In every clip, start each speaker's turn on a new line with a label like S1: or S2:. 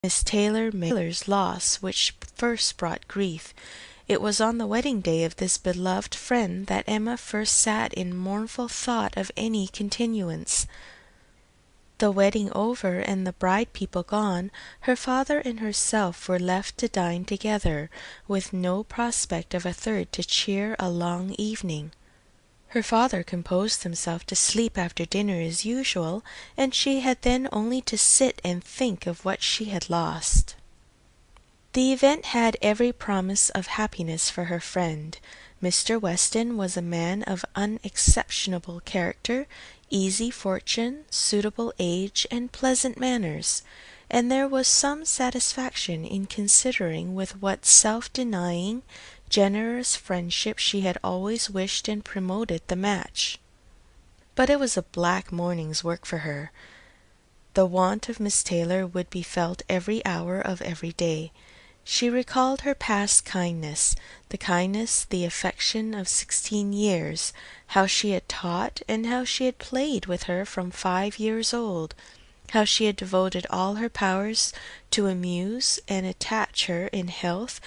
S1: Miss Taylor's loss which first brought grief. It was on the wedding day of this beloved friend that Emma first sat in mournful thought of any continuance. The wedding over and the bride people gone, her father and herself were left to dine together, with no prospect of a third to cheer a long evening. Her father composed himself to sleep after dinner as usual, and she had then only to sit and think of what she had lost. The event had every promise of happiness for her friend. Mr. Weston was a man of unexceptionable character, easy fortune, suitable age, and pleasant manners, and there was some satisfaction in considering with what self-denying, generous friendship she had always wished and promoted the match. But it was a black morning's work for her. The want of Miss Taylor would be felt every hour of every day. She recalled her past kindness, the affection of 16 years, how she had taught and how she had played with her from 5 years old, how she had devoted all her powers to amuse and attach her in health,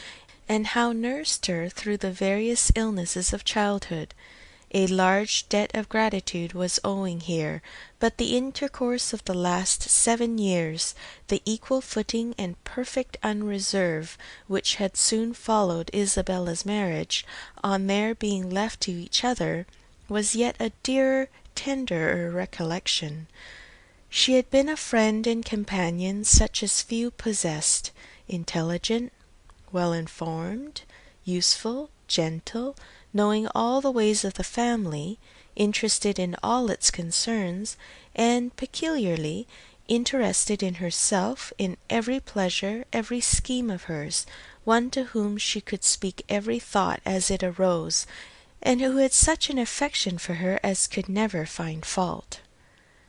S1: and how nursed her through the various illnesses of childhood. A large debt of gratitude was owing here, but the intercourse of the last 7 years, the equal footing and perfect unreserve which had soon followed Isabella's marriage, on their being left to each other, was yet a dearer, tenderer recollection. She had been a friend and companion such as few possessed, intelligent, well-informed, useful, gentle, knowing all the ways of the family, interested in all its concerns, and peculiarly interested in herself, in every pleasure, every scheme of hers, one to whom she could speak every thought as it arose, and who had such an affection for her as could never find fault.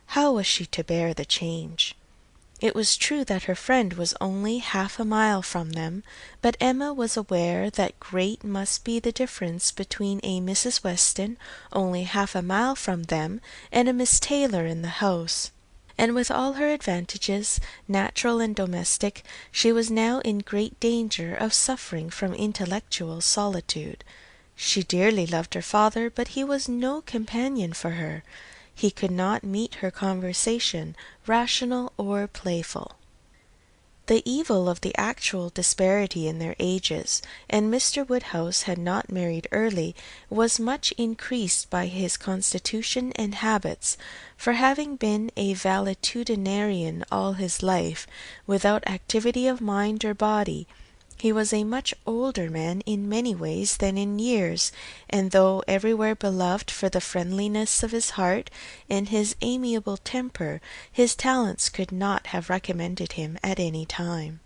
S1: How was she to bear the change? It was true that her friend was only half a mile from them, but Emma was aware that great must be the difference between a Mrs. Weston only half a mile from them and a Miss Taylor in the house. And with all her advantages, natural and domestic, she was now in great danger of suffering from intellectual solitude. She dearly loved her father, but he was no companion for her. He could not meet her conversation, rational or playful. The evil of the actual disparity in their ages, and Mr. Woodhouse had not married early, was much increased by his constitution and habits, for having been a valetudinarian all his life, without activity of mind or body, he was a much older man in many ways than in years, and though everywhere beloved for the friendliness of his heart and his amiable temper, his talents could not have recommended him at any time.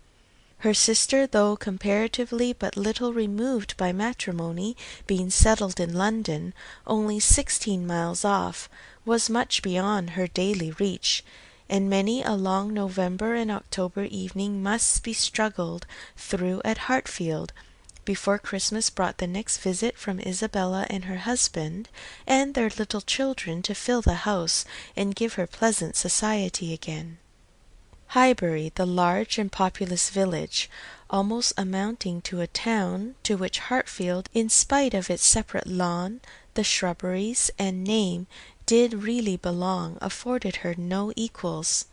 S1: Her sister, though comparatively but little removed by matrimony, being settled in London, only 16 miles off, was much beyond her daily reach, and many a long November and October evening must be struggled through at Hartfield, before Christmas brought the next visit from Isabella and her husband, and their little children to fill the house and give her pleasant society again. Highbury, the large and populous village, almost amounting to a town, to which Hartfield, in spite of its separate lawn, the shrubberies, and name, did really belong, afforded her no equals.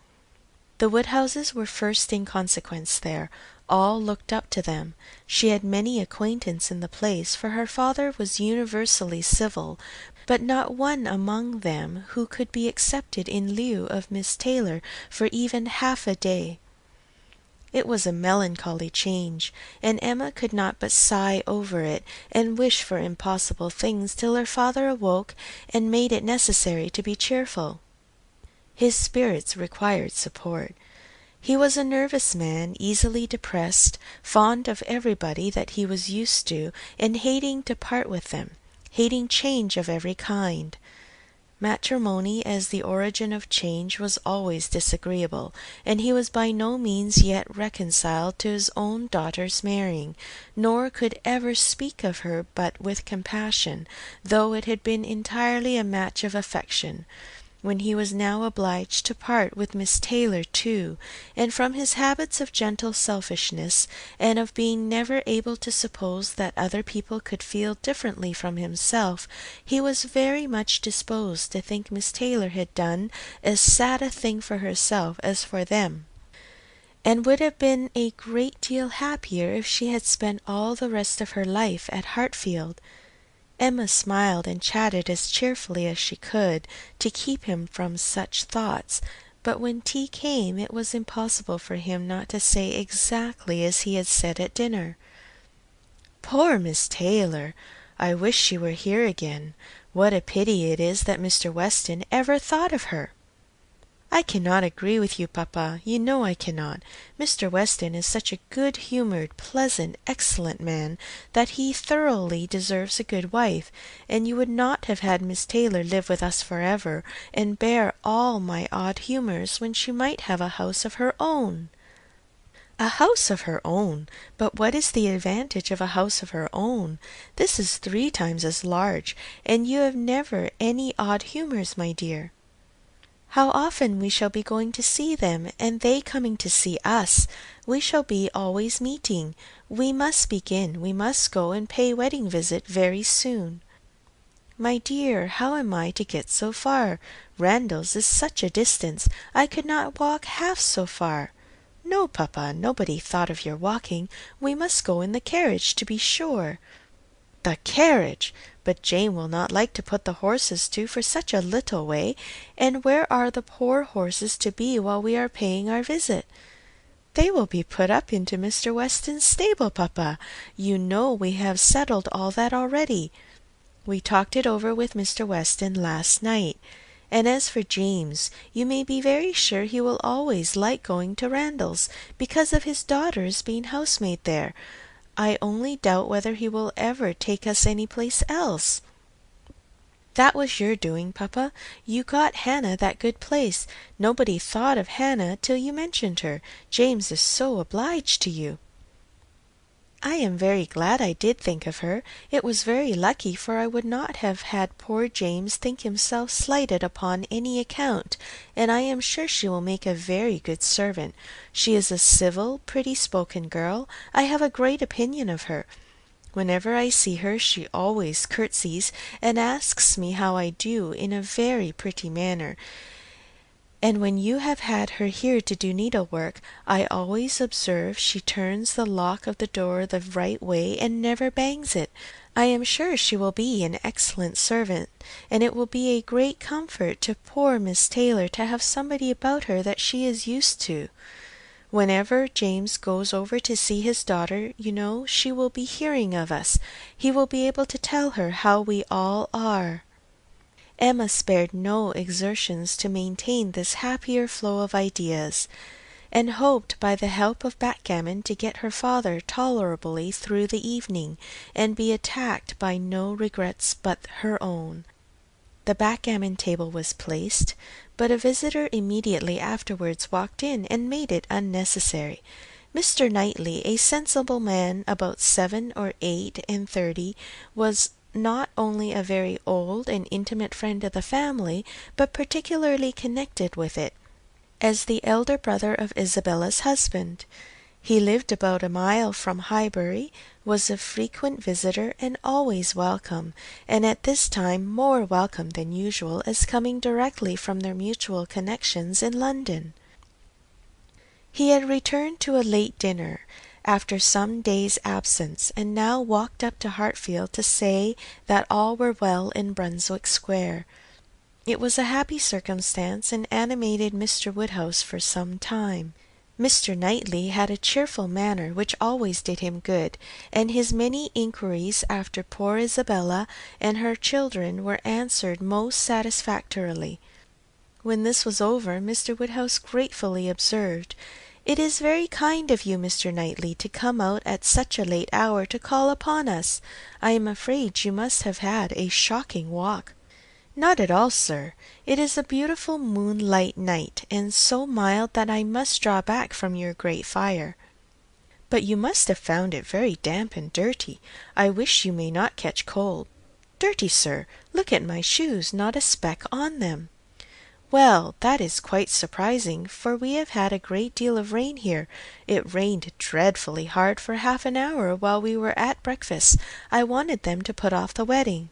S1: The Woodhouses were first in consequence there. All looked up to them. She had many acquaintance in the place, for her father was universally civil, but not one among them who could be accepted in lieu of Miss Taylor for even half a day. It was a melancholy change, and Emma could not but sigh over it, and wish for impossible things, till her father awoke and made it necessary to be cheerful. His spirits required support. He was a nervous man, easily depressed, fond of everybody that he was used to, and hating to part with them, hating change of every kind. Matrimony as the origin of change was always disagreeable, and he was by no means yet reconciled to his own daughter's marrying, nor could ever speak of her but with compassion, though it had been entirely a match of affection, when he was now obliged to part with Miss Taylor too, and from his habits of gentle selfishness, and of being never able to suppose that other people could feel differently from himself, he was very much disposed to think Miss Taylor had done as sad a thing for herself as for them, and would have been a great deal happier if she had spent all the rest of her life at Hartfield. Emma smiled and chatted as cheerfully as she could, to keep him from such thoughts, but when tea came it was impossible for him not to say exactly as he had said at dinner. "Poor Miss Taylor! I wish she were here again. What a pity it is that Mr. Weston ever thought of her!" "I cannot agree with you, papa. You know I cannot. Mr. Weston is such a good-humored, pleasant, excellent man, that he thoroughly deserves a good wife, and you would not have had Miss Taylor live with us forever, and bear all my odd humours, when she might have a house of her own." "A house of her own! But what is the advantage of a house of her own? This is 3 times as large, and you have never any odd humours, my dear." "How often we shall be going to see them, and they coming to see us! We shall be always meeting. We must begin. We must go and pay wedding visit very soon." "My dear, how am I to get so far? Randalls is such a distance. I could not walk half so far." "No, papa, nobody thought of your walking. We must go in the carriage, to be sure." "The carriage! But Jane will not like to put the horses to for such a little way, and where are the poor horses to be while we are paying our visit?" "They will be put up into Mr. Weston's stable, papa. You know we have settled all that already. We talked it over with Mr. Weston last night. And as for James, you may be very sure he will always like going to Randalls, because of his daughter's being housemaid there. I only doubt whether he will ever take us any place else." "That was your doing, papa. You got Hannah that good place. Nobody thought of Hannah till you mentioned her. James is so obliged to you." "I am very glad I did think of her. It was very lucky, for I would not have had poor James think himself slighted upon any account, and I am sure she will make a very good servant. She is a civil, pretty-spoken girl. I have a great opinion of her. Whenever I see her she always curtsies, and asks me how I do in a very pretty manner. And when you have had her here to do needlework, I always observe she turns the lock of the door the right way and never bangs it. I am sure she will be an excellent servant, and it will be a great comfort to poor Miss Taylor to have somebody about her that she is used to. Whenever James goes over to see his daughter, you know, she will be hearing of us. He will be able to tell her how we all are." Emma spared no exertions to maintain this happier flow of ideas, and hoped by the help of backgammon to get her father tolerably through the evening, and be attacked by no regrets but her own. The backgammon table was placed, but a visitor immediately afterwards walked in and made it unnecessary. Mr. Knightley, a sensible man about 7 or 8 and 30, was not only a very old and intimate friend of the family, but particularly connected with it, as the elder brother of Isabella's husband. He lived about a mile from Highbury, was a frequent visitor, and always welcome, and at this time more welcome than usual, as coming directly from their mutual connections in London. He had returned to a late dinner, after some days' absence, and now walked up to Hartfield to say that all were well in Brunswick Square. It was a happy circumstance, and animated Mr. Woodhouse for some time. Mr. Knightley had a cheerful manner which always did him good, and his many inquiries after poor Isabella and her children were answered most satisfactorily. When this was over, Mr. Woodhouse gratefully observed, "It is very kind of you, Mr. Knightley, to come out at such a late hour to call upon us. I am afraid you must have had a shocking walk." "Not at all, sir. It is a beautiful moonlight night, and so mild that I must draw back from your great fire." "But you must have found it very damp and dirty. I wish you may not catch cold." "Dirty, sir! Look at my shoes, not a speck on them." Well, that is quite surprising, for we have had a great deal of rain here. It rained dreadfully hard for half an hour while we were at breakfast. I wanted them to put off the wedding.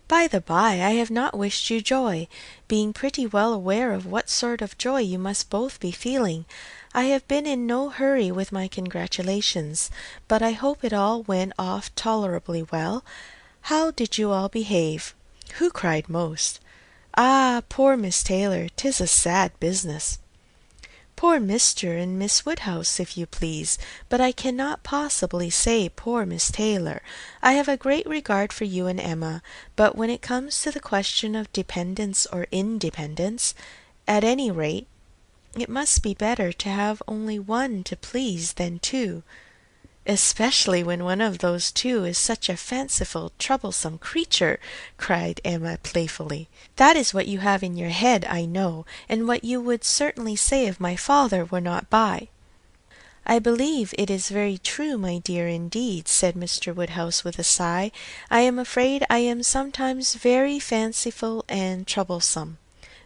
S1: By the by, I have not wished you joy, being pretty well aware of what sort of joy you must both be feeling. I have been in no hurry with my congratulations, but I hope it all went off tolerably well. How did you all behave? Who cried most? Ah, poor Miss Taylor, 'tis a sad business. Poor Mr. and Miss Woodhouse, if you please, but I cannot possibly say poor Miss Taylor. I have a great regard for you and Emma, but when it comes to the question of dependence or independence, at any rate, it must be better to have only one to please than two, especially when one of those two is such a fanciful, troublesome creature, cried Emma playfully. That is what you have in your head, I know, and what you would certainly say if my father were not by. I believe it is very true, my dear, indeed, said Mr. Woodhouse with a sigh. I am afraid I am sometimes very fanciful and troublesome.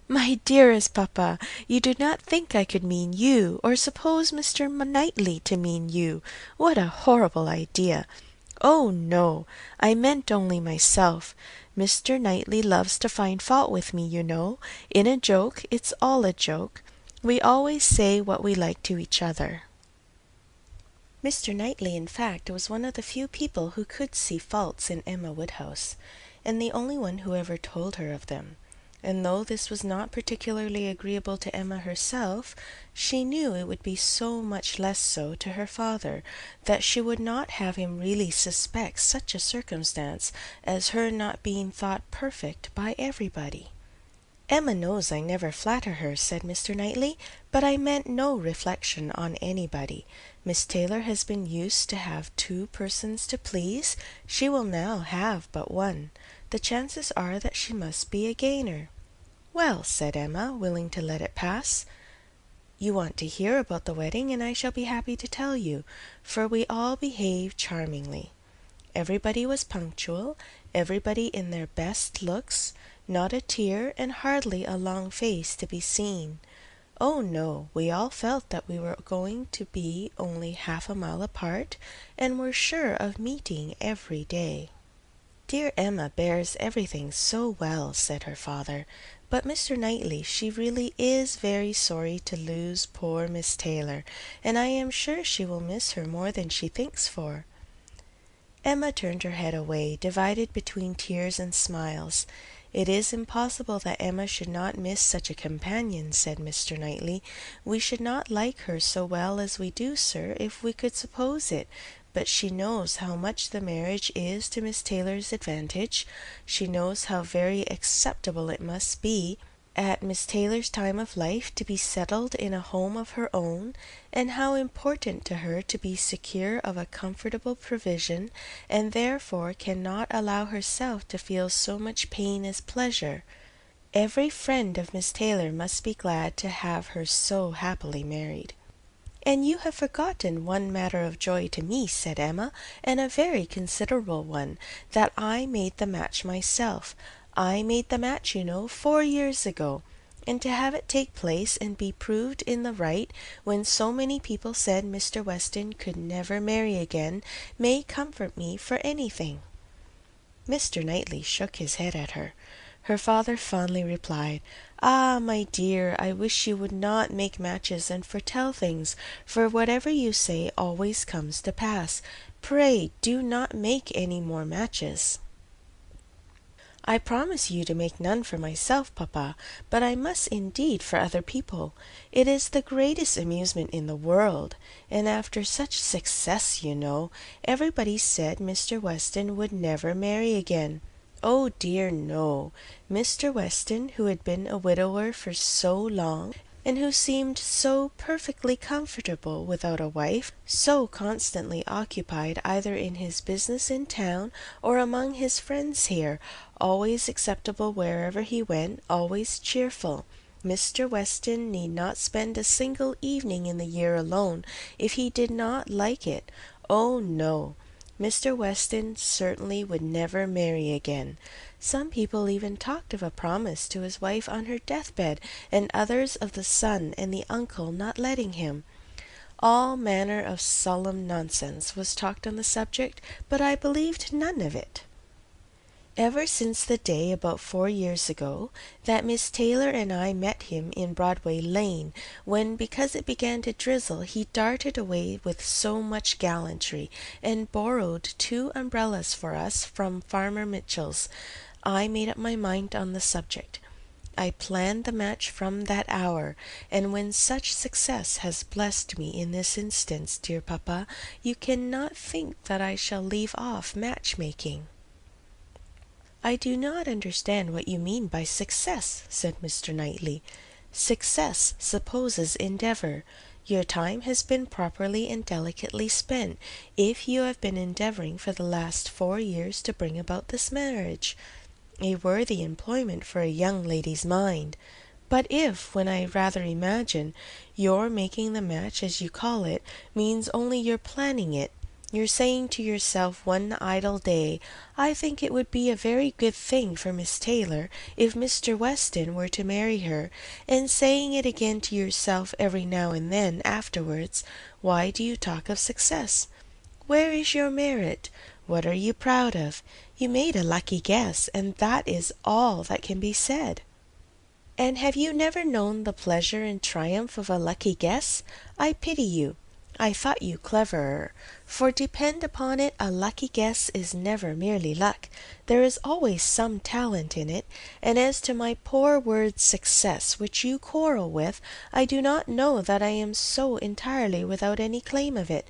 S1: My dearest papa, you do not think I could mean you, or suppose Mr. Knightley to mean you. What a horrible idea! Oh, no, I meant only myself. Mr. Knightley loves to find fault with me, you know. In a joke, it's all a joke. We always say what we like to each other. Mr. Knightley, in fact, was one of the few people who could see faults in Emma Woodhouse, and the only one who ever told her of them. And though this was not particularly agreeable to Emma herself, she knew it would be so much less so to her father, that she would not have him really suspect such a circumstance as her not being thought perfect by everybody. Emma knows I never flatter her, said Mr. Knightley, but I meant no reflection on anybody. Miss Taylor has been used to have two persons to please. She will now have but one. The chances are that she must be a gainer. Well, said Emma, willing to let it pass, you want to hear about the wedding, and I shall be happy to tell you, for we all behaved charmingly. Everybody was punctual, everybody in their best looks, not a tear and hardly a long face to be seen. Oh, no, we all felt that we were going to be only half a mile apart, and were sure of meeting every day. Dear Emma bears everything so well, said her father, but Mr. Knightley, she really is very sorry to lose poor Miss Taylor, and I am sure she will miss her more than she thinks for. Emma turned her head away, divided between tears and smiles. It is impossible that Emma should not miss such a companion, said Mr. Knightley. We should not like her so well as we do, sir, if we could suppose it, but she knows how much the marriage is to Miss Taylor's advantage. She knows how very acceptable it must be at Miss Taylor's time of life to be settled in a home of her own, and how important to her to be secure of a comfortable provision, and therefore cannot allow herself to feel so much pain as pleasure. Every friend of Miss Taylor must be glad to have her so happily married. And you have forgotten one matter of joy to me, said Emma, and a very considerable one, that I made the match myself. I made the match, you know, 4 years ago, and to have it take place and be proved in the right when so many people said Mr. Weston could never marry again may comfort me for anything. Mr. Knightley shook his head at her. Her father fondly replied, Ah, my dear, I wish you would not make matches and foretell things, for whatever you say always comes to pass. Pray do not make any more matches. I promise you to make none for myself, papa, but I must indeed for other people. It is the greatest amusement in the world, and after such success, you know, everybody said Mr. Weston would never marry again. Oh dear, no. Mr. Weston, who had been a widower for so long, and who seemed so perfectly comfortable without a wife, so constantly occupied either in his business in town or among his friends here, always acceptable wherever he went, always cheerful. Mr. Weston need not spend a single evening in the year alone if he did not like it. Oh, no. Mr. Weston certainly would never marry again. Some people even talked of a promise to his wife on her deathbed, and others of the son and the uncle not letting him. All manner of solemn nonsense was talked on the subject, but I believed none of it. Ever since the day, about 4 years ago, that Miss Taylor and I met him in Broadway Lane, when, because it began to drizzle, he darted away with so much gallantry, and borrowed 2 umbrellas for us from Farmer Mitchell's, I made up my mind on the subject. I planned the match from that hour, and when such success has blessed me in this instance, dear papa, you cannot think that I shall leave off match-making." "I do not understand what you mean by success," said Mr. Knightley. "Success supposes endeavour. Your time has been properly and delicately spent, if you have been endeavouring for the last 4 years to bring about this marriage. A worthy employment for a young lady's mind. But if, when I rather imagine, your making the match, as you call it, means only your planning it, you're saying to yourself one idle day, 'I think it would be a very good thing for Miss Taylor if Mr. Weston were to marry her,' and saying it again to yourself every now and then afterwards, why do you talk of success? Where is your merit? What are you proud of? You made a lucky guess, and that is all that can be said." "And have you never known the pleasure and triumph of a lucky guess? I pity you. I thought you cleverer, for depend upon it a lucky guess is never merely luck. There is always some talent in it, and as to my poor word success, which you quarrel with, I do not know that I am so entirely without any claim of it.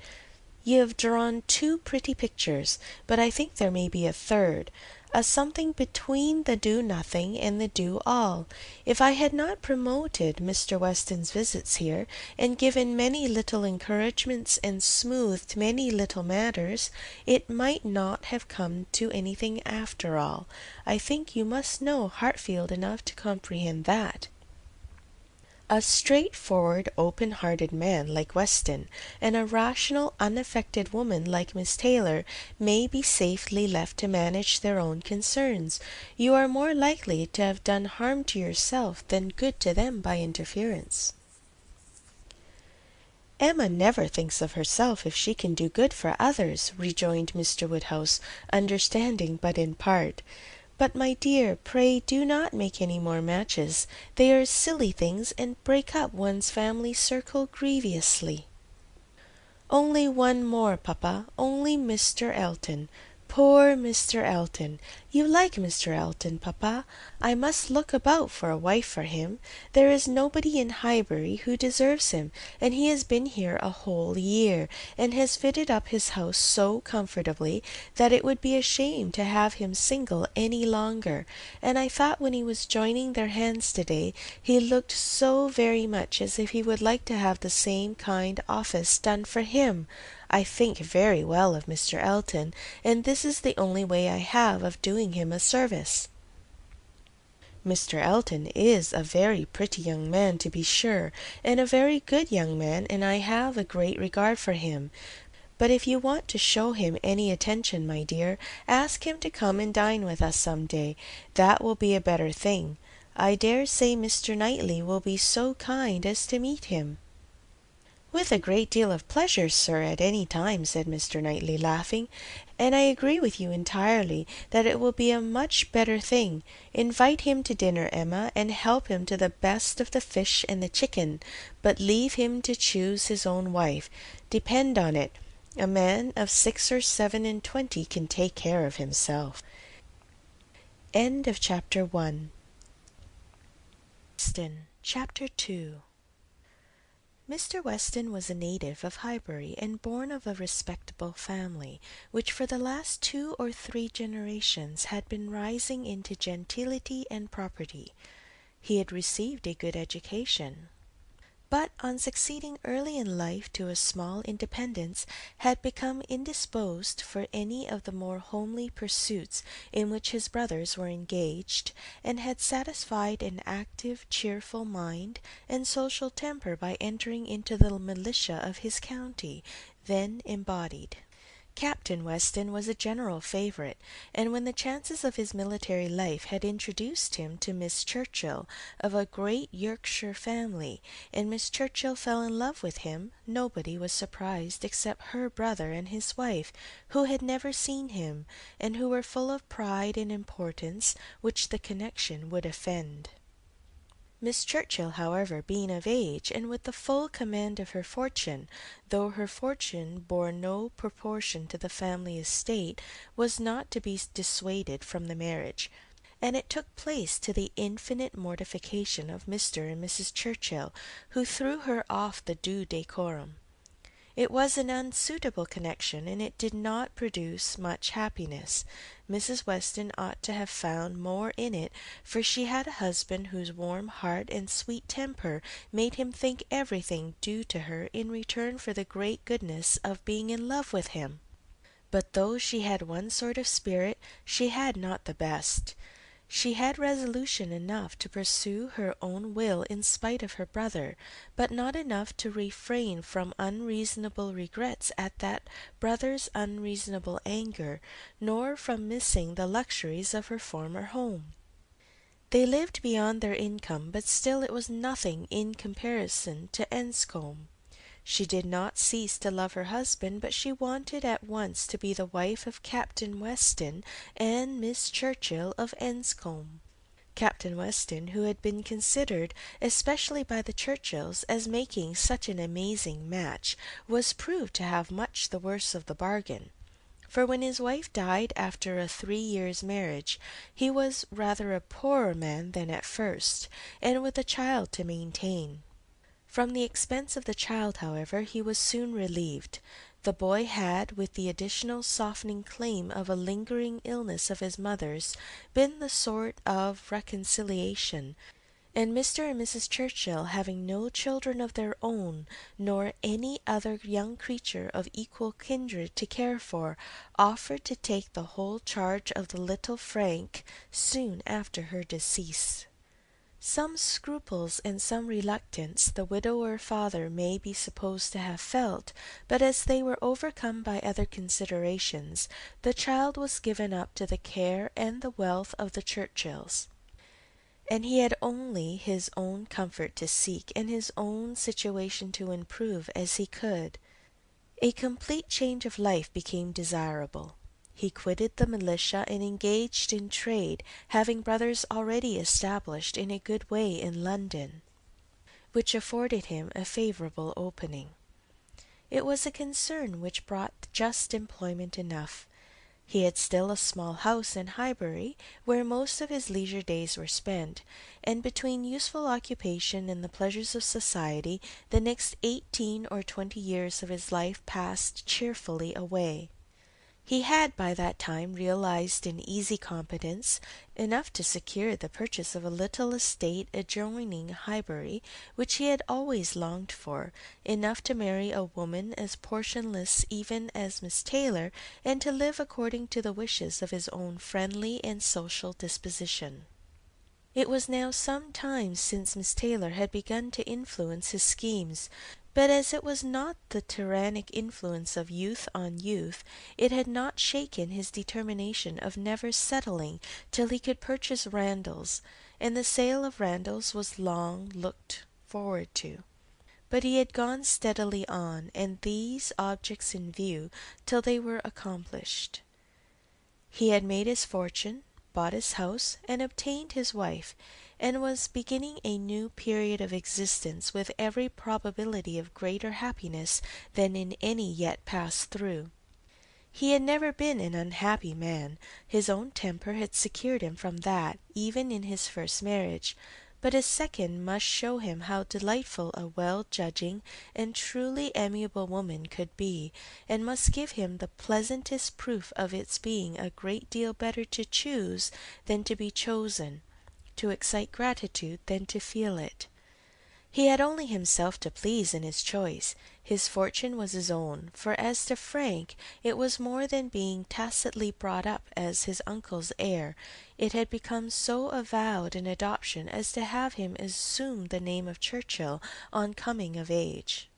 S1: You have drawn 2 pretty pictures, but I think there may be a third, a something between the do-nothing and the do-all. If I had not promoted Mr. Weston's visits here, and given many little encouragements and smoothed many little matters, it might not have come to anything after all. I think you must know Hartfield enough to comprehend that. A straightforward, open-hearted man like Weston, and a rational, unaffected woman like Miss Taylor, may be safely left to manage their own concerns. You are more likely to have done harm to yourself than good to them by interference." "Emma never thinks of herself if she can do good for others," rejoined Mr. Woodhouse, understanding but in part. "But, my dear, pray do not make any more matches. They are silly things, and break up one's family circle grievously." "Only one more, papa, only Mr. Elton. Poor Mr. Elton! You like Mr. Elton, papa? I must look about for a wife for him. There is nobody in Highbury who deserves him, and he has been here a whole year, and has fitted up his house so comfortably that it would be a shame to have him single any longer. And I thought when he was joining their hands to-day, he looked so very much as if he would like to have the same kind office done for him. I think very well of Mr. Elton, and this is the only way I have of doing him a service." "Mr. Elton is a very pretty young man, to be sure, and a very good young man, and I have a great regard for him. But if you want to show him any attention, my dear, ask him to come and dine with us some day. That will be a better thing. I dare say Mr. Knightley will be so kind as to meet him." "With a great deal of pleasure, sir, at any time," said Mr. Knightley, laughing, "and I agree with you entirely that it will be a much better thing. Invite him to dinner, Emma, and help him to the best of the fish and the chicken, but leave him to choose his own wife. Depend on it, a man of 6 or 7 and 20 can take care of himself." Chapter 2. Mr. Weston was a native of Highbury, and born of a respectable family, which for the last 2 or 3 generations had been rising into gentility and property. He had received a good education, but on succeeding early in life to a small independence, had become indisposed for any of the more homely pursuits in which his brothers were engaged, and had satisfied an active, cheerful mind and social temper by entering into the militia of his county, then embodied. Captain Weston was a general favourite, and when the chances of his military life had introduced him to Miss Churchill, of a great Yorkshire family, and Miss Churchill fell in love with him, nobody was surprised except her brother and his wife, who had never seen him, and who were full of pride and importance, which the connection would offend. Miss Churchill, however, being of age, and with the full command of her fortune, though her fortune bore no proportion to the family estate, was not to be dissuaded from the marriage, and it took place to the infinite mortification of Mr. and Mrs. Churchill, who threw her off the due decorum. It was an unsuitable connection, and it did not produce much happiness. Mrs. Weston ought to have found more in it, for she had a husband whose warm heart and sweet temper made him think everything due to her in return for the great goodness of being in love with him. But though she had one sort of spirit, she had not the best. She had resolution enough to pursue her own will in spite of her brother, but not enough to refrain from unreasonable regrets at that brother's unreasonable anger, nor from missing the luxuries of her former home. They lived beyond their income, but still it was nothing in comparison to Enscombe. She did not cease to love her husband, but she wanted at once to be the wife of Captain Weston and Miss Churchill of Enscombe. Captain Weston, who had been considered, especially by the Churchills, as making such an amazing match, was proved to have much the worse of the bargain. For when his wife died after a 3 years' marriage, he was rather a poorer man than at first, and with a child to maintain. From the expense of the child, however, he was soon relieved. The boy had, with the additional softening claim of a lingering illness of his mother's, been the sort of reconciliation, and Mr. and Mrs. Churchill, having no children of their own, nor any other young creature of equal kindred to care for, offered to take the whole charge of the little Frank soon after her decease. Some scruples and some reluctance the widower father may be supposed to have felt, but as they were overcome by other considerations, the child was given up to the care and the wealth of the Churchills, and he had only his own comfort to seek and his own situation to improve as he could. A complete change of life became desirable. He quitted the militia and engaged in trade, having brothers already established in a good way in London, which afforded him a favourable opening. It was a concern which brought just employment enough. He had still a small house in Highbury, where most of his leisure days were spent, and between useful occupation and the pleasures of society, the next 18 or 20 years of his life passed cheerfully away. He had by that time realized in easy competence enough to secure the purchase of a little estate adjoining Highbury, which he had always longed for, enough to marry a woman as portionless even as Miss Taylor, and to live according to the wishes of his own friendly and social disposition. It was now some time since Miss Taylor had begun to influence his schemes, but as it was not the tyrannic influence of youth on youth, it had not shaken his determination of never settling till he could purchase Randalls, and the sale of Randalls was long looked forward to. But he had gone steadily on, and these objects in view, till they were accomplished. He had made his fortune, bought his house, and obtained his wife, and was beginning a new period of existence with every probability of greater happiness than in any yet passed through. He had never been an unhappy man. His own temper had secured him from that, even in his first marriage, but his second must show him how delightful a well-judging and truly amiable woman could be, and must give him the pleasantest proof of its being a great deal better to choose than to be chosen, to excite gratitude than to feel it. He had only himself to please in his choice. His fortune was his own, for as to Frank, it was more than being tacitly brought up as his uncle's heir. It had become so avowed an adoption as to have him assume the name of Churchill on coming of age.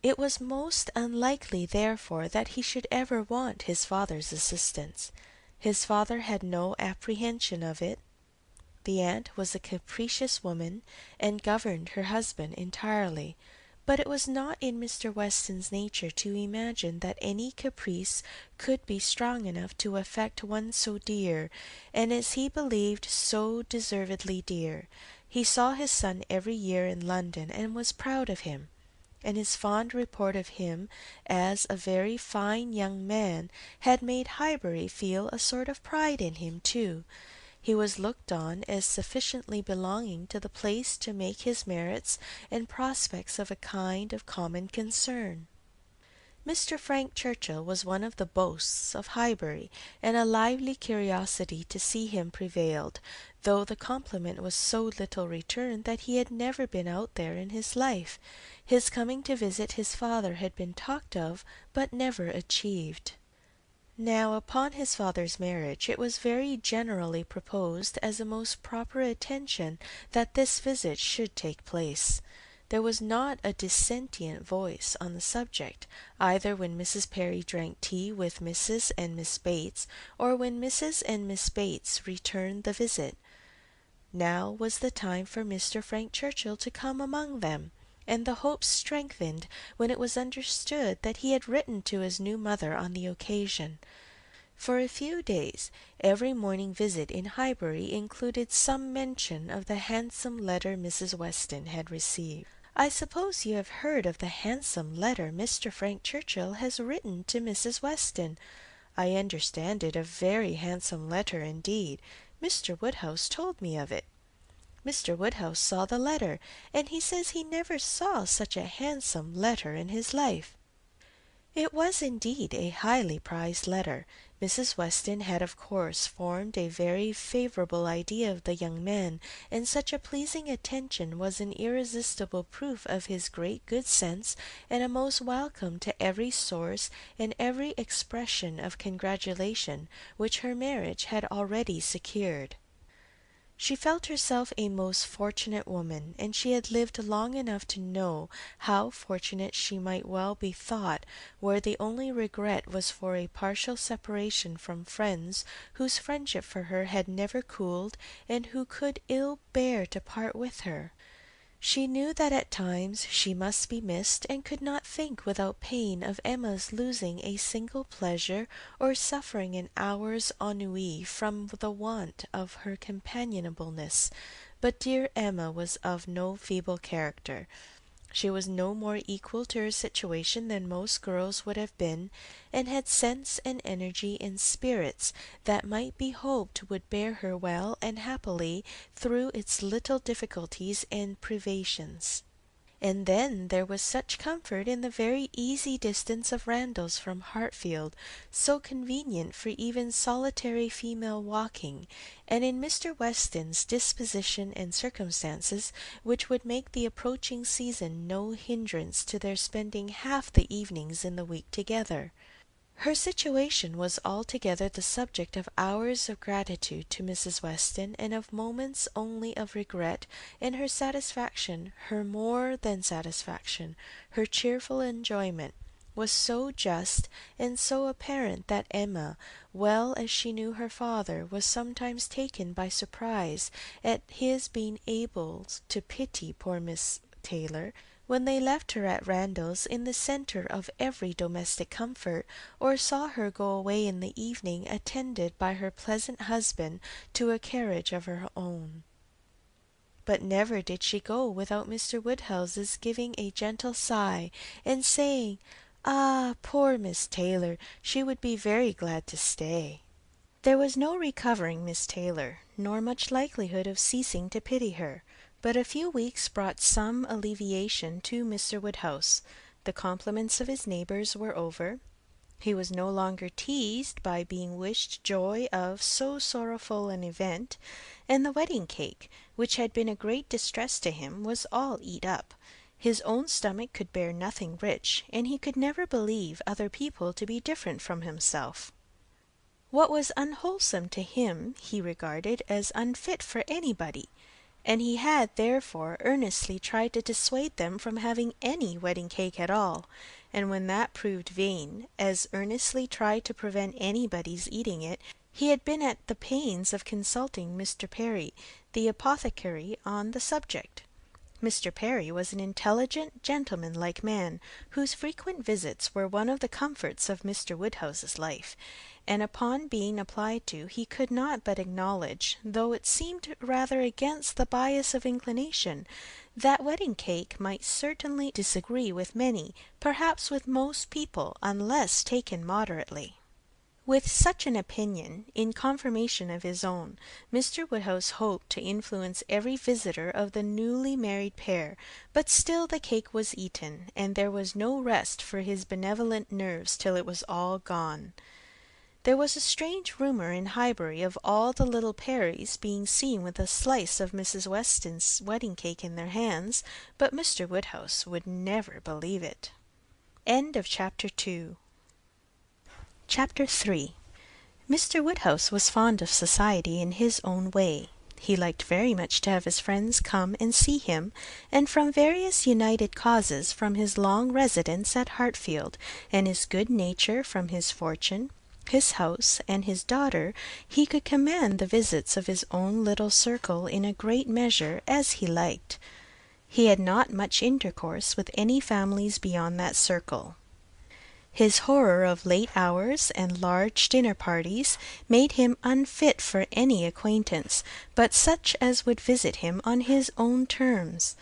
S1: It was most unlikely, therefore, that he should ever want his father's assistance. His father had no apprehension of it. The aunt was a capricious woman, and governed her husband entirely. But it was not in Mr. Weston's nature to imagine that any caprice could be strong enough to affect one so dear, and as he believed so deservedly dear. He saw his son every year in London, and was proud of him, and his fond report of him as a very fine young man had made Highbury feel a sort of pride in him too. He was looked on as sufficiently belonging to the place to make his merits and prospects of a kind of common concern. Mr. Frank Churchill was one of the boasts of Highbury, and a lively curiosity to see him prevailed, though the compliment was so little returned that he had never been out there in his life. His coming to visit his father had been talked of, but never achieved. Now, upon his father's marriage, it was very generally proposed as a most proper attention that this visit should take place. There was not a dissentient voice on the subject, either when Mrs. Perry drank tea with Mrs. and Miss Bates, or when Mrs. and Miss Bates returned the visit. Now was the time for Mr. Frank Churchill to come among them, and the hope strengthened when it was understood that he had written to his new mother on the occasion. For a few days every morning visit in Highbury included some mention of the handsome letter Mrs. Weston had received. "I suppose you have heard of the handsome letter Mr. Frank Churchill has written to Mrs. Weston. I understand it a very handsome letter indeed. Mr. Woodhouse told me of it. Mr. Woodhouse saw the letter, and he says he never saw such a handsome letter in his life." It was indeed a highly prized letter. Mrs. Weston had of course formed a very favourable idea of the young man, and such a pleasing attention was an irresistible proof of his great good sense, and a most welcome to every source and every expression of congratulation which her marriage had already secured. She felt herself a most fortunate woman, and she had lived long enough to know how fortunate she might well be thought where the only regret was for a partial separation from friends whose friendship for her had never cooled, and who could ill bear to part with her. She knew that at times she must be missed, and could not think without pain of Emma's losing a single pleasure, or suffering an hour's ennui from the want of her companionableness. But dear Emma was of no feeble character. She was no more equal to her situation than most girls would have been, and had sense and energy and spirits that might be hoped would bear her well and happily through its little difficulties and privations. And then there was such comfort in the very easy distance of Randalls from Hartfield, so convenient for even solitary female walking, and in Mr. Weston's disposition and circumstances, which would make the approaching season no hindrance to their spending half the evenings in the week together. Her situation was altogether the subject of hours of gratitude to Mrs. Weston, and of moments only of regret, and her satisfaction, her more than satisfaction, her cheerful enjoyment, was so just and so apparent that Emma, well as she knew her father, was sometimes taken by surprise at his being able to pity poor Miss Taylor, when they left her at Randalls in the centre of every domestic comfort, or saw her go away in the evening attended by her pleasant husband to a carriage of her own. But never did she go without Mr. Woodhouse's giving a gentle sigh, and saying, "Ah, poor Miss Taylor, she would be very glad to stay." There was no recovering Miss Taylor, nor much likelihood of ceasing to pity her. But a few weeks brought some alleviation to Mr. Woodhouse. The compliments of his neighbours were over. He was no longer teased by being wished joy of so sorrowful an event, and the wedding cake, which had been a great distress to him, was all eat up. His own stomach could bear nothing rich, and he could never believe other people to be different from himself. What was unwholesome to him he regarded as unfit for anybody, and he had therefore earnestly tried to dissuade them from having any wedding cake at all, and when that proved vain, as earnestly tried to prevent anybody's eating it. He had been at the pains of consulting Mr. Perry, the apothecary, on the subject. Mr. Perry was an intelligent, gentlemanlike man, whose frequent visits were one of the comforts of Mr. Woodhouse's life, and upon being applied to, he could not but acknowledge, though it seemed rather against the bias of inclination, that wedding cake might certainly disagree with many, perhaps with most people, unless taken moderately. With such an opinion, in confirmation of his own, Mr. Woodhouse hoped to influence every visitor of the newly married pair, but still the cake was eaten, and there was no rest for his benevolent nerves till it was all gone. There was a strange rumour in Highbury of all the little Perrys being seen with a slice of Mrs. Weston's wedding cake in their hands, but Mr. Woodhouse would never believe it. End of Chapter 2. Chapter 3. Mr. Woodhouse was fond of society in his own way. He liked very much to have his friends come and see him, and from various united causes, from his long residence at Hartfield, and his good nature, from his fortune, his house, and his daughter, he could command the visits of his own little circle in a great measure as he liked. He had not much intercourse with any families beyond that circle. His horror of late hours and large dinner parties made him unfit for any acquaintance but such as would visit him on his own terms.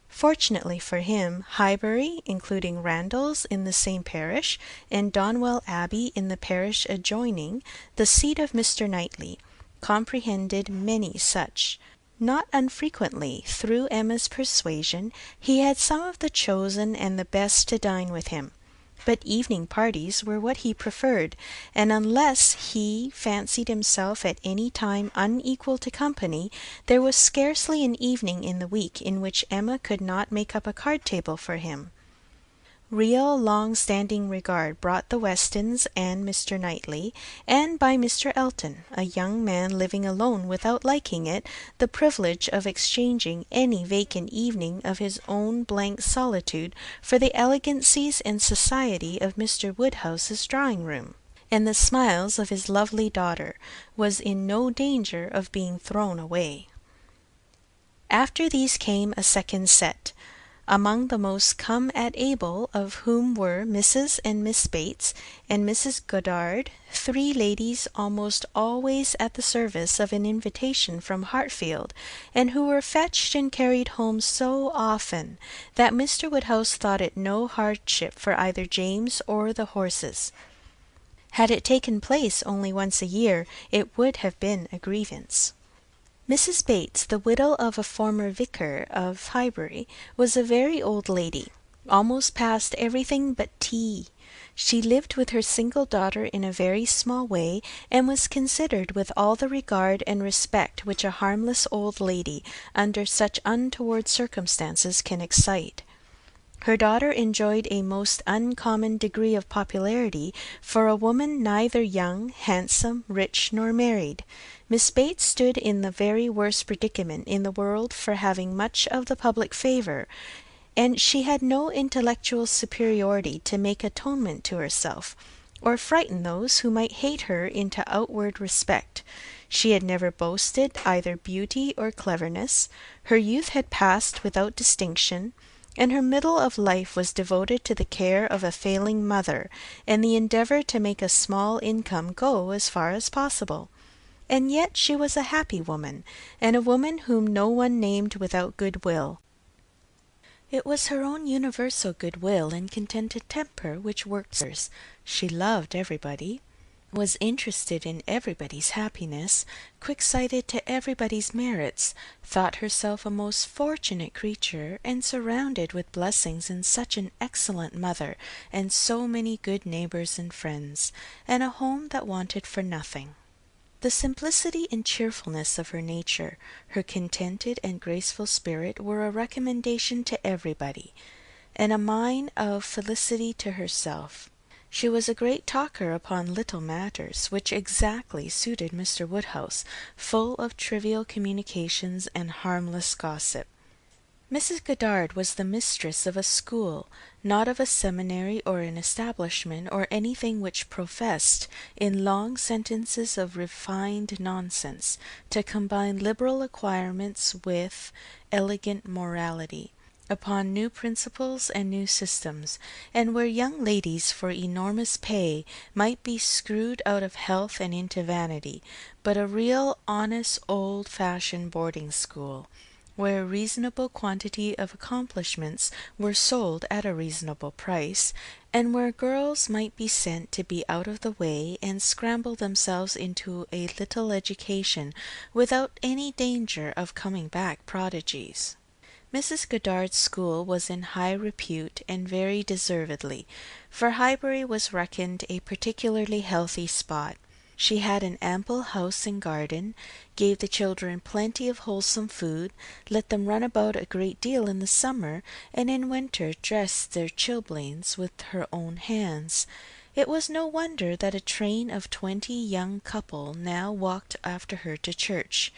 S1: Fortunately for him, Highbury, including Randalls in the same parish, and Donwell Abbey in the parish adjoining, the seat of Mr. Knightley, comprehended many such. Not unfrequently, through Emma's persuasion, he had some of the chosen and the best to dine with him. But evening parties were what he preferred, and unless he fancied himself at any time unequal to company, there was scarcely an evening in the week in which Emma could not make up a card table for him. Real long-standing regard brought the Westons and Mr. Knightley, and by Mr. Elton, a young man living alone without liking it, the privilege of exchanging any vacant evening of his own blank solitude for the elegancies and society of Mr. Woodhouse's drawing-room, and the smiles of his lovely daughter, was in no danger of being thrown away. After these came a second set, among the most come at able of whom were Mrs. and Miss Bates and Mrs. Goddard, three ladies almost always at the service of an invitation from Hartfield, and who were fetched and carried home so often that Mr. Woodhouse thought it no hardship for either James or the horses. Had it taken place only once a year, it would have been a grievance. Mrs. Bates, the widow of a former vicar of Highbury, was a very old lady, almost past everything but tea. She lived with her single daughter in a very small way, and was considered with all the regard and respect which a harmless old lady, under such untoward circumstances, can excite. Her daughter enjoyed a most uncommon degree of popularity for a woman neither young, handsome, rich, nor married. Miss Bates stood in the very worst predicament in the world for having much of the public favour, and she had no intellectual superiority to make atonement to herself, or frighten those who might hate her into outward respect. She had never boasted either beauty or cleverness. Her youth had passed without distinction, and her middle of life was devoted to the care of a failing mother, and the endeavour to make a small income go as far as possible. And yet she was a happy woman, and a woman whom no one named without good-will. It was her own universal good-will and contented temper which worked hers. She loved everybody, was interested in everybody's happiness, quick-sighted to everybody's merits, thought herself a most fortunate creature, and surrounded with blessings in such an excellent mother, and so many good neighbours and friends, and a home that wanted for nothing. The simplicity and cheerfulness of her nature, her contented and graceful spirit, were a recommendation to everybody, and a mine of felicity to herself. She was a great talker upon little matters, which exactly suited Mr. Woodhouse, full of trivial communications and harmless gossip. Mrs. Goddard was the mistress of a school, not of a seminary or an establishment, or anything which professed, in long sentences of refined nonsense, to combine liberal acquirements with elegant morality, upon new principles and new systems, and where young ladies for enormous pay might be screwed out of health and into vanity, but a real honest old-fashioned boarding school, where a reasonable quantity of accomplishments were sold at a reasonable price, and where girls might be sent to be out of the way and scramble themselves into a little education without any danger of coming back prodigies. Mrs. Goddard's school was in high repute, and very deservedly, for Highbury was reckoned a particularly healthy spot. She had an ample house and garden, gave the children plenty of wholesome food, let them run about a great deal in the summer, and in winter dressed their chilblains with her own hands. It was no wonder that a train of 20 young couple now walked after her to church.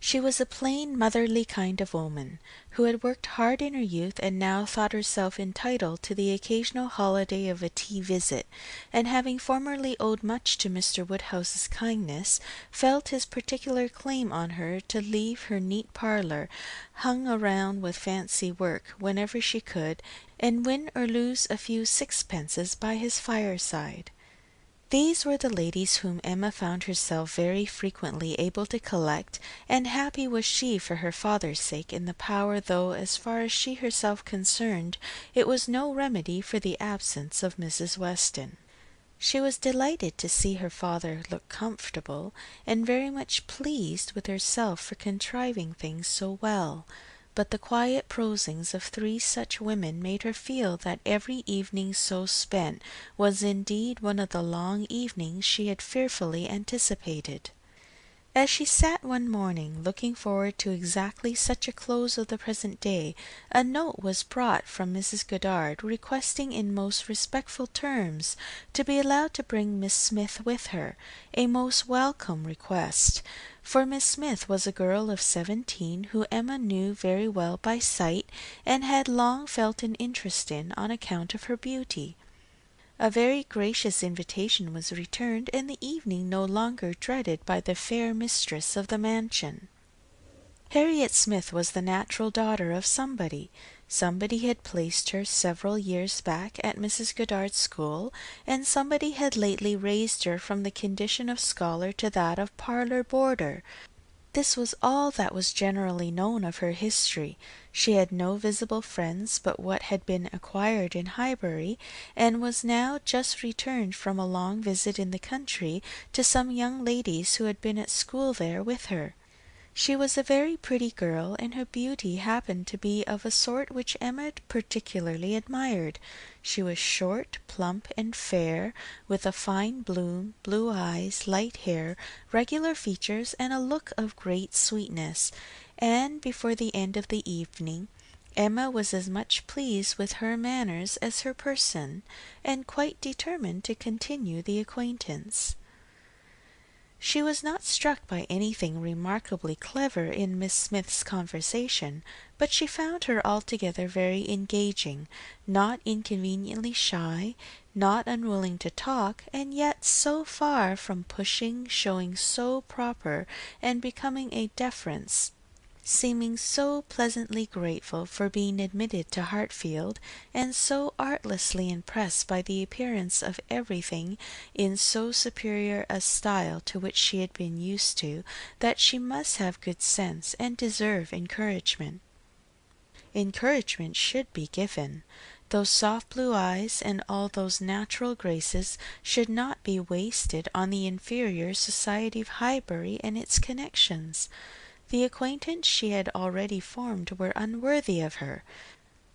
S1: She was a plain motherly kind of woman, who had worked hard in her youth and now thought herself entitled to the occasional holiday of a tea visit, and having formerly owed much to Mr. Woodhouse's kindness, felt his particular claim on her to leave her neat parlour hung around with fancy work whenever she could, and win or lose a few sixpences by his fireside. These were the ladies whom Emma found herself very frequently able to collect, and happy was she for her father's sake in the power, though, as far as she herself concerned, it was no remedy for the absence of Mrs. Weston. She was delighted to see her father look comfortable, and very much pleased with herself for contriving things so well, but the quiet prosings of 3 such women made her feel that every evening so spent was indeed one of the long evenings she had fearfully anticipated. As she sat one morning, looking forward to exactly such a close of the present day, a note was brought from Mrs. Goddard, requesting in most respectful terms to be allowed to bring Miss Smith with her, a most welcome request, for Miss Smith was a girl of 17 who Emma knew very well by sight, and had long felt an interest in on account of her beauty. A very gracious invitation was returned, and the evening no longer dreaded by the fair mistress of the mansion. Harriet Smith was the natural daughter of somebody. Somebody had placed her several years back at Mrs. Goddard's school, and somebody had lately raised her from the condition of scholar to that of parlour boarder. This was all that was generally known of her history. She had no visible friends but what had been acquired in Highbury, and was now just returned from a long visit in the country to some young ladies who had been at school there with her. She was a very pretty girl, and her beauty happened to be of a sort which Emma particularly admired. She was short, plump, and fair, with a fine bloom, blue eyes, light hair, regular features, and a look of great sweetness, and before the end of the evening Emma was as much pleased with her manners as her person, and quite determined to continue the acquaintance. She was not struck by anything remarkably clever in Miss Smith's conversation, but she found her altogether very engaging, not inconveniently shy, not unwilling to talk, and yet so far from pushing, showing so proper and becoming a deference, seeming so pleasantly grateful for being admitted to Hartfield, and so artlessly impressed by the appearance of everything in so superior a style to which she had been used to, that she must have good sense and deserve encouragement. Encouragement should be given. Those soft blue eyes and all those natural graces should not be wasted on the inferior society of Highbury and its connections. The acquaintance she had already formed were unworthy of her.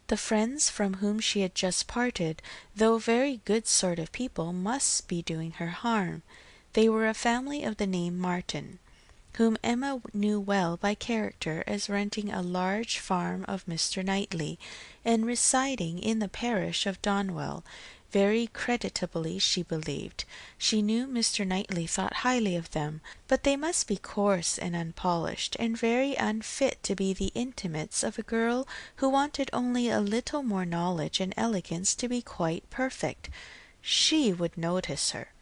S1: The friends from whom she had just parted, though very good sort of people, must be doing her harm. They were a family of the name Martin, whom Emma knew well by character as renting a large farm of Mr. Knightley, and residing in the parish of Donwell, Very creditably, she believed. She knew Mr. Knightley thought highly of them, but they must be coarse and unpolished, and very unfit to be the intimates of a girl who wanted only a little more knowledge and elegance to be quite perfect. She would notice her.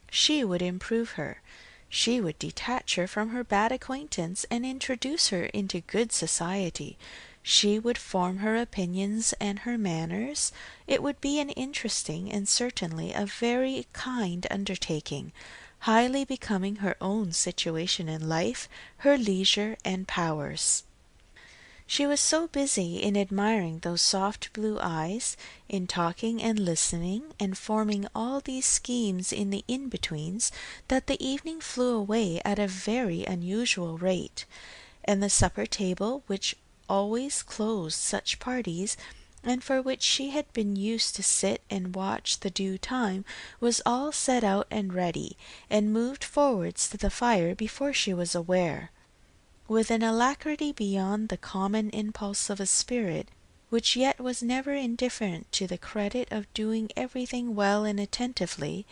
S1: She would improve her. She would detach her from her bad acquaintance and introduce her into good society. She would form her opinions and her manners. It would be an interesting and certainly a very kind undertaking, highly becoming her own situation in life, her leisure and powers. She was so busy in admiring those soft blue eyes, in talking and listening, and forming all these schemes in the in-betweens, that the evening flew away at a very unusual rate, and the supper-table, which always closed such parties, and for which she had been used to sit and watch the due time, was all set out and ready, and moved forwards to the fire before she was aware. With an alacrity beyond the common impulse of a spirit, which yet was never indifferent to the credit of doing everything well and attentively,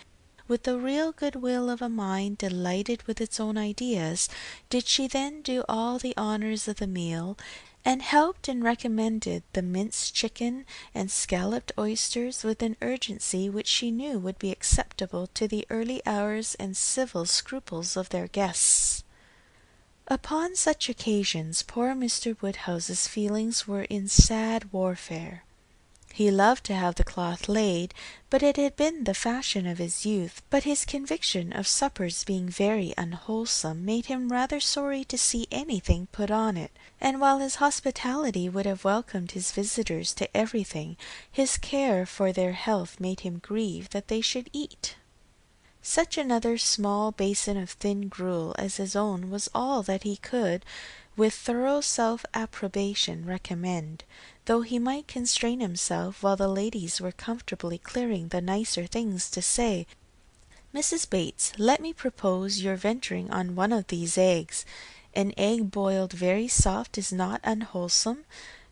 S1: with the real good-will of a mind delighted with its own ideas, did she then do all the honours of the meal, and helped and recommended the minced chicken and scalloped oysters with an urgency which she knew would be acceptable to the early hours and civil scruples of their guests. Upon such occasions poor Mr. Woodhouse's feelings were in sad warfare. He loved to have the cloth laid, but it had been the fashion of his youth, but his conviction of suppers being very unwholesome made him rather sorry to see anything put on it, and while his hospitality would have welcomed his visitors to everything, his care for their health made him grieve that they should eat. Such another small basin of thin gruel as his own was all that he could, with thorough self-approbation, recommend, though he might constrain himself while the ladies were comfortably clearing the nicer things to say, "Mrs. Bates, let me propose your venturing on one of these eggs. An egg boiled very soft is not unwholesome.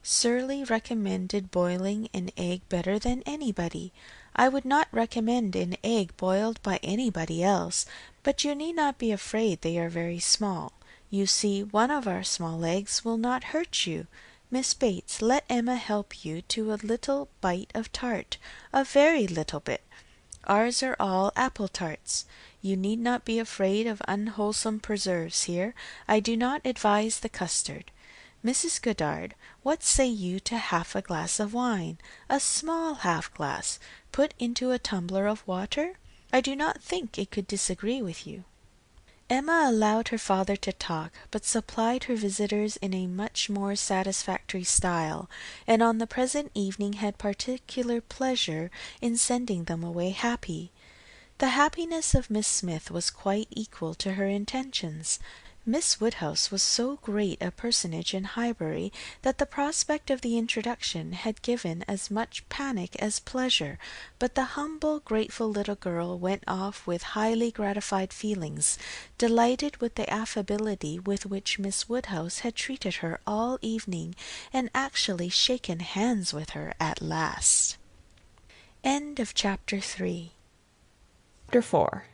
S1: Surly recommended boiling an egg better than anybody. I would not recommend an egg boiled by anybody else, but you need not be afraid they are very small. You see, one of our small eggs will not hurt you. Miss Bates, let Emma help you to a little bite of tart, a very little bit. Ours are all apple tarts. You need not be afraid of unwholesome preserves here. I do not advise the custard. Mrs. Goddard, what say you to half a glass of wine, a small half-glass, put into a tumbler of water? I do not think it could disagree with you." Emma allowed her father to talk, but supplied her visitors in a much more satisfactory style, and on the present evening had particular pleasure in sending them away happy. The happiness of Miss Smith was quite equal to her intentions. Miss Woodhouse was so great a personage in Highbury that the prospect of the introduction had given as much panic as pleasure, but the humble, grateful little girl went off with highly gratified feelings, delighted with the affability with which Miss Woodhouse had treated her all evening, and actually shaken hands with her at last. Chapter 4.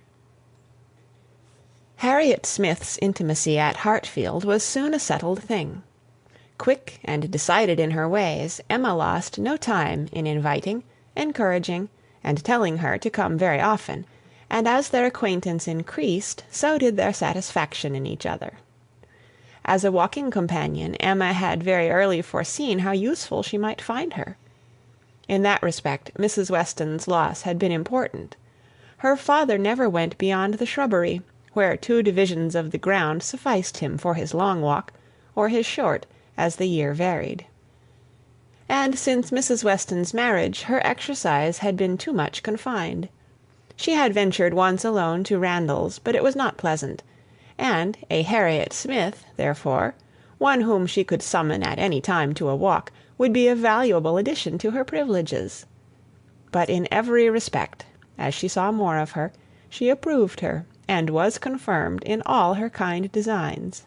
S1: Harriet Smith's intimacy at Hartfield was soon a settled thing. Quick and decided in her ways, Emma lost no time in inviting, encouraging, and telling her to come very often, and as their acquaintance increased, so did their satisfaction in each other. As a walking companion, Emma had very early foreseen how useful she might find her. In that respect, Mrs. Weston's loss had been important. Her father never went beyond the shrubbery, where 2 divisions of the ground sufficed him for his long walk, or his short, as the year varied. And since Mrs. Weston's marriage, her exercise had been too much confined. She had ventured once alone to Randalls, but it was not pleasant, and a Harriet Smith, therefore, one whom she could summon at any time to a walk, would be a valuable addition to her privileges. But in every respect, as she saw more of her, she approved her, and was confirmed in all her kind designs.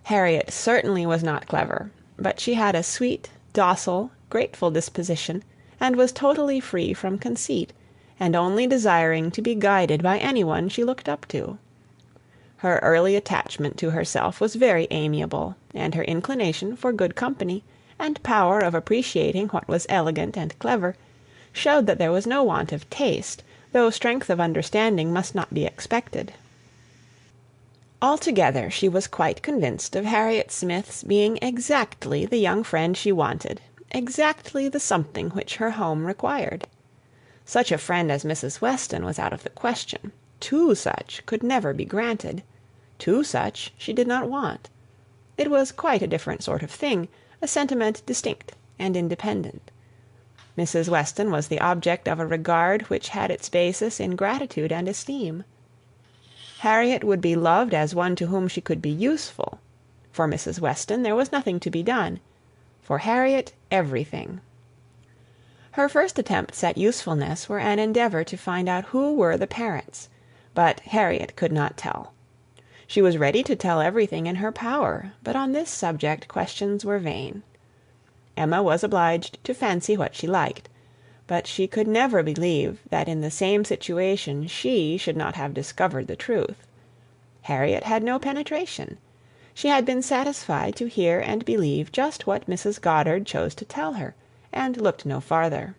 S1: Harriet certainly was not clever, but she had a sweet, docile, grateful disposition,
S2: and was totally free from conceit, and only desiring to be guided by anyone she looked up to. Her early attachment to herself was very amiable, and her inclination for good company, and power of appreciating what was elegant and clever, showed that there was no want of taste, though strength of understanding must not be expected. Altogether she was quite convinced of Harriet Smith's being exactly the young friend she wanted, exactly the something which her home required. Such a friend as Mrs. Weston was out of the question. Two such could never be granted. Two such she did not want. It was quite a different sort of thing, a sentiment distinct and independent. Mrs. Weston was the object of a regard which had its basis in gratitude and esteem. Harriet would be loved as one to whom she could be useful. For Mrs. Weston there was nothing to be done. For Harriet, everything. Her first attempts at usefulness were an endeavour to find out who were the parents, but Harriet could not tell. She was ready to tell everything in her power, but on this subject questions were vain. Emma was obliged to fancy what she liked, but she could never believe that in the same situation she should not have discovered the truth. Harriet had no penetration. She had been satisfied to hear and believe just what Mrs. Goddard chose to tell her, and looked no farther.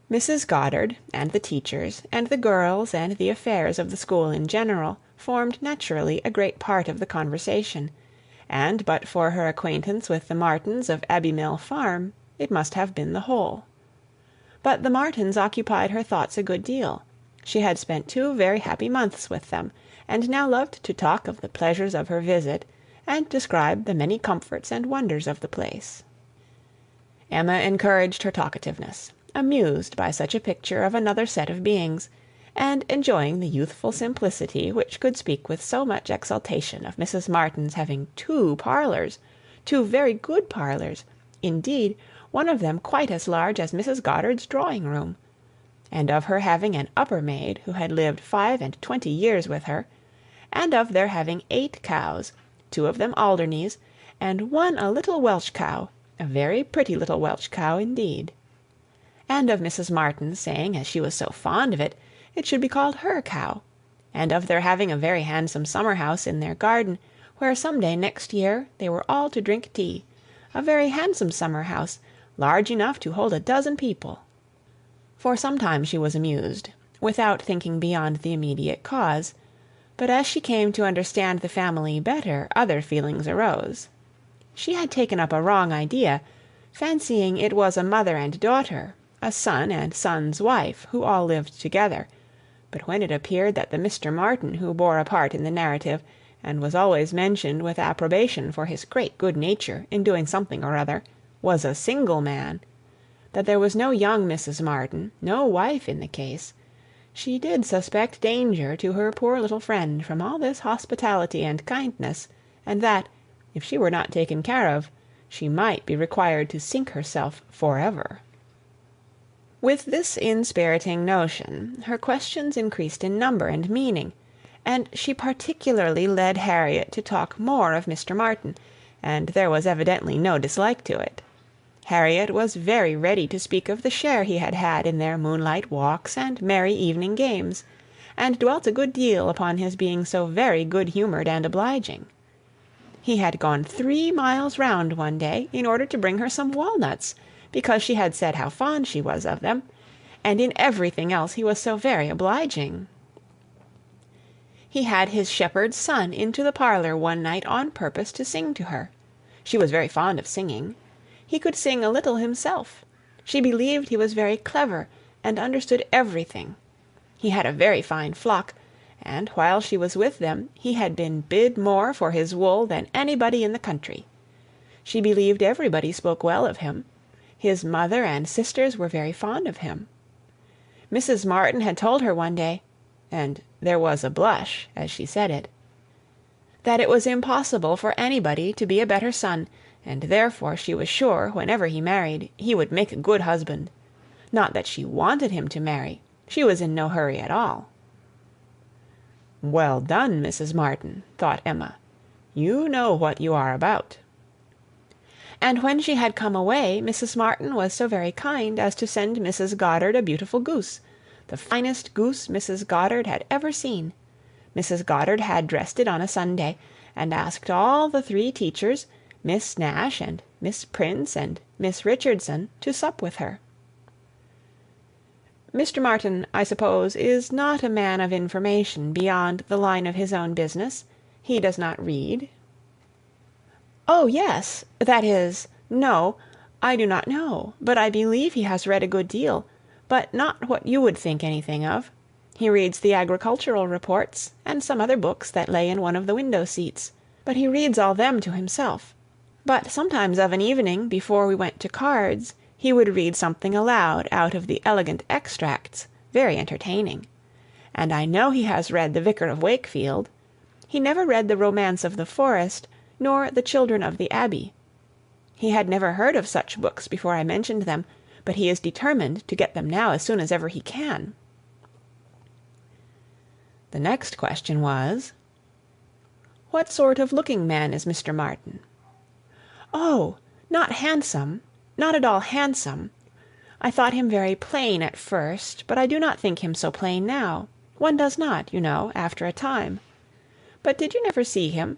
S2: Mrs. Goddard, and the teachers, and the girls, and the affairs of the school in general, formed naturally a great part of the conversation, and but for her acquaintance with the Martins of Abbey Mill Farm, it must have been the whole. But the Martins occupied her thoughts a good deal. She had spent 2 very happy months with them, and now loved to talk of the pleasures of her visit, and describe the many comforts and wonders of the place. Emma encouraged her talkativeness, amused by such a picture of another set of beings, and enjoying the youthful simplicity which could speak with so much exultation of Mrs. Martin's having 2 parlours, 2 very good parlours, indeed, one of them quite as large as Mrs. Goddard's drawing-room, and of her having an upper maid who had lived 25 years with her, and of their having 8 cows, 2 of them Alderneys, and 1 a little Welsh cow, a very pretty little Welsh cow indeed. And of Mrs. Martin saying, as she was so fond of it, it should be called her cow, and of their having a very handsome summer-house in their garden, where some day next year they were all to drink tea, a very handsome summer-house, large enough to hold 12 people. For some time she was amused, without thinking beyond the immediate cause, but as she came to understand the family better, other feelings arose. She had taken up a wrong idea, fancying it was a mother and daughter, a son and son's wife, who all lived together, but when it appeared that the Mr. Martin who bore a part in the narrative, and was always mentioned with approbation for his great good nature in doing something or other, was a single man, that there was no young Mrs. Martin, no wife in the case, she did suspect danger to her poor little friend from all this hospitality and kindness, and that, if she were not taken care of, she might be required to sink herself forever. With this inspiriting notion, her questions increased in number and meaning, and she particularly led Harriet to talk more of Mr. Martin, and there was evidently no dislike to it. Harriet was very ready to speak of the share he had had in their moonlight walks and merry evening games, and dwelt a good deal upon his being so very good-humoured and obliging. He had gone 3 miles round one day in order to bring her some walnuts, because she had said how fond she was of them, and in everything else he was so very obliging. He had his shepherd's son into the parlour one night on purpose to sing to her. She was very fond of singing. He could sing a little himself. She believed he was very clever, and understood everything. He had a very fine flock, and while she was with them he had been bid more for his wool than anybody in the country. She believed everybody spoke well of him. His mother and sisters were very fond of him. Mrs. Martin had told her one day, and there was a blush as she said it, that it was impossible for anybody to be a better son, and therefore she was sure whenever he married he would make a good husband. Not that she wanted him to marry. She was in no hurry at all. "Well done, Mrs. Martin," thought Emma. "You know what you are about." And when she had come away, Mrs. Martin was so very kind as to send Mrs. Goddard a beautiful goose, the finest goose Mrs. Goddard had ever seen. Mrs. Goddard had dressed it on a Sunday, and asked all the 3 teachers, Miss Nash and Miss Prince and Miss Richardson, to sup with her. Mr. Martin, I suppose, is not a man of information beyond the line of his own business. He does not read. Oh, yes, that is, no, I do not know, but I believe he has read a good deal, but not what you would think anything of. He reads the agricultural reports, and some other books that lay in one of the window-seats, but he reads all them to himself. But sometimes of an evening, before we went to cards, he would read something aloud out of the elegant extracts, very entertaining. And I know he has read the Vicar of Wakefield. He never read the Romance of the Forest, nor the Children of the Abbey. He had never heard of such books before I mentioned them, but he is determined to get them now as soon as ever he can. The next question was, what sort of looking man is Mr. Martin? Oh, not handsome, not at all handsome. I thought him very plain at first, but I do not think him so plain now. One does not, you know, after a time. But did you never see him?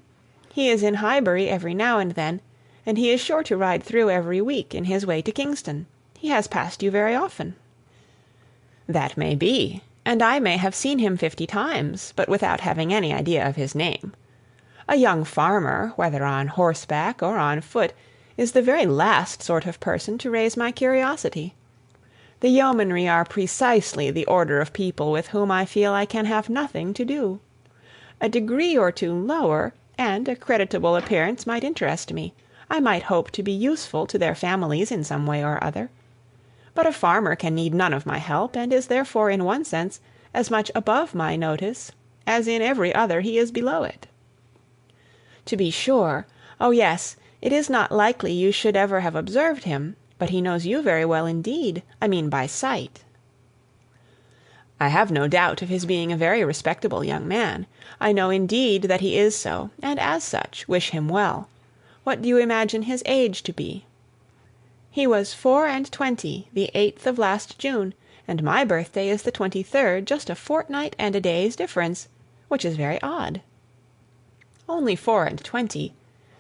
S2: He is in Highbury every now and then, and he is sure to ride through every week in his way to Kingston. He has passed you very often. That may be, and I may have seen him 50 times, but without having any idea of his name. A young farmer, whether on horseback or on foot, is the very last sort of person to raise my curiosity. The yeomanry are precisely the order of people with whom I feel I can have nothing to do. A degree or 2 lower, and a creditable appearance might interest me. I might hope to be useful to their families in some way or other. But a farmer can need none of my help, and is therefore in one sense as much above my notice as in every other he is below it. To be sure, oh yes, it is not likely you should ever have observed him, but he knows you very well indeed, I mean by sight. I have no doubt of his being a very respectable young man. I know indeed that he is so, and as such wish him well. What do you imagine his age to be? He was 24, the 8th of last June, and my birthday is the 23rd, just a fortnight and a day's difference, which is very odd. Only 24.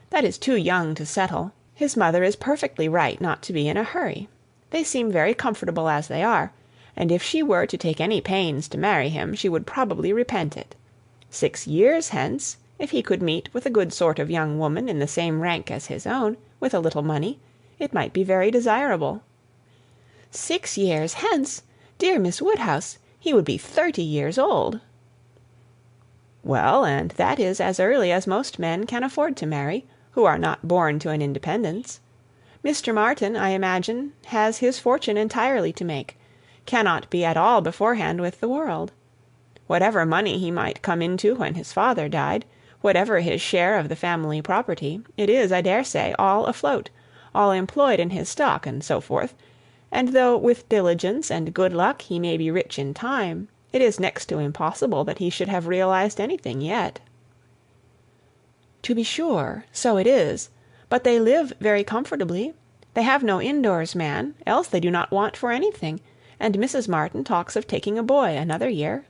S2: That is too young to settle. His mother is perfectly right not to be in a hurry. They seem very comfortable as they are, and if she were to take any pains to marry him, she would probably repent it. 6 years hence, if he could meet with a good sort of young woman in the same rank as his own, with a little money, it might be very desirable. 6 years hence! Dear Miss Woodhouse, he would be 30 years old. Well, and that is as early as most men can afford to marry, who are not born to an independence. Mr. Martin, I imagine, has his fortune entirely to make, cannot be at all beforehand with the world. Whatever money he might come into when his father died, whatever his share of the family property, it is, I dare say, all afloat, all employed in his stock, and so forth, and though with diligence and good luck he may be rich in time, it is next to impossible that he should have realized anything yet. To be sure, so it is, but they live very comfortably. They have no indoors man, else they do not want for anything, and Mrs. Martin talks of taking a boy another year.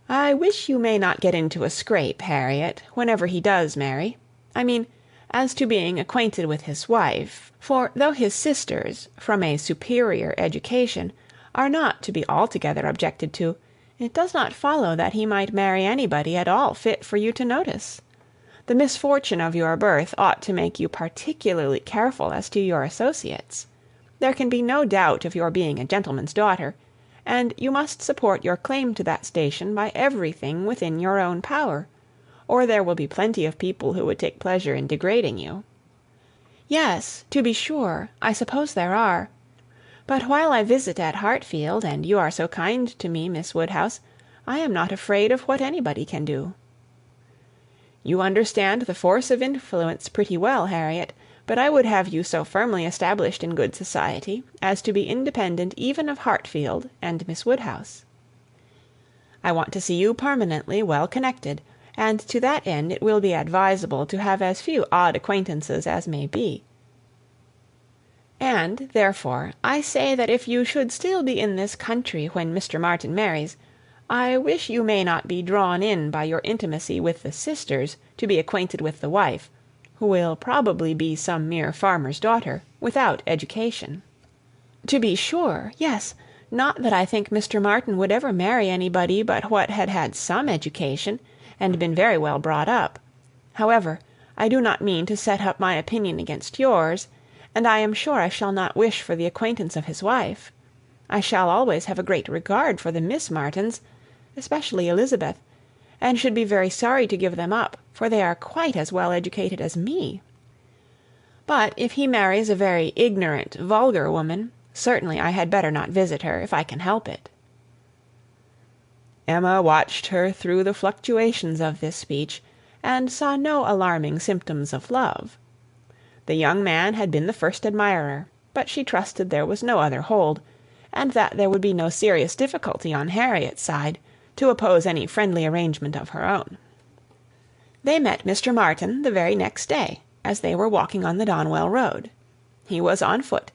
S2: I wish you may not get into a scrape, Harriet, whenever he does marry. I mean, as to being acquainted with his wife, for though his sisters, from a superior education, are not to be altogether objected to, it does not follow that he might marry anybody at all fit for you to notice. The misfortune of your birth ought to make you particularly careful as to your associates. There can be no doubt of your being a gentleman's daughter, and you must support your claim to that station by everything within your own power, or there will be plenty of people who would take pleasure in degrading you. Yes, to be sure, I suppose there are. But while I visit at Hartfield, and you are so kind to me, Miss Woodhouse, I am not afraid of what anybody can do. You understand the force of influence pretty well, Harriet, but I would have you so firmly established in good society as to be independent even of Hartfield and Miss Woodhouse. I want to see you permanently well connected, and to that end it will be advisable to have as few odd acquaintances as may be. And, therefore, I say that if you should still be in this country when Mr. Martin marries, I wish you may not be drawn in by your intimacy with the sisters to be acquainted with the wife, who will probably be some mere farmer's daughter, without education. To be sure, yes. Not that I think Mr. Martin would ever marry anybody but what had had some education, and been very well brought up. However, I do not mean to set up my opinion against yours, and I am sure I shall not wish for the acquaintance of his wife. I shall always have a great regard for the Miss Martins, especially Elizabeth, and should be very sorry to give them up, for they are quite as well educated as me. But if he marries a very ignorant, vulgar woman, certainly I had better not visit her, if I can help it." Emma watched her through the fluctuations of this speech, and saw no alarming symptoms of love. The young man had been the first admirer, but she trusted there was no other hold, and that there would be no serious difficulty on Harriet's side to oppose any friendly arrangement of her own. They met Mr. Martin the very next day, as they were walking on the Donwell road. He was on foot,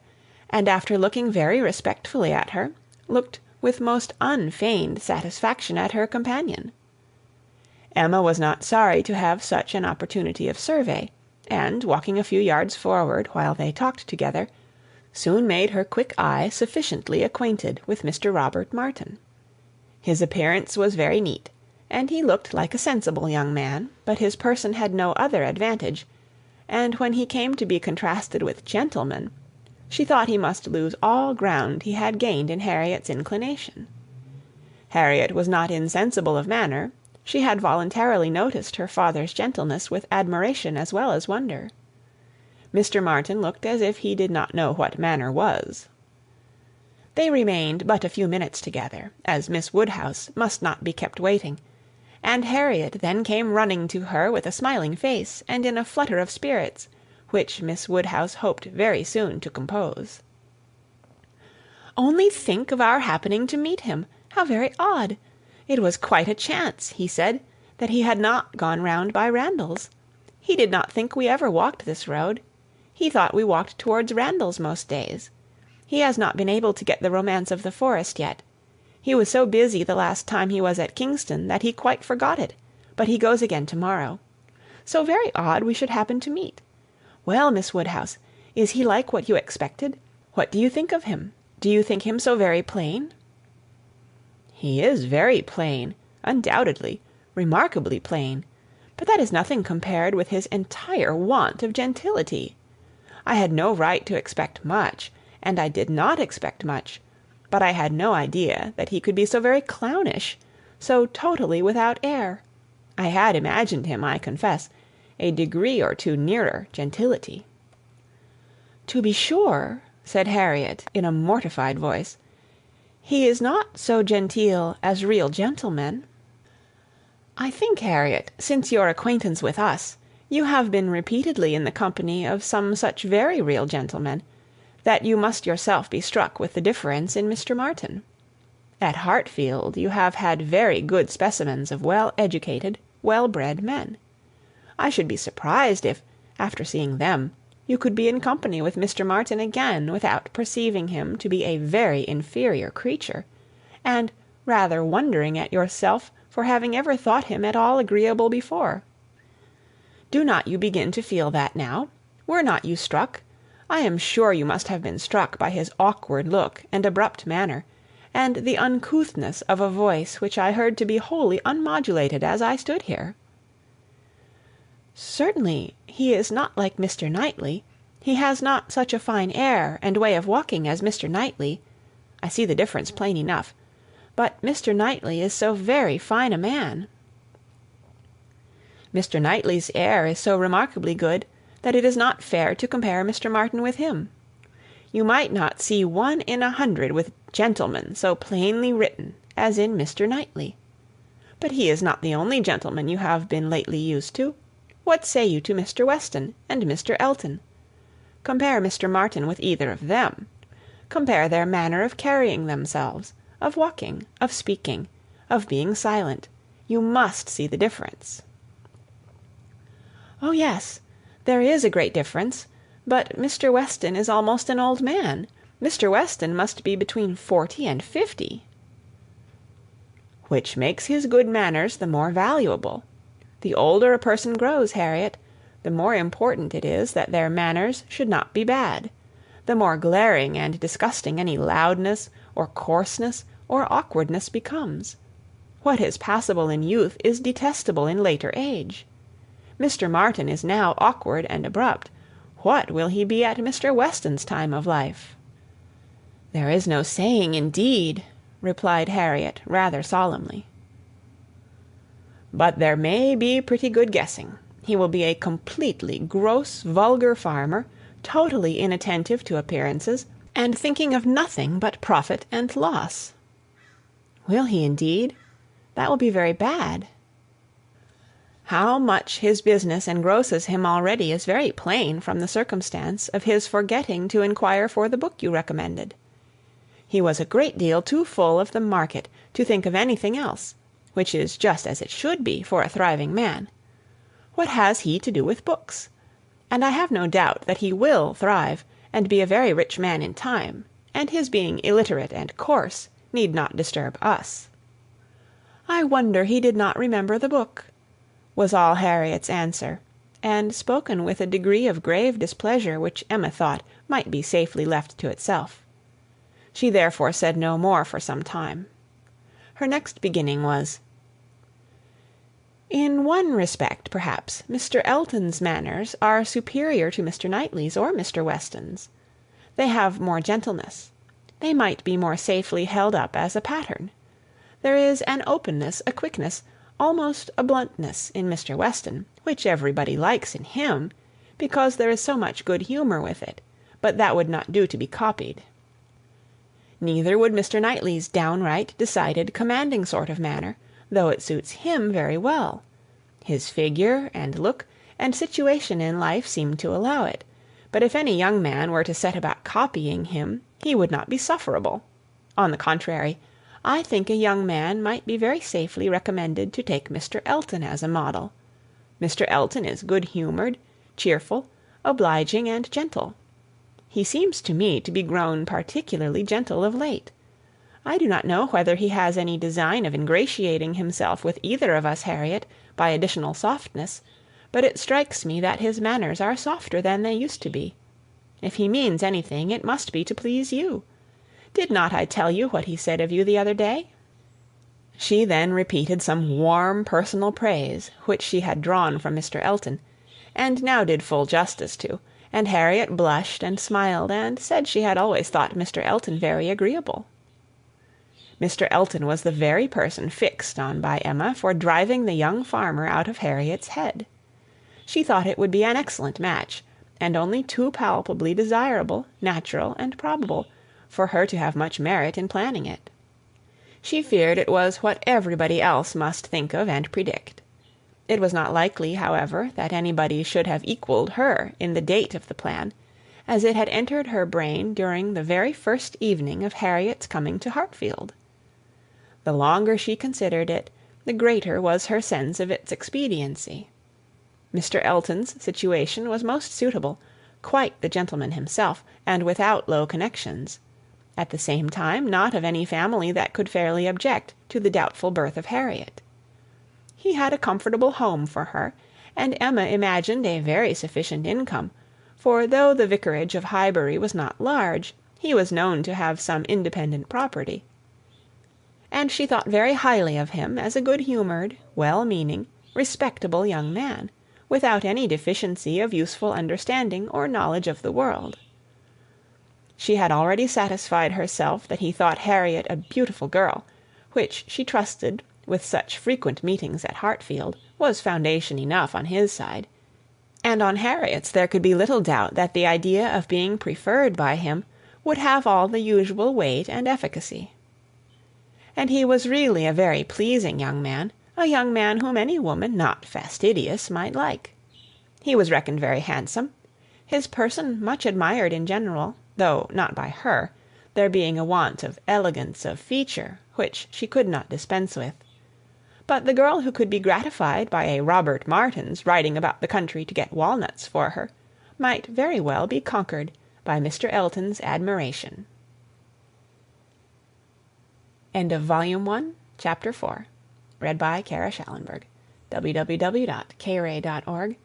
S2: and after looking very respectfully at her, looked with most unfeigned satisfaction at her companion. Emma was not sorry to have such an opportunity of survey, and, walking a few yards forward while they talked together, soon made her quick eye sufficiently acquainted with Mr. Robert Martin. His appearance was very neat, and he looked like a sensible young man, but his person had no other advantage, and when he came to be contrasted with gentlemen, she thought he must lose all ground he had gained in Harriet's inclination. Harriet was not insensible of manner; she had voluntarily noticed her father's gentleness with admiration as well as wonder. Mr. Martin looked as if he did not know what manner was. They remained but a few minutes together, as Miss Woodhouse must not be kept waiting, and Harriet then came running to her with a smiling face and in a flutter of spirits, which Miss Woodhouse hoped very soon to compose. "Only think of our happening to meet him! How very odd! It was quite a chance, he said, that he had not gone round by Randalls. He did not think we ever walked this road. He thought we walked towards Randalls most days. He has not been able to get the Romance of the Forest yet. He was so busy the last time he was at Kingston that he quite forgot it, but he goes again to-morrow. So very odd we should happen to meet. Well, Miss Woodhouse, is he like what you expected? What do you think of him? Do you think him so very plain?" "He is very plain, undoubtedly, remarkably plain; but that is nothing compared with his entire want of gentility. I had no right to expect much, and I did not expect much, but I had no idea that he could be so very clownish, so totally without air. I had imagined him, I confess, a degree or two nearer gentility." "To be sure," said Harriet, in a mortified voice, "he is not so genteel as real gentlemen." "I think, Harriet, since your acquaintance with us, you have been repeatedly in the company of some such very real gentlemen, that you must yourself be struck with the difference in Mr. Martin. At Hartfield you have had very good specimens of well-educated, well-bred men. I should be surprised if, after seeing them, you could be in company with Mr. Martin again without perceiving him to be a very inferior creature, and rather wondering at yourself for having ever thought him at all agreeable before. Do not you begin to feel that now? Were not you struck? I am sure you must have been struck by his awkward look and abrupt manner, and the uncouthness of a voice which I heard to be wholly unmodulated as I stood here." "Certainly he is not like Mr. Knightley. He has not such a fine air and way of walking as Mr. Knightley. I see the difference plain enough. But Mr. Knightley is so very fine a man." "Mr. Knightley's air is so remarkably good, that it is not fair to compare Mr. Martin with him. You might not see 1 in 100 with gentlemen so plainly written as in Mr. Knightley. But he is not the only gentleman you have been lately used to. What say you to Mr. Weston and Mr. Elton? Compare Mr. Martin with either of them. Compare their manner of carrying themselves, of walking, of speaking, of being silent. You must see the difference." "Oh yes, there is a great difference. But Mr. Weston is almost an old man. Mr. Weston must be between 40 and 50. Which makes his good manners the more valuable. The older a person grows, Harriet, the more important it is that their manners should not be bad. The more glaring and disgusting any loudness, or coarseness, or awkwardness becomes. What is passable in youth is detestable in later age. Mr. Martin is now awkward and abrupt. What will he be at Mr. Weston's time of life? There is no saying, indeed, replied Harriet, rather solemnly. But there may be pretty good guessing. He will be a completely gross, vulgar farmer, totally inattentive to appearances, and thinking of nothing but profit and loss. Will he, indeed? That will be very bad. How much his business engrosses him already is very plain from the circumstance of his forgetting to inquire for the book you recommended. He was a great deal too full of the market to think of anything else, which is just as it should be for a thriving man. What has he to do with books? And I have no doubt that he will thrive, and be a very rich man in time, and his being illiterate and coarse need not disturb us. I wonder he did not remember the book, was all Harriet's answer, and spoken with a degree of grave displeasure which Emma thought might be safely left to itself. She therefore said no more for some time. Her next beginning was, "In one respect, perhaps, Mr. Elton's manners are superior to Mr. Knightley's or Mr. Weston's. They have more gentleness. They might be more safely held up as a pattern. There is an openness, a quickness, almost a bluntness in Mr. Weston, which everybody likes in him, because there is so much good humour with it, but that would not do to be copied. Neither would Mr. Knightley's downright, decided, commanding sort of manner, though it suits him very well. His figure, and look, and situation in life seem to allow it, but if any young man were to set about copying him, he would not be sufferable. On the contrary, I think a young man might be very safely recommended to take Mr. Elton as a model. Mr. Elton is good-humoured, cheerful, obliging, and gentle. He seems to me to be grown particularly gentle of late. I do not know whether he has any design of ingratiating himself with either of us, Harriet, by additional softness, but it strikes me that his manners are softer than they used to be. If he means anything, it must be to please you. Did not I tell you what he said of you the other day?" She then repeated some warm personal praise which she had drawn from Mr. Elton, and now did full justice to, and Harriet blushed and smiled, and said she had always thought Mr. Elton very agreeable. Mr. Elton was the very person fixed on by Emma for driving the young farmer out of Harriet's head. She thought it would be an excellent match, and only too palpably desirable, natural, and probable, for her to have much merit in planning it. She feared it was what everybody else must think of and predict. It was not likely, however, that anybody should have equalled her in the date of the plan, as it had entered her brain during the very first evening of Harriet's coming to Hartfield. The longer she considered it, the greater was her sense of its expediency. Mr. Elton's situation was most suitable, quite the gentleman himself, and without low connections; at the same time not of any family that could fairly object to the doubtful birth of Harriet. He had a comfortable home for her, and Emma imagined a very sufficient income, for though the vicarage of Highbury was not large, he was known to have some independent property; and she thought very highly of him as a good-humoured, well-meaning, respectable young man, without any deficiency of useful understanding or knowledge of the world. She had already satisfied herself that he thought Harriet a beautiful girl, which she trusted, with such frequent meetings at Hartfield, was foundation enough on his side; and on Harriet's there could be little doubt that the idea of being preferred by him would have all the usual weight and efficacy. And he was really a very pleasing young man, a young man whom any woman not fastidious might like. He was reckoned very handsome, his person much admired in general, though not by her, there being a want of elegance of feature which she could not dispense with. But the girl who could be gratified by a Robert Martin's riding about the country to get walnuts for her, might very well be conquered by Mr. Elton's admiration. End of Volume 1, Chapter 4. Read by Kara Schallenberg. www.kray.org.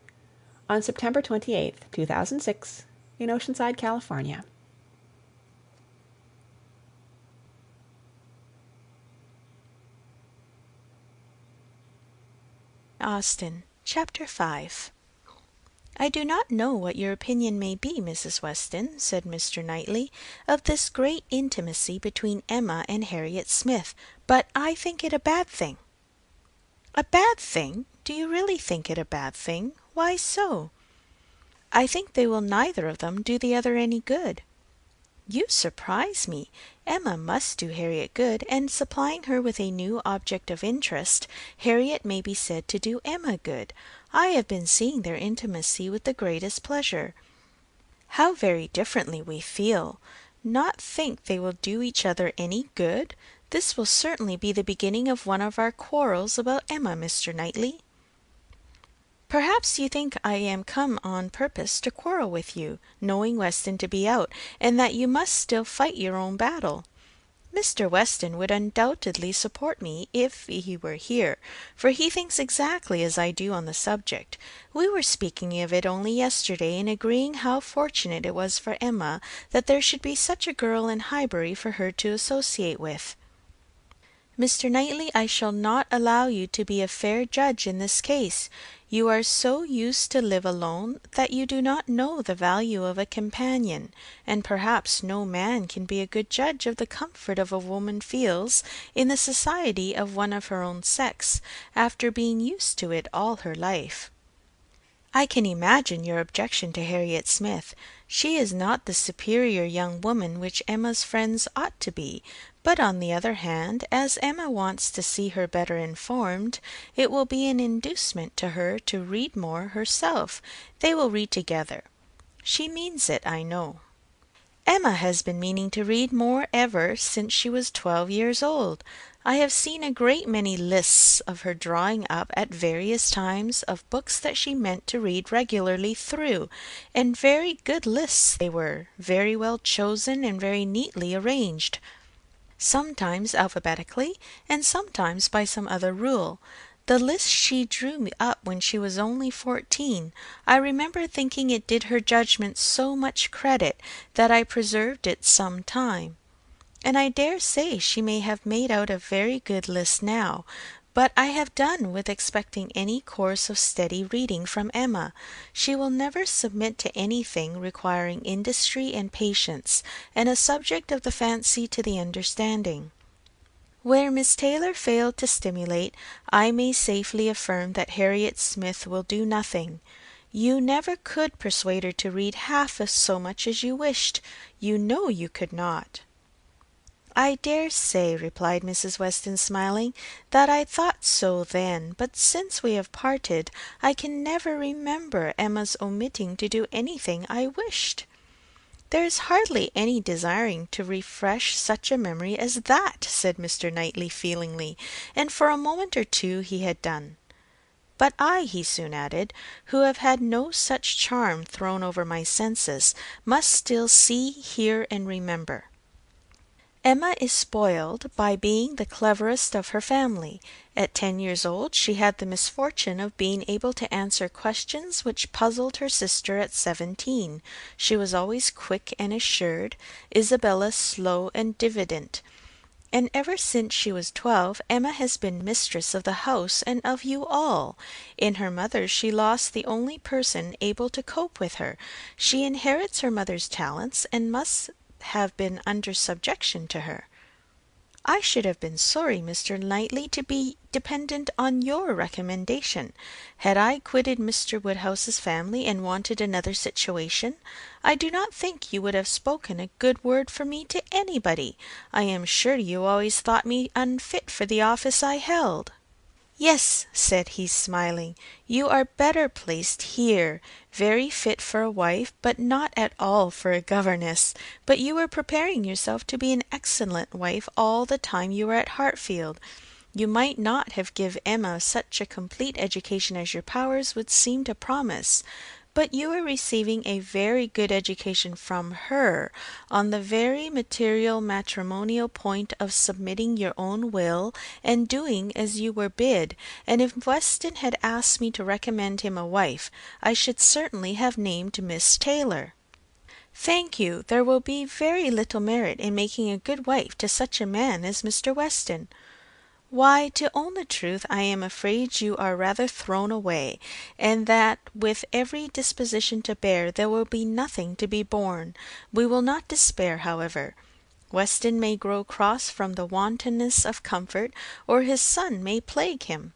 S2: On September 28, 2006, in Oceanside, California.
S1: Austen, Chapter 5. "I do not know what your opinion may be, Mrs. Weston," said Mr. Knightley, "of this great intimacy between Emma and Harriet Smith, but I think it a bad thing." "A bad thing? Do you really think it a bad thing? Why so?" "I think they will neither of them do the other any good." "You surprise me. Emma must do Harriet good, and supplying her with a new object of interest, Harriet may be said to do Emma good. I have been seeing their intimacy with the greatest pleasure. How very differently we feel! Not think they will do each other any good? This will certainly be the beginning of one of our quarrels about Emma, Mr. Knightley." "Perhaps you think I am come on purpose to quarrel with you, knowing Weston to be out, and that you must still fight your own battle. Mr. Weston would undoubtedly support me if he were here, for he thinks exactly as I do on the subject. We were speaking of it only yesterday, and agreeing how fortunate it was for Emma that there should be such a girl in Highbury for her to associate with." "Mr. Knightley, I shall not allow you to be a fair judge in this case. You are so used to live alone that you do not know the value of a companion, and perhaps no man can be a good judge of the comfort a woman feels in the society of one of her own sex, after being used to it all her life. I can imagine your objection to Harriet Smith. She is not the superior young woman which Emma's friends ought to be, but on the other hand, as Emma wants to see her better informed, it will be an inducement to her to read more herself. They will read together. She means it, I know." "Emma has been meaning to read more ever since she was 12 years old. I have seen a great many lists of her drawing up at various times of books that she meant to read regularly through, and very good lists they were, very well chosen and very neatly arranged, sometimes alphabetically, and sometimes by some other rule. The list she drew up when she was only 14, I remember thinking it did her judgment so much credit that I preserved it some time. And I dare say she may have made out a very good list now, but I have done with expecting any course of steady reading from Emma. She will never submit to anything requiring industry and patience, and a subject of the fancy to the understanding. Where Miss Taylor failed to stimulate, I may safely affirm that Harriet Smith will do nothing. You never could persuade her to read half so much as you wished. You know you could not." "I dare say," replied Mrs. Weston, smiling, "that I thought so then, but since we have parted, I can never remember Emma's omitting to do anything I wished." "There is hardly any desiring to refresh such a memory as that," said Mr. Knightley feelingly, and for a moment or two he had done. "But I," he soon added, "who have had no such charm thrown over my senses, must still see, hear, and remember. Emma is spoiled by being the cleverest of her family. At 10 years old she had the misfortune of being able to answer questions which puzzled her sister at 17. She was always quick and assured, Isabella slow and diffident. And ever since she was 12, Emma has been mistress of the house and of you all. In her mother she lost the only person able to cope with her. She inherits her mother's talents, and must have been under subjection to her. I should have been sorry, Mr. Knightley, to be dependent on your recommendation. Had I quitted Mr. Woodhouse's family and wanted another situation, I do not think you would have spoken a good word for me to anybody. I am sure you always thought me unfit for the office I held." "Yes," said he, smiling, "you are better placed here, very fit for a wife, but not at all for a governess. But you were preparing yourself to be an excellent wife all the time you were at Hartfield. You might not have give Emma such a complete education as your powers would seem to promise, But you are receiving a very good education from her, on the very material matrimonial point of submitting your own will and doing as you were bid, and if Weston had asked me to recommend him a wife, I should certainly have named Miss Taylor. Thank you. There will be very little merit in making a good wife to such a man as Mr. Weston. Why, to own the truth, I am afraid you are rather thrown away, and that with every disposition to bear there will be nothing to be borne. We will not despair, however. Weston may grow cross from the wantonness of comfort, or his son may plague him.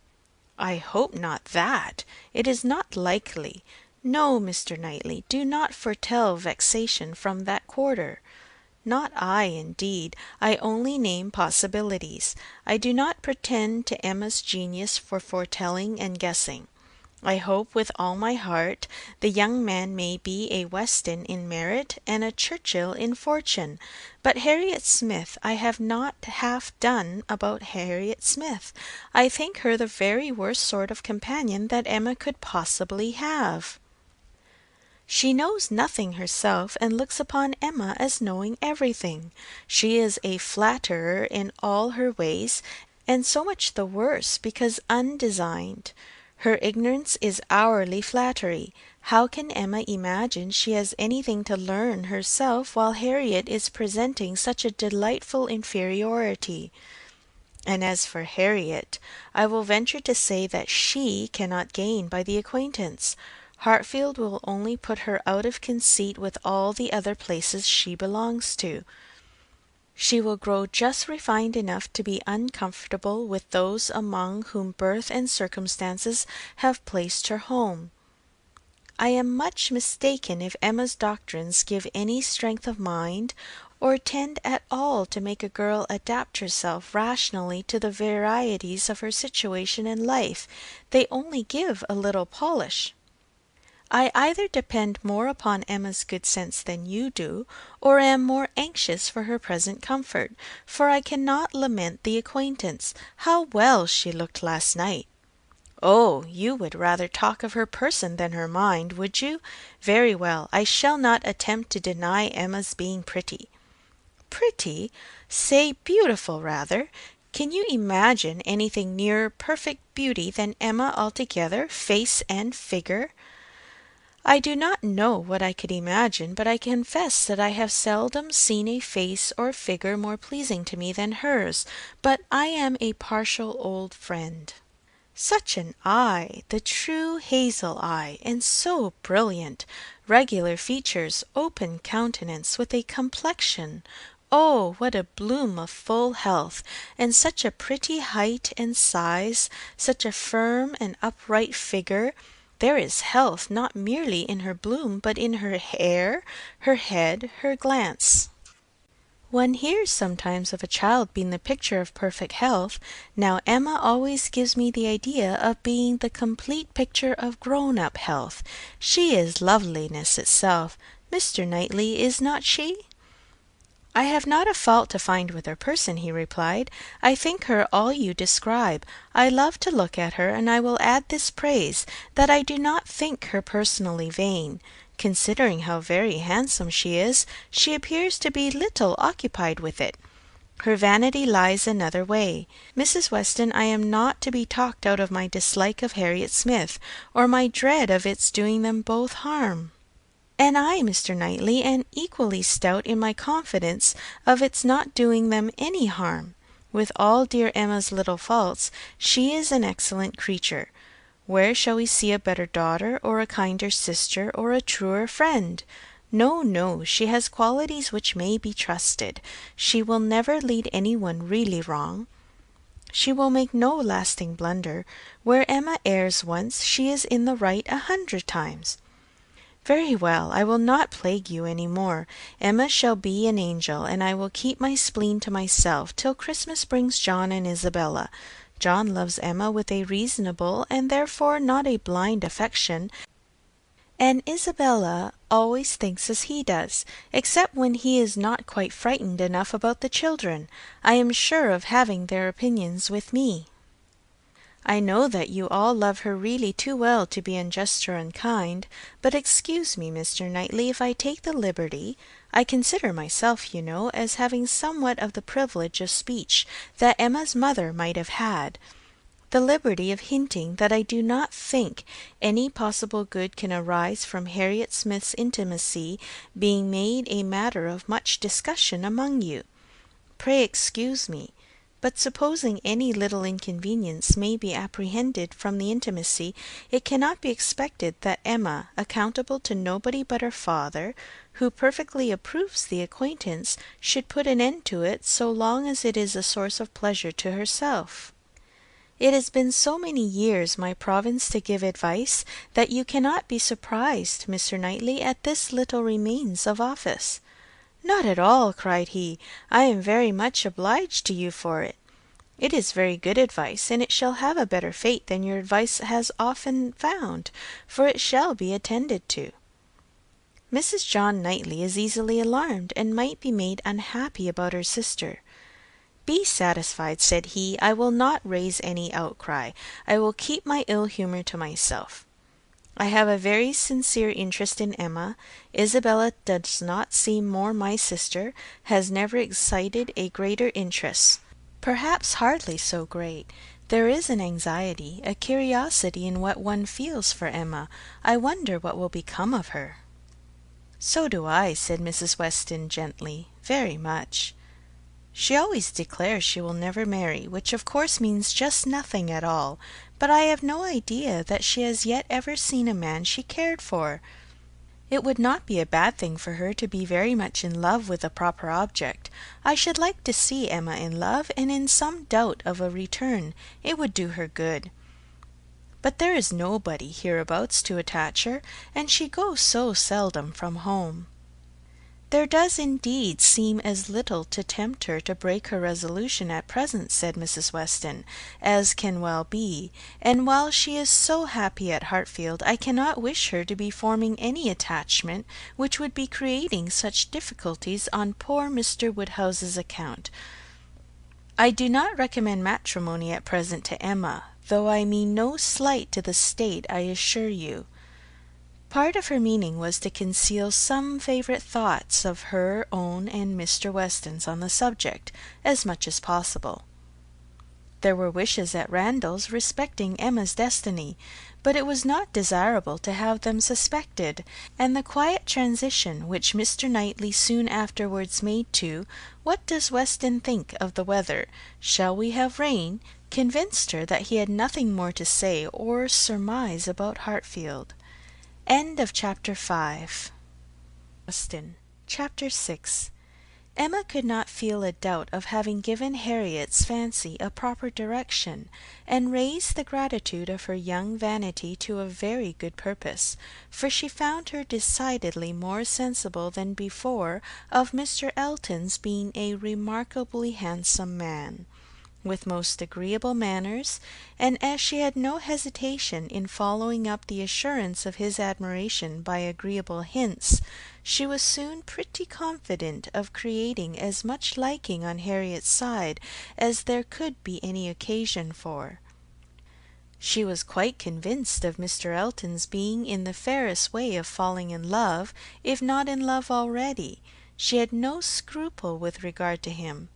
S1: I hope not that. It is not likely. No, Mr. Knightley, do not foretell vexation from that quarter. Not I, indeed. I only name possibilities. I do not pretend to Emma's genius for foretelling and guessing. I hope with all my heart the young man may be a Weston in merit and a Churchill in fortune. But Harriet Smith, I have not half done about Harriet Smith. I think her the very worst sort of companion that Emma could possibly have. She knows nothing herself, and looks upon Emma as knowing everything. She is a flatterer in all her ways, and so much the worse because undesigned. Her ignorance is hourly flattery. How can Emma imagine she has anything to learn herself while Harriet is presenting such a delightful inferiority? And as for Harriet, I will venture to say that she cannot gain by the acquaintance. Hartfield will only put her out of conceit with all the other places she belongs to. She will grow just refined enough to be uncomfortable with those among whom birth and circumstances have placed her home. I am much mistaken if Emma's doctrines give any strength of mind, or tend at all to make a girl adapt herself rationally to the varieties of her situation in life. They only give a little polish. I either depend more upon Emma's good sense than you do, or am more anxious for her present comfort, for I cannot lament the acquaintance. How well she looked last night! Oh, you would rather talk of her person than her mind, would you? Very well, I shall not attempt to deny Emma's being pretty. Pretty? Say beautiful, rather. Can you imagine anything nearer perfect beauty than Emma altogether, face and figure? I do not know what I could imagine, but I confess that I have seldom seen a face or figure more pleasing to me than hers, but I am a partial old friend. Such an eye, the true hazel eye, and so brilliant, regular features, open countenance, with a complexion, oh, what a bloom of full health, and such a pretty height and size, such a firm and upright figure. There is health not merely in her bloom, but in her hair, her head, her glance. One hears sometimes of a child being the picture of perfect health. Now Emma always gives me the idea of being the complete picture of grown-up health. She is loveliness itself. Mr. Knightley, is not she? I have not a fault to find with her person, he replied. I think her all you describe. I love to look at her, and I will add this praise, that I do not think her personally vain. Considering how very handsome she is, she appears to be little occupied with it. Her vanity lies another way. Mrs. Weston, I am not to be talked out of my dislike of Harriet Smith, or my dread of its doing them both harm. And I, Mr. Knightley, am equally stout in my confidence of its not doing them any harm. With all dear Emma's little faults, she is an excellent creature. Where shall we see a better daughter, or a kinder sister, or a truer friend? No, no, she has qualities which may be trusted. She will never lead any one really wrong. She will make no lasting blunder. Where Emma errs once, she is in the right 100 times. Very well, I will not plague you any more. Emma shall be an angel, and I will keep my spleen to myself till Christmas brings John and Isabella. John loves Emma with a reasonable, and therefore not a blind affection, and Isabella always thinks as he does, except when he is not quite frightened enough about the children. I am sure of having their opinions with me. I know that you all love her really too well to be unjust or unkind, but excuse me, Mr. Knightley, if I take the liberty, I consider myself, you know, as having somewhat of the privilege of speech that Emma's mother might have had, the liberty of hinting that I do not think any possible good can arise from Harriet Smith's intimacy being made a matter of much discussion among you. Pray excuse me. But supposing any little inconvenience may be apprehended from the intimacy, it cannot be expected that Emma, accountable to nobody but her father, who perfectly approves the acquaintance, should put an end to it so long as it is a source of pleasure to herself. It has been so many years my province to give advice, that you cannot be surprised, Mr. Knightley, at this little remains of office. Not at all, cried he. I am very much obliged to you for it. It is very good advice, and it shall have a better fate than your advice has often found, for it shall be attended to. Mrs. John Knightley is easily alarmed, and might be made unhappy about her sister. Be satisfied, said he, I will not raise any outcry. I will keep my ill humour to myself. I have a very sincere interest in Emma. Isabella does not seem more my sister, has never excited a greater interest, perhaps hardly so great. There is an anxiety, a curiosity in what one feels for Emma. I wonder what will become of her. So do I, said Mrs. Weston gently, very much. She always declares she will never marry, which of course means just nothing at all, but I have no idea that she has yet ever seen a man she cared for. It would not be a bad thing for her to be very much in love with a proper object. I should like to see Emma in love, and in some doubt of a return. It would do her good. But there is nobody hereabouts to attach her, and she goes so seldom from home. There does indeed seem as little to tempt her to break her resolution at present, said Mrs. Weston, as can well be, and while she is so happy at Hartfield, I cannot wish her to be forming any attachment which would be creating such difficulties on poor Mr. Woodhouse's account. I do not recommend matrimony at present to Emma, though I mean no slight to the state, I assure you. Part of her meaning was to conceal some favourite thoughts of her own and Mr. Weston's on the subject, as much as possible. There were wishes at Randalls respecting Emma's destiny, but it was not desirable to have them suspected, and the quiet transition which Mr. Knightley soon afterwards made to "What does Weston think of the weather? Shall we have rain?" convinced her that he had nothing more to say or surmise about Hartfield. End of chapter 5. Austen. Chapter 6. Emma could not feel a doubt of having given Harriet's fancy a proper direction, and raised the gratitude of her young vanity to a very good purpose, for she found her decidedly more sensible than before of Mr. Elton's being a remarkably handsome man, with most agreeable manners, and as she had no hesitation in following up the assurance of his admiration by agreeable hints, she was soon pretty confident of creating as much liking on Harriet's side as there could be any occasion for. She was quite convinced of Mr. Elton's being in the fairest way of falling in love, if not in love already. She had no scruple with regard to him.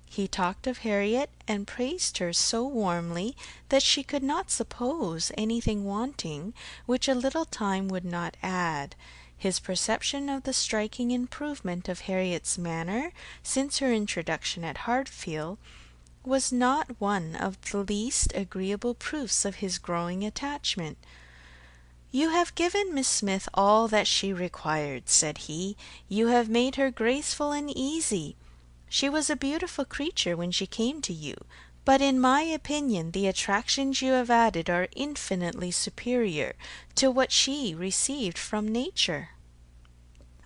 S1: He talked of Harriet, and praised her so warmly that she could not suppose anything wanting which a little time would not add. His perception of the striking improvement of Harriet's manner since her introduction at Hartfield was not one of the least agreeable proofs of his growing attachment. "You have given Miss Smith all that she required," said he. "You have made her graceful and easy. She was a beautiful creature when she came to you, but in my opinion the attractions you have added are infinitely superior to what she received from nature.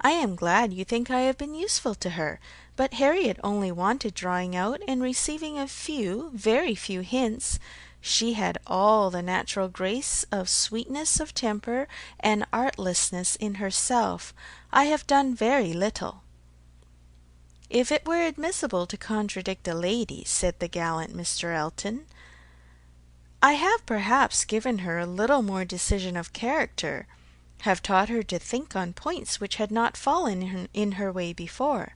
S1: I am glad you think I have been useful to her, but Harriet only wanted drawing out and receiving a few, very few hints. She had all the natural grace of sweetness of temper and artlessness in herself. I have done very little." "If it were admissible to contradict a lady," said the gallant Mr. Elton, I have perhaps given her a little more decision of character, have taught her to think on points which had not fallen in her way before.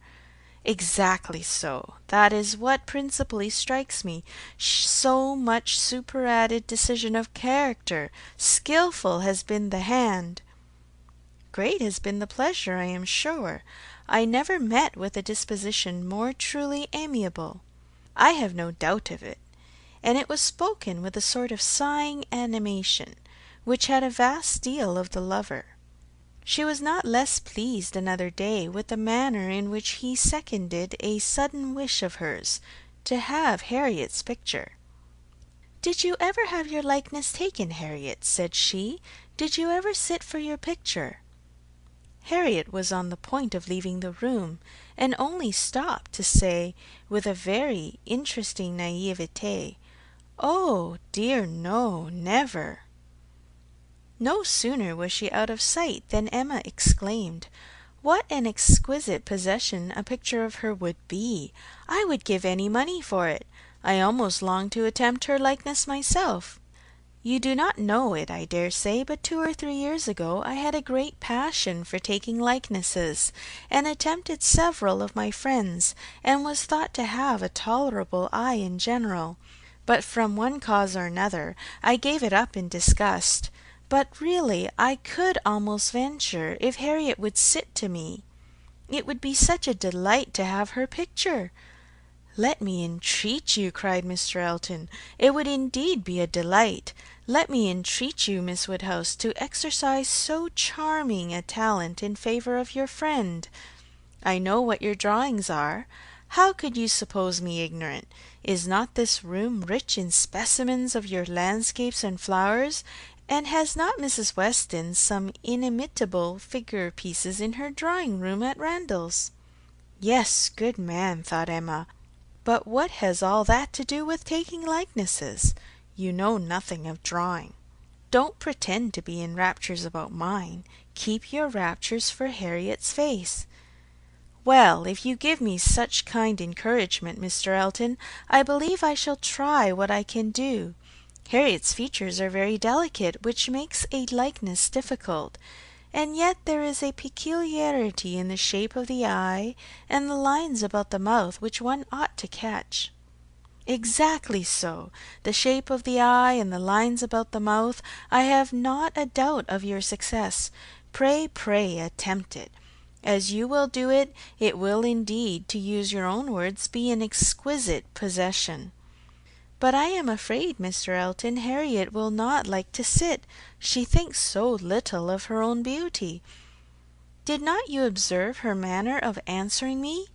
S1: Exactly so. That is what principally strikes me. So much superadded decision of character. Skilful has been the hand. Great has been the pleasure, I am sure. I never met with a disposition more truly amiable. I have no doubt of it. And it was spoken with a sort of sighing animation, which had a vast deal of the lover. She was not less pleased another day with the manner in which he seconded a sudden wish of hers to have Harriet's picture. "Did you ever have your likeness taken, Harriet?" said she. "Did you ever sit for your picture?" Harriet was on the point of leaving the room, and only stopped to say, with a very interesting naivete, "Oh, dear no, never." No sooner was she out of sight than Emma exclaimed, "What an exquisite possession a picture of her would be! I would give any money for it. I almost long to attempt her likeness myself. You do not know it, I dare say, but 2 or 3 years ago I had a great passion for taking likenesses, and attempted several of my friends, and was thought to have a tolerable eye in general, but from one cause or another I gave it up in disgust. But really I could almost venture, if Harriet would sit to me. It would be such a delight to have her picture." "Let me entreat you," cried Mr. Elton. "It would indeed be a delight. Let me entreat you, Miss Woodhouse, to exercise so charming a talent in favour of your friend. I know what your drawings are. How could you suppose me ignorant? Is not this room rich in specimens of your landscapes and flowers? And has not Mrs. Weston some inimitable figure pieces in her drawing room at Randalls?" Yes, good man, thought Emma. But what has all that to do with taking likenesses? You know nothing of drawing. Don't pretend to be in raptures about mine. Keep your raptures for Harriet's face. Well, if you give me such kind encouragement, Mr. Elton, I believe I shall try what I can do. Harriet's features are very delicate, which makes a likeness difficult, and yet there is a peculiarity in the shape of the eye and the lines about the mouth which one ought to catch. Exactly so. The shape of the eye and the lines about the mouth. I have not a doubt of your success. Pray, pray, attempt it. As you will do it, it will indeed, to use your own words, be an exquisite possession. But I am afraid, Mr. Elton, Harriet will not like to sit. She thinks so little of her own beauty. Did not you observe her manner of answering me?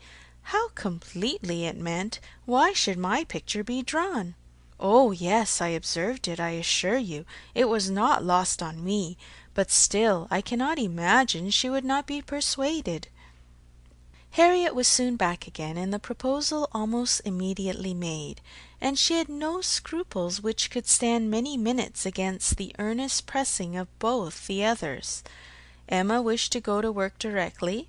S1: How completely it meant, why should my picture be drawn? Oh, yes, I observed it, I assure you. It was not lost on me, but still I cannot imagine she would not be persuaded. Harriet was soon back again, and the proposal almost immediately made, and she had no scruples which could stand many minutes against the earnest pressing of both the others. Emma wished to go to work directly,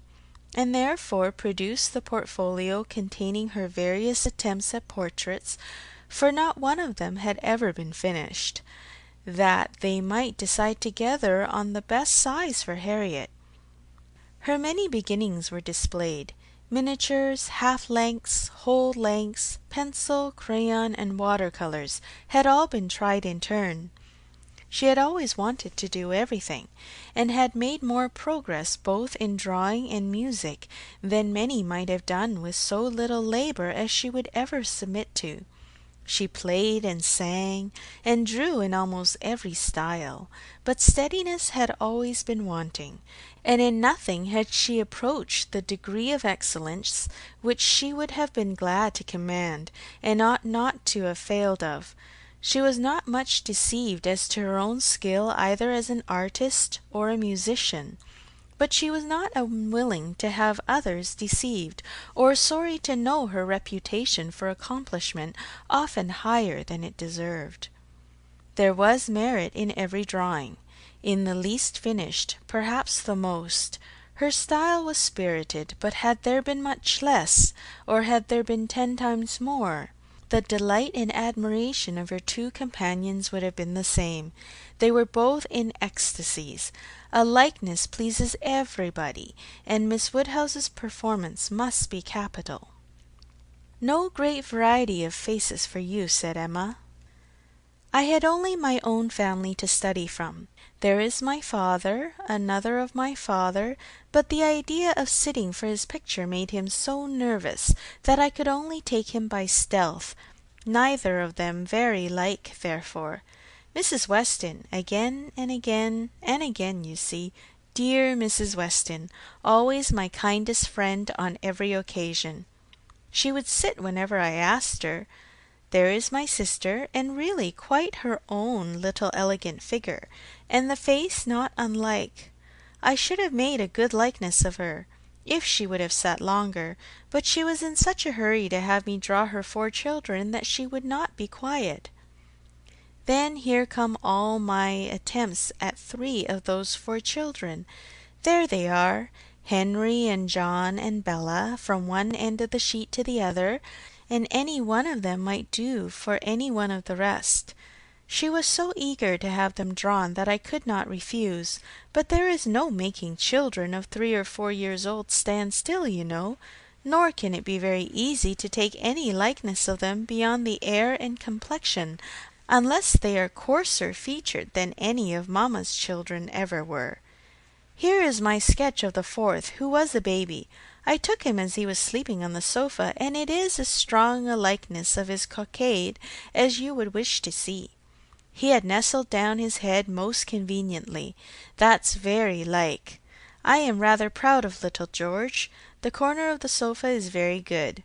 S1: and therefore produced the portfolio containing her various attempts at portraits, for not one of them had ever been finished, that they might decide together on the best size for Harriet. Her many beginnings were displayed. Miniatures, half-lengths, whole lengths, pencil, crayon, and water-colours had all been tried in turn. She had always wanted to do everything, and had made more progress both in drawing and music than many might have done with so little labour as she would ever submit to. She played and sang, and drew in almost every style, but steadiness had always been wanting, and in nothing had she approached the degree of excellence which she would have been glad to command, and ought not to have failed of. She was not much deceived as to her own skill either as an artist or a musician, but she was not unwilling to have others deceived, or sorry to know her reputation for accomplishment often higher than it deserved. There was merit in every drawing, in the least finished, perhaps the most. Her style was spirited, but had there been much less, or had there been 10 times more, The delight and admiration of her two companions would have been the same. They were both in ecstasies. A likeness pleases everybody, and Miss Woodhouse's performance must be capital. "No great variety of faces for you," said Emma. "I had only my own family to study from. There is my father, another of my father, but the idea of sitting for his picture made him so nervous that I could only take him by stealth, neither of them very like, therefore. Mrs. Weston, again and again and again, you see, dear Mrs. Weston, always my kindest friend on every occasion. She would sit whenever I asked her. There is my sister, and really quite her own little elegant figure, and the face not unlike. I should have made a good likeness of her, if she would have sat longer, but she was in such a hurry to have me draw her 4 children that she would not be quiet. Then here come all my attempts at 3 of those 4 children. There they are, Henry and John and Bella, from one end of the sheet to the other, and any one of them might do for any one of the rest. She was so eager to have them drawn that I could not refuse, but there is no making children of 3 or 4 years old stand still, you know, nor can it be very easy to take any likeness of them beyond the air and complexion, unless they are coarser featured than any of mamma's children ever were. Here is my sketch of the 4th, who was a baby. I took him as he was sleeping on the sofa, and it is as strong a likeness of his cockade as you would wish to see. He had nestled down his head most conveniently. That's very like. I am rather proud of little George. The corner of the sofa is very good.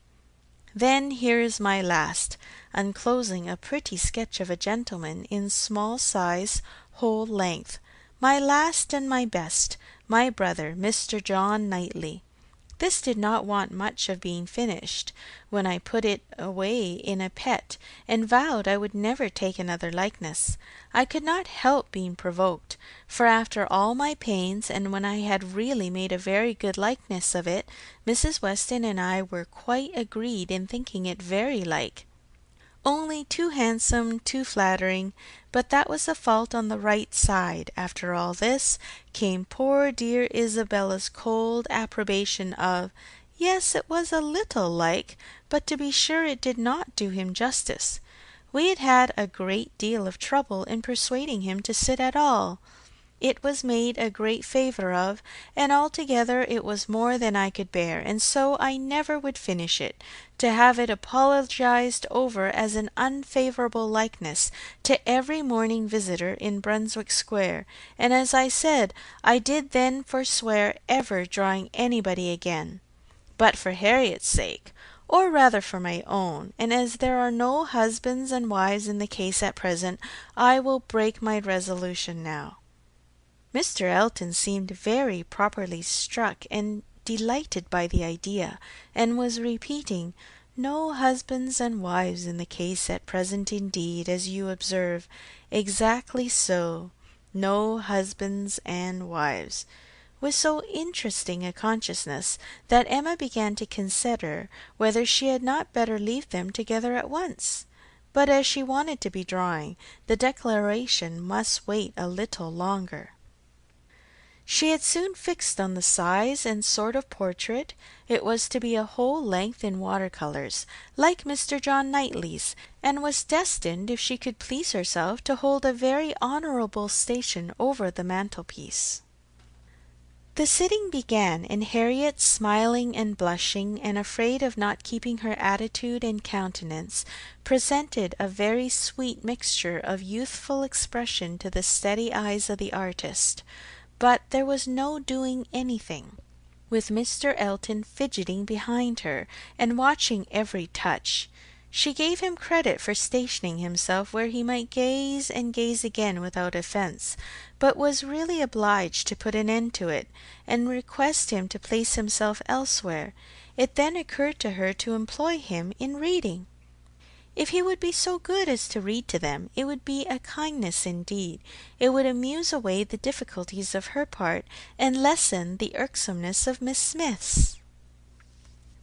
S1: Then here is my last, enclosing a pretty sketch of a gentleman in small size, whole length. My last and my best, my brother, Mr. John Knightley. This did not want much of being finished, when I put it away in a pet, and vowed I would never take another likeness. I could not help being provoked, for after all my pains, and when I had really made a very good likeness of it, Mrs. Weston and I were quite agreed in thinking it very like. Only too handsome, too flattering, but that was a fault on the right side. After all this came poor dear Isabella's cold approbation of, yes, it was a little like, but to be sure it did not do him justice. We had had a great deal of trouble in persuading him to sit at all. It was made a great favour of, and altogether it was more than I could bear, and so I never would finish it, to have it apologized over as an unfavourable likeness to every morning visitor in Brunswick Square, and as I said, I did then forswear ever drawing anybody again. But for Harriet's sake, or rather for my own, and as there are no husbands and wives in the case at present, I will break my resolution now. Mr. Elton seemed very properly struck and delighted by the idea, and was repeating, "No husbands and wives in the case at present indeed, as you observe. Exactly so. No husbands and wives," with so interesting a consciousness that Emma began to consider whether she had not better leave them together at once. But as she wanted to be drawing, the declaration must wait a little longer. She had soon fixed on the size and sort of portrait. It was to be a whole length in water-colours, like Mr. John Knightley's, and was destined, if she could please herself, to hold a very honourable station over the mantelpiece. The sitting began, and Harriet, smiling and blushing, and afraid of not keeping her attitude and countenance, presented a very sweet mixture of youthful expression to the steady eyes of the artist. But there was no doing anything, with Mr. Elton fidgeting behind her, and watching every touch. She gave him credit for stationing himself where he might gaze and gaze again without offence, but was really obliged to put an end to it, and request him to place himself elsewhere. It then occurred to her to employ him in reading. If he would be so good as to read to them, it would be a kindness indeed. It would amuse away the difficulties of her part, and lessen the irksomeness of Miss Smith's.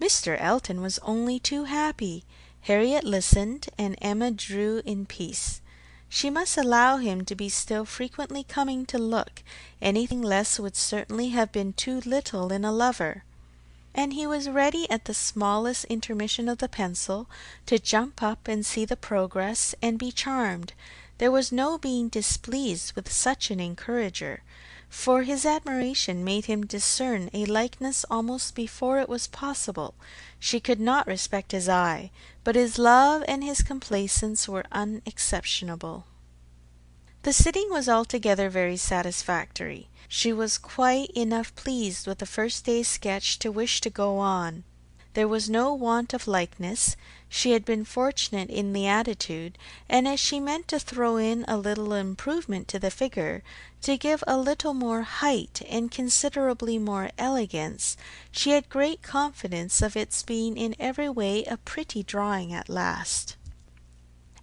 S1: Mr. Elton was only too happy. Harriet listened, and Emma drew in peace. She must allow him to be still frequently coming to look; anything less would certainly have been too little in a lover. And he was ready at the smallest intermission of the pencil to jump up and see the progress and be charmed. There was no being displeased with such an encourager, for his admiration made him discern a likeness almost before it was possible. She could not respect his eye, but his love and his complaisance were unexceptionable. The sitting was altogether very satisfactory. She was quite enough pleased with the first day's sketch to wish to go on. There was no want of likeness. She had been fortunate in the attitude, and as she meant to throw in a little improvement to the figure, to give a little more height and considerably more elegance, she had great confidence of its being in every way a pretty drawing at last,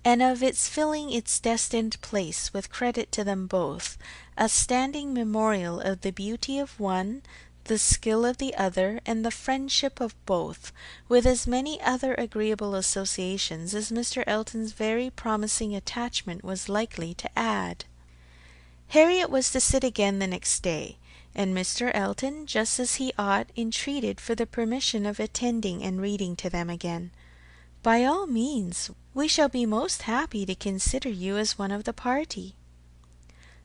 S1: and of its filling its destined place with credit to them both, a standing memorial of the beauty of one, the skill of the other, and the friendship of both, with as many other agreeable associations as Mr. Elton's very promising attachment was likely to add. Harriet was to sit again the next day, and Mr. Elton, just as he ought, entreated for the permission of attending and reading to them again. "By all means. We shall be most happy to consider you as one of the party."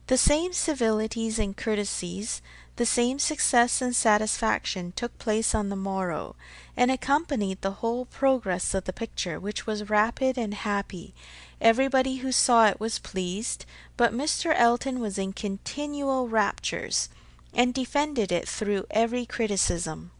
S1: The same civilities and courtesies, the same success and satisfaction took place on the morrow, and accompanied the whole progress of the picture, which was rapid and happy. Everybody who saw it was pleased, but Mr. Elton was in continual raptures, and defended it through every criticism.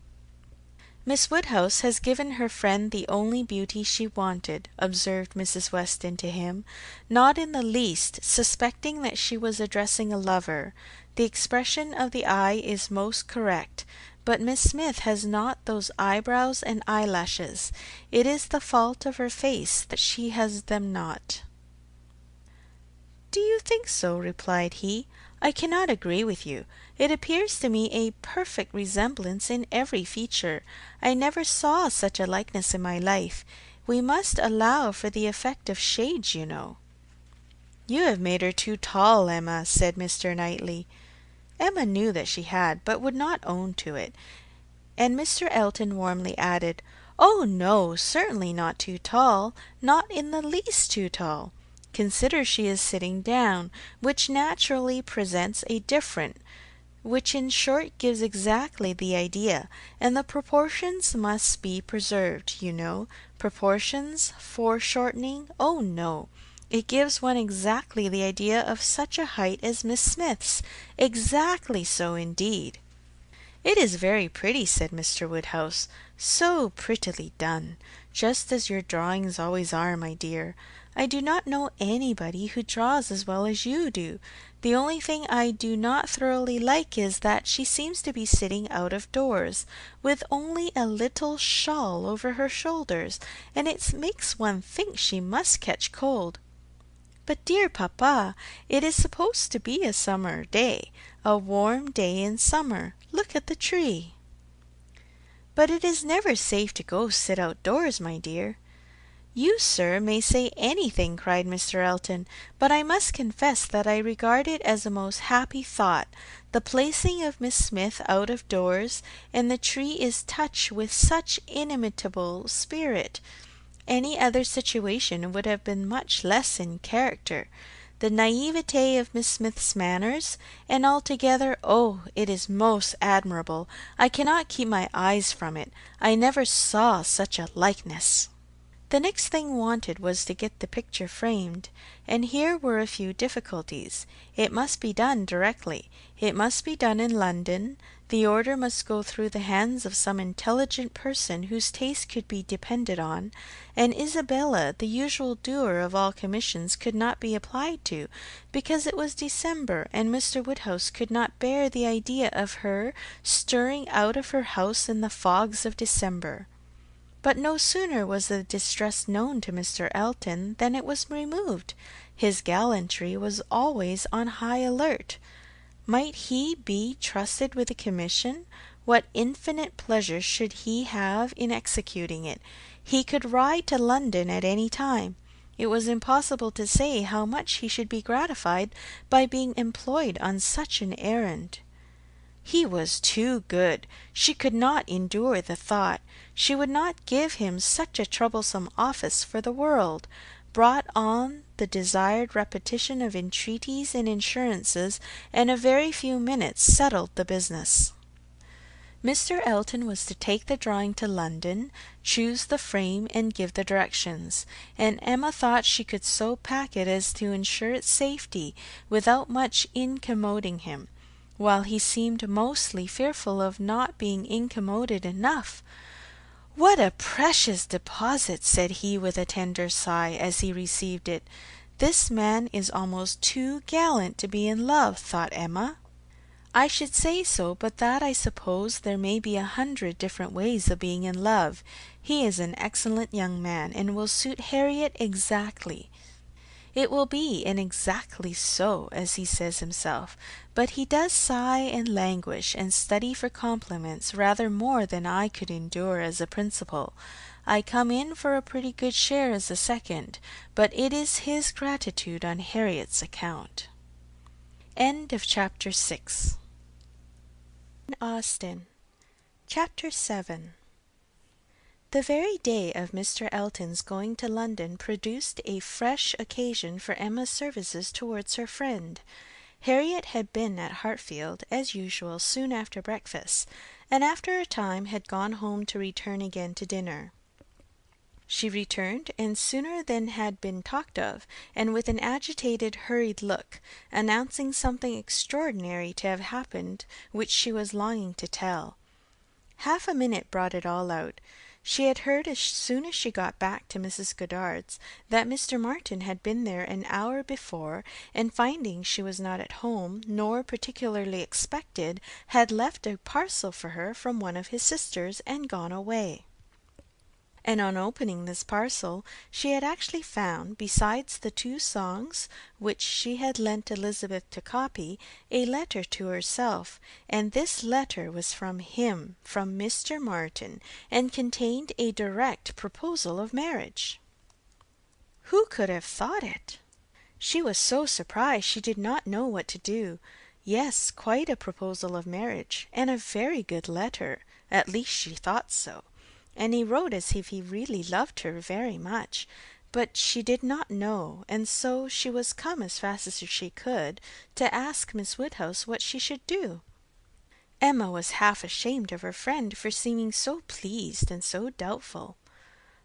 S1: "Miss Woodhouse has given her friend the only beauty she wanted," observed Mrs. Weston to him, not in the least suspecting that she was addressing a lover. "The expression of the eye is most correct, but Miss Smith has not those eyebrows and eyelashes. It is the fault of her face that she has them not." "Do you think so?" replied he. "I cannot agree with you. It appears to me a perfect resemblance in every feature. I never saw such a likeness in my life. We must allow for the effect of shades, you know." "You have made her too tall, Emma," said Mr. Knightley. Emma knew that she had, but would not own to it, and Mr. Elton warmly added, "Oh no, certainly not too tall, not in the least too tall. Consider she is sitting down, which naturally presents a different, which in short gives exactly the idea, and the proportions must be preserved, you know. Proportions, foreshortening, oh no. It gives one exactly the idea of such a height as Miss Smith's, exactly so indeed." "It is very pretty," said Mr. Woodhouse, "so prettily done, just as your drawings always are, my dear. I do not know anybody who draws as well as you do. The only thing I do not thoroughly like is that she seems to be sitting out of doors, with only a little shawl over her shoulders, and it makes one think she must catch cold." "But, dear papa, it is supposed to be a summer day, a warm day in summer. Look at the tree." "But it is never safe to go sit outdoors, my dear." "You, sir, may say anything," cried Mr. Elton, "but I must confess that I regard it as a most happy thought. The placing of Miss Smith out of doors, and the tree is touched with such inimitable spirit. Any other situation would have been much less in character. The naivete of Miss Smith's manners, and altogether, oh, it is most admirable. I cannot keep my eyes from it. I never saw such a likeness." The next thing wanted was to get the picture framed, and here were a few difficulties. It must be done directly. It must be done in London. The order must go through the hands of some intelligent person whose taste could be depended on, and Isabella, the usual doer of all commissions, could not be applied to, because it was December, and Mr. Woodhouse could not bear the idea of her stirring out of her house in the fogs of December. But no sooner was the distress known to Mr. Elton than it was removed. His gallantry was always on high alert. Might he be trusted with a commission? What infinite pleasure should he have in executing it? He could ride to London at any time. It was impossible to say how much he should be gratified by being employed on such an errand. He was too good. She could not endure the thought. She would not give him such a troublesome office for the world. Brought on the desired repetition of entreaties and insurances, and a very few minutes settled the business. Mr. Elton was to take the drawing to London, choose the frame, and give the directions, and Emma thought she could so pack it as to ensure its safety without much incommoding him, while he seemed mostly fearful of not being incommoded enough. "What a precious deposit!" said he with a tender sigh, as he received it. "This man is almost too gallant to be in love," thought Emma. "I should say so, but that I suppose there may be 100 different ways of being in love. He is an excellent young man, and will suit Harriet exactly. It will be an exactly so, as he says himself, but he does sigh and languish, and study for compliments rather more than I could endure as a principal. I come in for a pretty good share as a second, but it is his gratitude on Harriet's account." Chapter 6. Jane Austen. Chapter 7. The very day of Mr. Elton's going to London produced a fresh occasion for Emma's services towards her friend. Harriet had been at Hartfield, as usual, soon after breakfast, and after a time had gone home to return again to dinner. She returned, and sooner than had been talked of, and with an agitated, hurried look, announcing something extraordinary to have happened which she was longing to tell. Half a minute brought it all out. She had heard as soon as she got back to Mrs. Goddard's that Mr. Martin had been there an hour before, and finding she was not at home, nor particularly expected, had left a parcel for her from one of his sisters and gone away. And on opening this parcel, she had actually found, besides the 2 songs which she had lent Elizabeth to copy, a letter to herself, and this letter was from him, from Mr. Martin, and contained a direct proposal of marriage. Who could have thought it? She was so surprised she did not know what to do. Yes, quite a proposal of marriage, and a very good letter, at least she thought so. And he wrote as if he really loved her very much, but she did not know, and so she was come as fast as she could to ask Miss Woodhouse what she should do. Emma was half ashamed of her friend for seeming so pleased and so doubtful.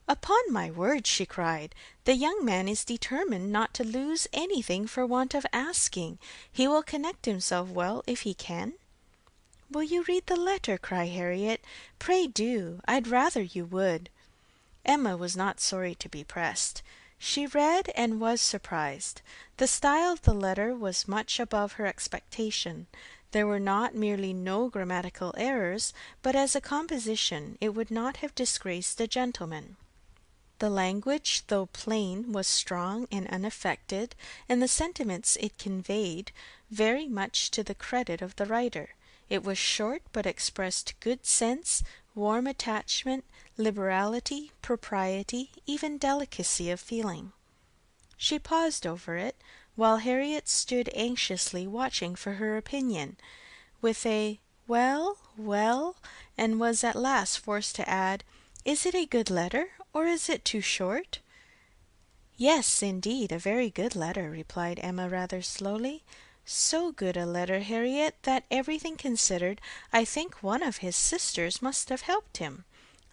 S1: "Upon my word," she cried, "the young man is determined not to lose anything for want of asking. He will connect himself well if he can." "Will you read the letter?" cried Harriet. "Pray do. I'd rather you would." Emma was not sorry to be pressed. She read and was surprised. The style of the letter was much above her expectation. There were not merely no grammatical errors, but as a composition it would not have disgraced a gentleman. The language, though plain, was strong and unaffected, and the sentiments it conveyed very much to the credit of the writer. It was short, but expressed good sense, warm attachment, liberality, propriety, even delicacy of feeling. She paused over it, while Harriet stood anxiously watching for her opinion, with a "well, well," and was at last forced to add, "Is it a good letter, or is it too short?" "Yes, indeed, a very good letter," replied Emma rather slowly. "So good a letter, Harriet, that, everything considered, I think one of his sisters must have helped him.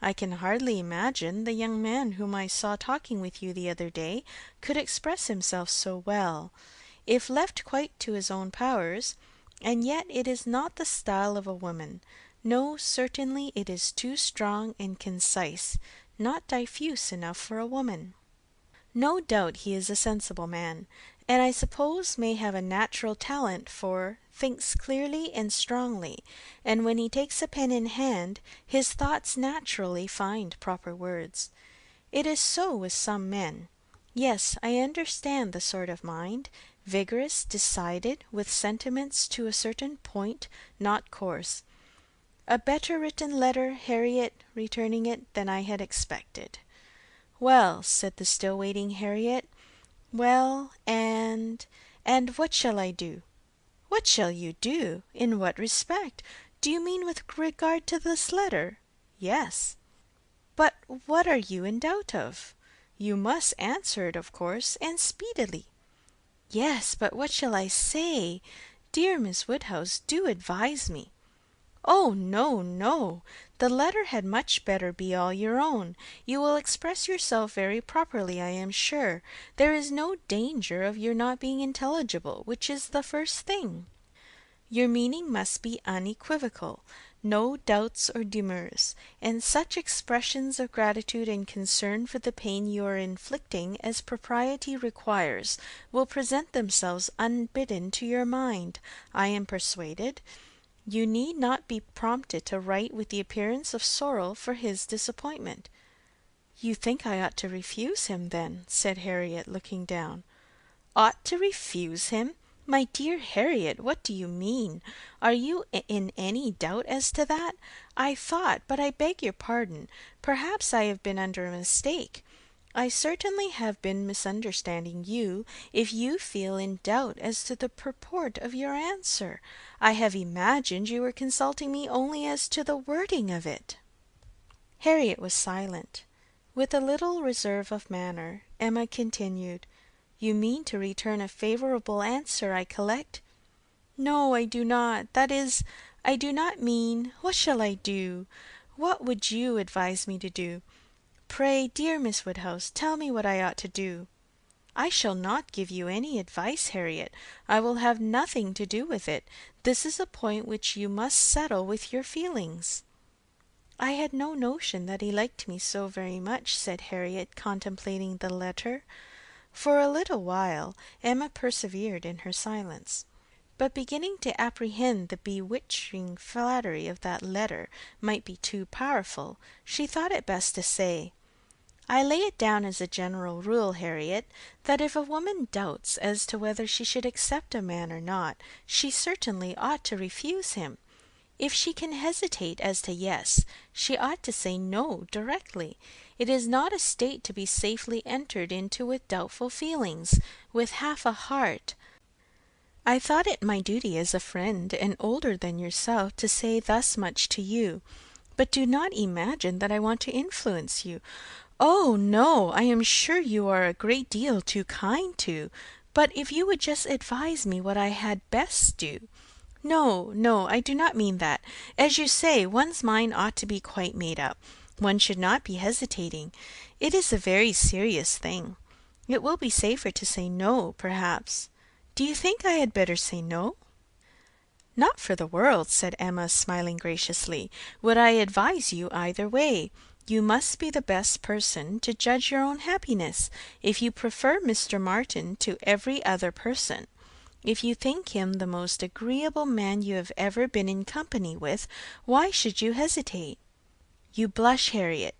S1: I can hardly imagine the young man whom I saw talking with you the other day could express himself so well, if left quite to his own powers, and yet it is not the style of a woman. No, certainly it is too strong and concise, not diffuse enough for a woman. No doubt he is a sensible man, and I suppose may have a natural talent for, thinks clearly and strongly, and when he takes a pen in hand, his thoughts naturally find proper words. It is so with some men. Yes, I understand the sort of mind, vigorous, decided, with sentiments to a certain point, not coarse. A better written letter, Harriet, returning it, than I had expected." "Well," said the still waiting Harriet, "well, and what shall I do?" "What shall you do? In what respect? Do you mean with regard to this letter?" "Yes." "But what are you in doubt of? You must answer it, of course, and speedily." "Yes, but what shall I say? Dear Miss Woodhouse, do advise me." "Oh, no, no! The letter had much better be all your own. You will express yourself very properly, I am sure. There is no danger of your not being intelligible, which is the first thing. Your meaning must be unequivocal, no doubts or demurs, and such expressions of gratitude and concern for the pain you are inflicting as propriety requires will present themselves unbidden to your mind, I am persuaded. You need not be prompted to write with the appearance of sorrow for his disappointment." "You think I ought to refuse him, then?" said Harriet, looking down. "Ought to refuse him? My dear Harriet, what do you mean? Are you in any doubt as to that? I thought, but I beg your pardon, perhaps I have been under a mistake. I certainly have been misunderstanding you, if you feel in doubt as to the purport of your answer. I have imagined you were consulting me only as to the wording of it." Harriet was silent. With a little reserve of manner, Emma continued, "You mean to return a favorable answer, I collect?" "No, I do not. That is, I do not mean. What shall I do? What would you advise me to do? Pray, dear Miss Woodhouse, tell me what I ought to do." "I shall not give you any advice, Harriet. I will have nothing to do with it. This is a point which you must settle with your feelings." "I had no notion that he liked me so very much," said Harriet, contemplating the letter. For a little while Emma persevered in her silence, but beginning to apprehend the bewitching flattery of that letter might be too powerful, she thought it best to say, "I lay it down as a general rule, Harriet, that if a woman doubts as to whether she should accept a man or not, she certainly ought to refuse him. If she can hesitate as to yes, she ought to say no directly. It is not a state to be safely entered into with doubtful feelings, with half a heart. I thought it my duty as a friend and older than yourself to say thus much to you, but do not imagine that I want to influence you. Oh, no, I am sure you are a great deal too kind to, but if you would just advise me what I had best do. No, no, I do not mean that. As you say, one's mind ought to be quite made up. One should not be hesitating. It is a very serious thing. It will be safer to say no, perhaps. Do you think I had better say no?" "Not for the world," said Emma, smiling graciously, "would I advise you either way. You must be the best person to judge your own happiness. If you prefer Mr. Martin to every other person, if you think him the most agreeable man you have ever been in company with, why should you hesitate? You blush, Harriet.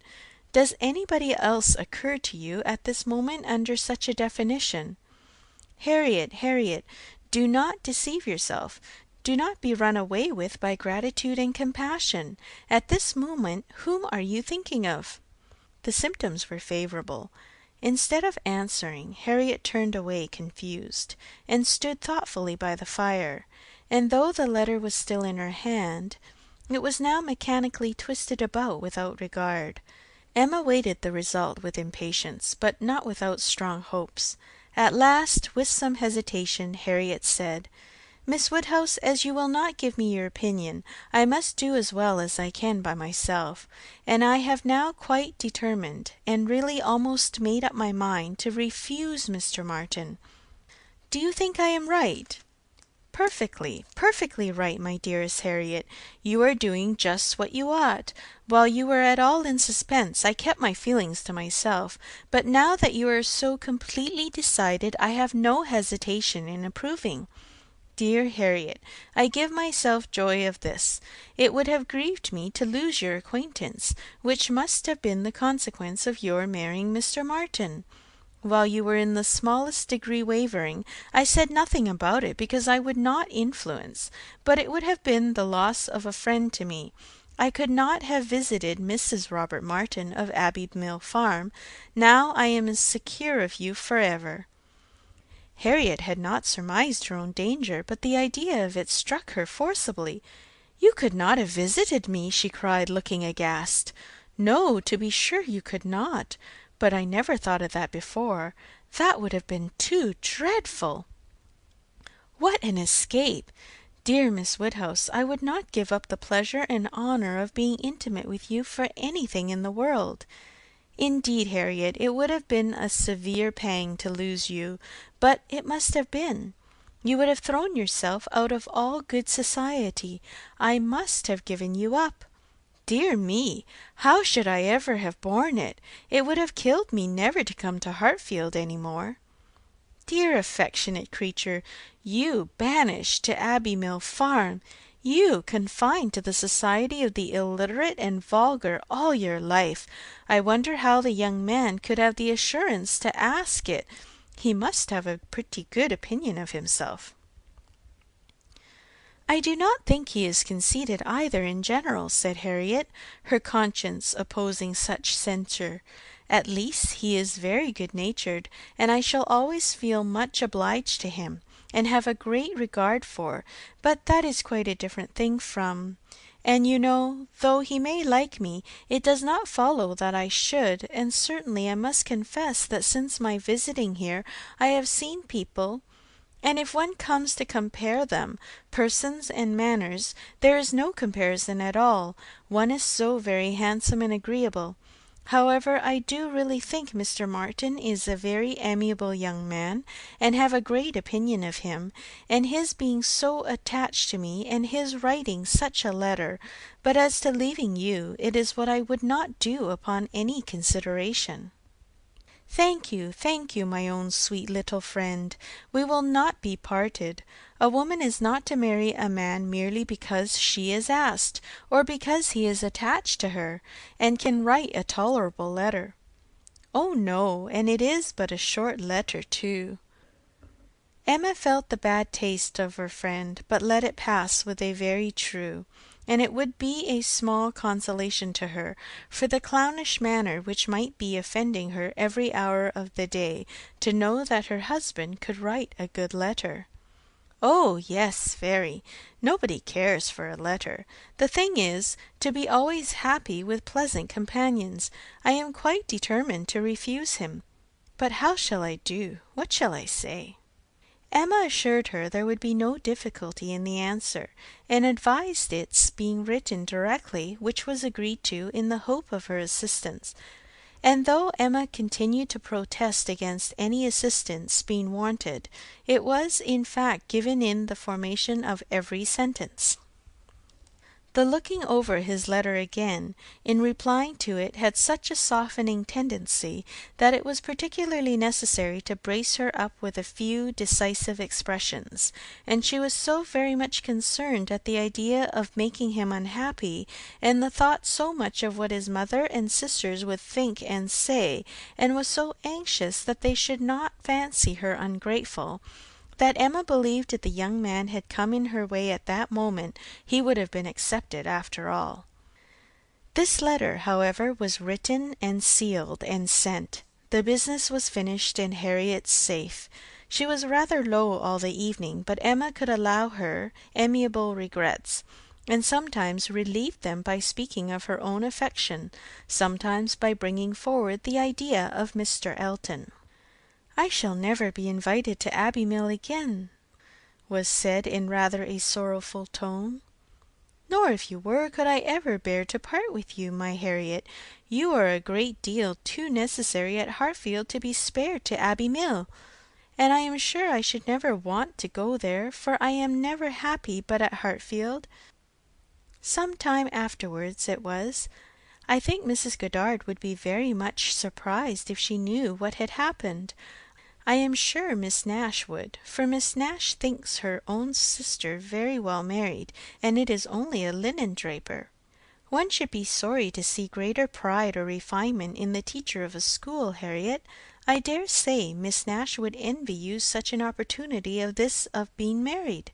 S1: Does anybody else occur to you at this moment under such a definition? Harriet, Harriet, do not deceive yourself. Do not be run away with by gratitude and compassion. At this moment, whom are you thinking of?" The symptoms were favorable. Instead of answering, Harriet turned away confused, and stood thoughtfully by the fire, and though the letter was still in her hand, it was now mechanically twisted about without regard. Emma waited the result with impatience, but not without strong hopes. At last, with some hesitation, Harriet said, "Miss Woodhouse, as you will not give me your opinion, I must do as well as I can by myself, and I have now quite determined, and really almost made up my mind to refuse Mr. Martin. Do you think I am right?" "Perfectly, perfectly right, my dearest Harriet. You are doing just what you ought. While you were at all in suspense, I kept my feelings to myself, but now that you are so completely decided, I have no hesitation in approving. Dear Harriet, I give myself joy of this. It would have grieved me to lose your acquaintance, which must have been the consequence of your marrying Mr. Martin. While you were in the smallest degree wavering, I said nothing about it because I would not influence, but it would have been the loss of a friend to me. I could not have visited Mrs. Robert Martin of Abbey Mill Farm. Now I am secure of you forever." Harriet had not surmised her own danger, but the idea of it struck her forcibly. "You could not have visited me!" she cried, looking aghast. "No, to be sure you could not. But I never thought of that before. That would have been too dreadful." "What an escape! Dear Miss Woodhouse, I would not give up the pleasure and honour of being intimate with you for anything in the world. Indeed, Harriet, it would have been a severe pang to lose you, but it must have been. You would have thrown yourself out of all good society. I must have given you up. Dear me, how should I ever have borne it? It would have killed me never to come to Hartfield any more. Dear affectionate creature, you banished to Abbey Mill Farm, you confined to the society of the illiterate and vulgar all your life. I wonder how the young man could have the assurance to ask it. He must have a pretty good opinion of himself." "I do not think he is conceited either in general," said Harriet, her conscience opposing such censure. "At least he is very good natured, and I shall always feel much obliged to him, and have a great regard for, but that is quite a different thing from. And you know, though he may like me, it does not follow that I should, and certainly I must confess that since my visiting here I have seen people, and if one comes to compare them, persons and manners, there is no comparison at all, one is so very handsome and agreeable. However, I do really think Mr. Martin is a very amiable young man, and have a great opinion of him, and his being so attached to me, and his writing such a letter. But as to leaving you, it is what I would not do upon any consideration." Thank you, my own sweet little friend. We will not be parted. A woman is not to marry a man merely because she is asked, or because he is attached to her, and can write a tolerable letter. Oh no, and it is but a short letter too." Emma felt the bad taste of her friend, but let it pass with a very true, and it would be a small consolation to her, for the clownish manner which might be offending her every hour of the day, to know that her husband could write a good letter. "Oh yes, very. Nobody cares for a letter. The thing is, to be always happy with pleasant companions. I am quite determined to refuse him. But how shall I do? What shall I say?" Emma assured her there would be no difficulty in the answer, and advised its being written directly, which was agreed to in the hope of her assistance. And though Emma continued to protest against any assistance being wanted, it was in fact given in the formation of every sentence. The looking over his letter again, in replying to it, had such a softening tendency, that it was particularly necessary to brace her up with a few decisive expressions, and she was so very much concerned at the idea of making him unhappy, and the thought so much of what his mother and sisters would think and say, and was so anxious that they should not fancy her ungrateful, that Emma believed if the young man had come in her way at that moment, he would have been accepted after all. This letter, however, was written and sealed and sent. The business was finished and Harriet safe. She was rather low all the evening, but Emma could allow her amiable regrets, and sometimes relieved them by speaking of her own affection, sometimes by bringing forward the idea of Mr. Elton. "I shall never be invited to Abbey Mill again," was said in rather a sorrowful tone. "Nor if you were, could I ever bear to part with you, my Harriet. You are a great deal too necessary at Hartfield to be spared to Abbey Mill, and I am sure I should never want to go there, for I am never happy but at Hartfield." Some time afterwards it was. I think Mrs. Goddard would be very much surprised if she knew what had happened. I am sure Miss Nash would, for Miss Nash thinks her own sister very well married, and it is only a linen draper. One should be sorry to see greater pride or refinement in the teacher of a school, Harriet. I dare say Miss Nash would envy you such an opportunity of being married.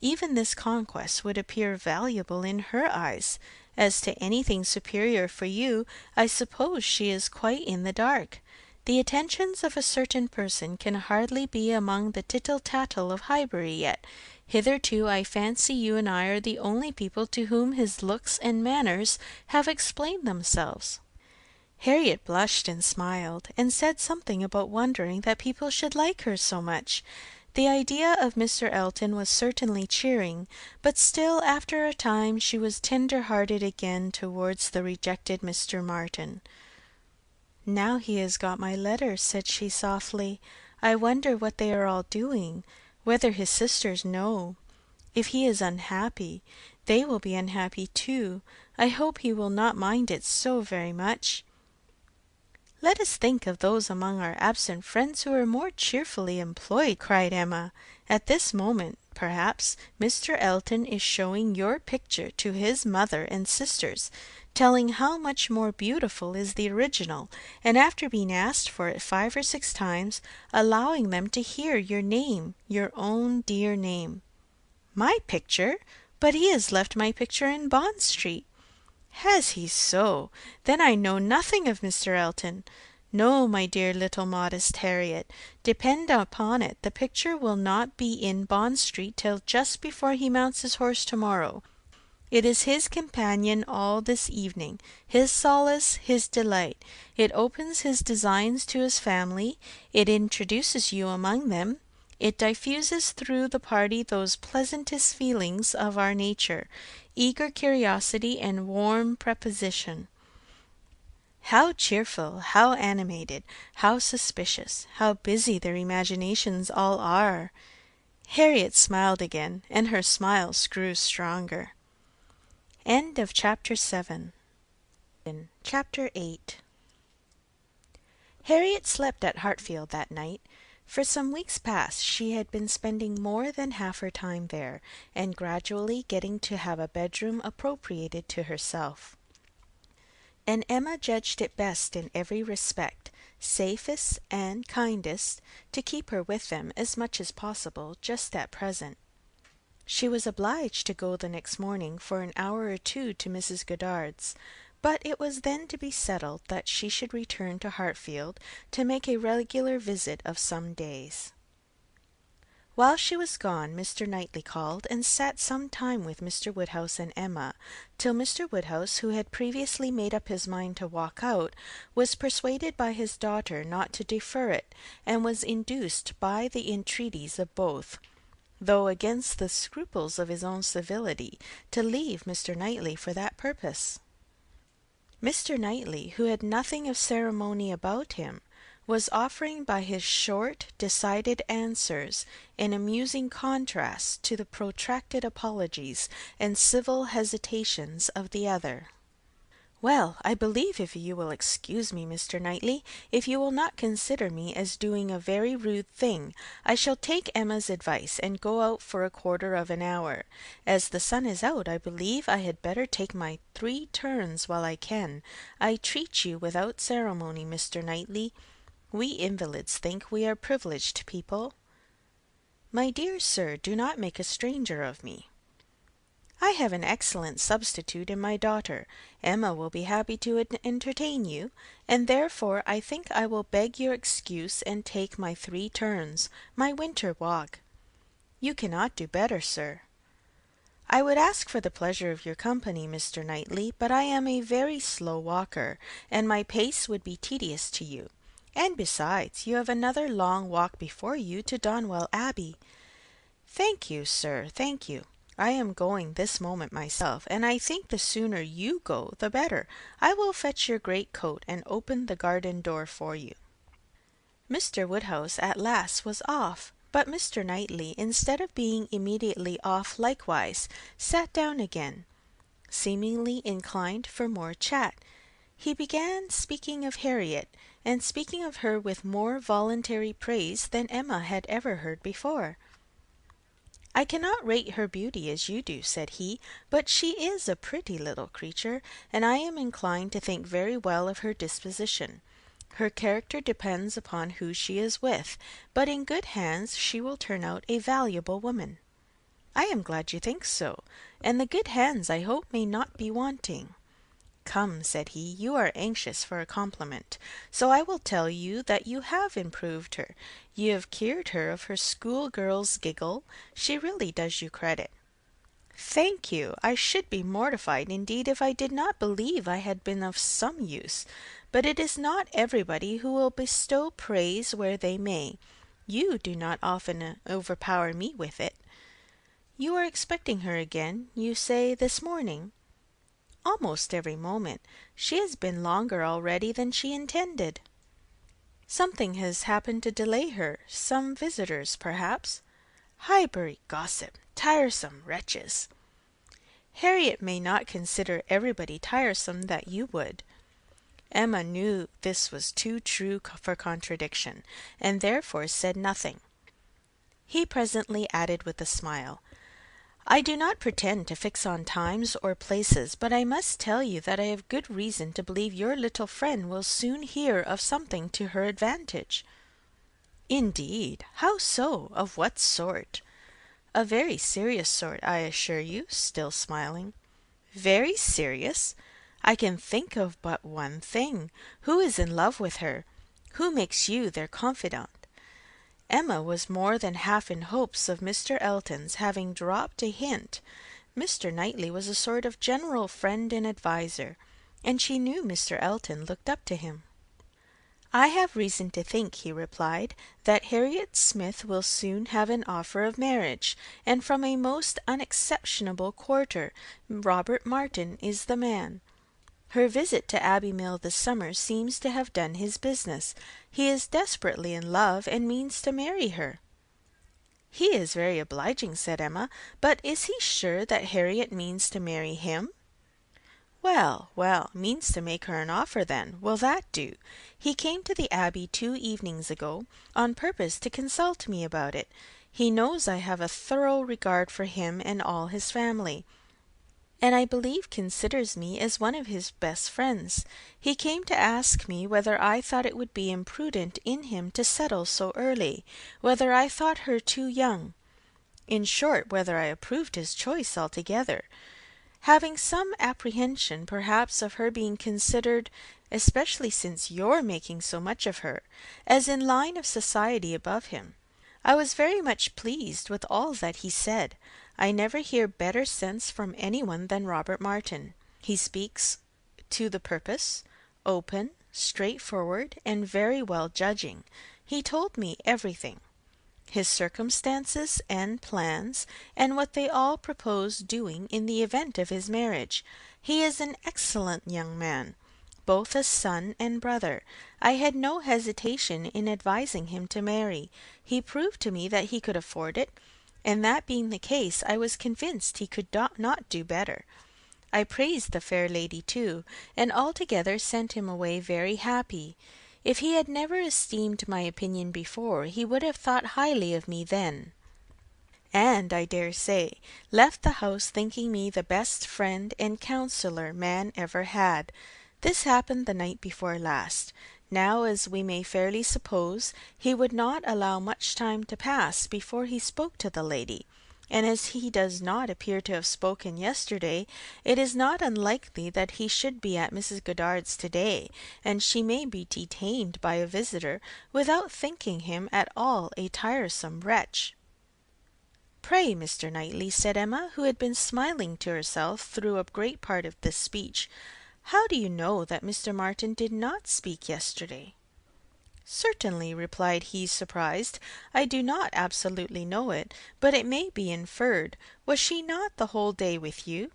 S1: Even this conquest would appear valuable in her eyes, As to anything superior for you, I suppose she is quite in the dark. The attentions of a certain person can hardly be among the tittle-tattle of Highbury yet. Hitherto I fancy you and I are the only people to whom his looks and manners have explained themselves." Harriet blushed and smiled, and said something about wondering that people should like her so much. The idea of Mr. Elton was certainly cheering, but still after a time she was tender-hearted again towards the rejected Mr. Martin. "Now he has got my letter," said she softly. "I wonder what they are all doing, whether his sisters know. If he is unhappy, they will be unhappy too. I hope he will not mind it so very much." "Let us think of those among our absent friends who are more cheerfully employed," cried Emma. "At this moment, perhaps, Mr. Elton is showing your picture to his mother and sisters, telling how much more beautiful is the original, and after being asked for it 5 or 6 times, allowing them to hear your name, your own dear name." "My picture? But he has left my picture in Bond Street." "Has he so? Then I know nothing of Mr. Elton. No, my dear little modest Harriet, depend upon it the picture will not be in Bond Street till just before he mounts his horse to-morrow. It is his companion all this evening, his solace, his delight. It opens his designs to his family, it introduces you among them, it diffuses through the party those pleasantest feelings of our nature, eager curiosity and warm prepossession. How cheerful, how animated, how suspicious, how busy their imaginations all are!" Harriet smiled again, and her smiles grew stronger. Chapter 8. Harriet slept at Hartfield that night. For some weeks past she had been spending more than half her time there, and gradually getting to have a bedroom appropriated to herself. And Emma judged it best in every respect, safest and kindest, to keep her with them as much as possible just at present. She was obliged to go the next morning for an hour or two to Mrs. Goddard's, but it was then to be settled that she should return to Hartfield to make a regular visit of some days. While she was gone, Mr. Knightley called and sat some time with Mr. Woodhouse and Emma, till Mr. Woodhouse, who had previously made up his mind to walk out, was persuaded by his daughter not to defer it, and was induced by the entreaties of both, though against the scruples of his own civility, to leave Mr. Knightley for that purpose. Mr. Knightley, who had nothing of ceremony about him, was offering by his short, decided answers an amusing contrast to the protracted apologies and civil hesitations of the other. "Well, I believe, if you will excuse me, Mr. Knightley, if you will not consider me as doing a very rude thing, I shall take Emma's advice and go out for a quarter of an hour. As the sun is out, I believe I had better take my 3 turns while I can. I treat you without ceremony, Mr. Knightley. We invalids think we are privileged people." "My dear sir, do not make a stranger of me." "I have an excellent substitute in my daughter. Emma will be happy to entertain you, and therefore I think I will beg your excuse and take my 3 turns, my winter walk." "You cannot do better, sir." "I would ask for the pleasure of your company, Mr. Knightley, but I am a very slow walker, and my pace would be tedious to you. And besides, you have another long walk before you to Donwell Abbey." "Thank you, sir, thank you. I am going this moment myself, and I think the sooner you go the better. I will fetch your great coat and open the garden door for you." Mr. Woodhouse at last was off, but Mr. Knightley, instead of being immediately off likewise, sat down again, seemingly inclined for more chat. He began speaking of Harriet, and speaking of her with more voluntary praise than Emma had ever heard before. "I cannot rate her beauty as you do," said he, "but she is a pretty little creature, and I am inclined to think very well of her disposition. Her character depends upon who she is with, but in good hands she will turn out a valuable woman." I am glad you think so, and the good hands I hope may not be wanting. Come, said he, you are anxious for a compliment, so I will tell you that you have improved her. You have cured her of her schoolgirl's giggle. She really does you credit. Thank you. I should be mortified indeed if I did not believe I had been of some use. But it is not everybody who will bestow praise where they may. You do not often overpower me with it. You are expecting her again, you say, this morning? Almost every moment. She has been longer already than she intended. Something has happened to delay her. Some visitors, perhaps. Highbury gossip. Tiresome wretches. Harriet may not consider everybody tiresome that you would. Emma knew this was too true for contradiction, and therefore said nothing. He presently added with a smile, I do not pretend to fix on times or places, but I must tell you that I have good reason to believe your little friend will soon hear of something to her advantage. Indeed, how so? Of what sort? A very serious sort, I assure you, still smiling. Very serious? I can think of but one thing. Who is in love with her? Who makes you their confidant? Emma was more than half in hopes of Mr. Elton's having dropped a hint. Mr. Knightley was a sort of general friend and adviser, and she knew Mr. Elton looked up to him. I have reason to think, he replied, that Harriet Smith will soon have an offer of marriage, and from a most unexceptionable quarter. Robert Martin is the man. Her visit to Abbey Mill this summer seems to have done his business. He is desperately in love, and means to marry her. He is very obliging, said Emma, but is he sure that Harriet means to marry him? Well, well, means to make her an offer then. Will that do? He came to the Abbey 2 evenings ago, on purpose to consult me about it. He knows I have a thorough regard for him and all his family, and I believe considers me as one of his best friends. He came to ask me whether I thought it would be imprudent in him to settle so early, whether I thought her too young. In short, whether I approved his choice altogether, having some apprehension perhaps of her being considered, especially since you're making so much of her, as in line of society above him. I was very much pleased with all that he said. I never hear better sense from anyone than Robert Martin. He speaks to the purpose, open, straightforward, and very well judging. He told me everything, his circumstances and plans, and what they all propose doing in the event of his marriage. He is an excellent young man, both as son and brother. I had no hesitation in advising him to marry. He proved to me that he could afford it, and that being the case, I was convinced he could not do better. I praised the fair lady too, and altogether sent him away very happy. If he had never esteemed my opinion before, he would have thought highly of me then, and, I dare say, left the house thinking me the best friend and counsellor man ever had. This happened the night before last. Now, as we may fairly suppose, he would not allow much time to pass before he spoke to the lady, and as he does not appear to have spoken yesterday, it is not unlikely that he should be at Mrs. Goddard's to-day, and she may be detained by a visitor without thinking him at all a tiresome wretch. Pray, Mr. Knightley, said Emma, who had been smiling to herself through a great part of this speech, how do you know that Mr. Martin did not speak yesterday? Certainly, replied he, surprised, I do not absolutely know it, but it may be inferred. Was she not the whole day with you?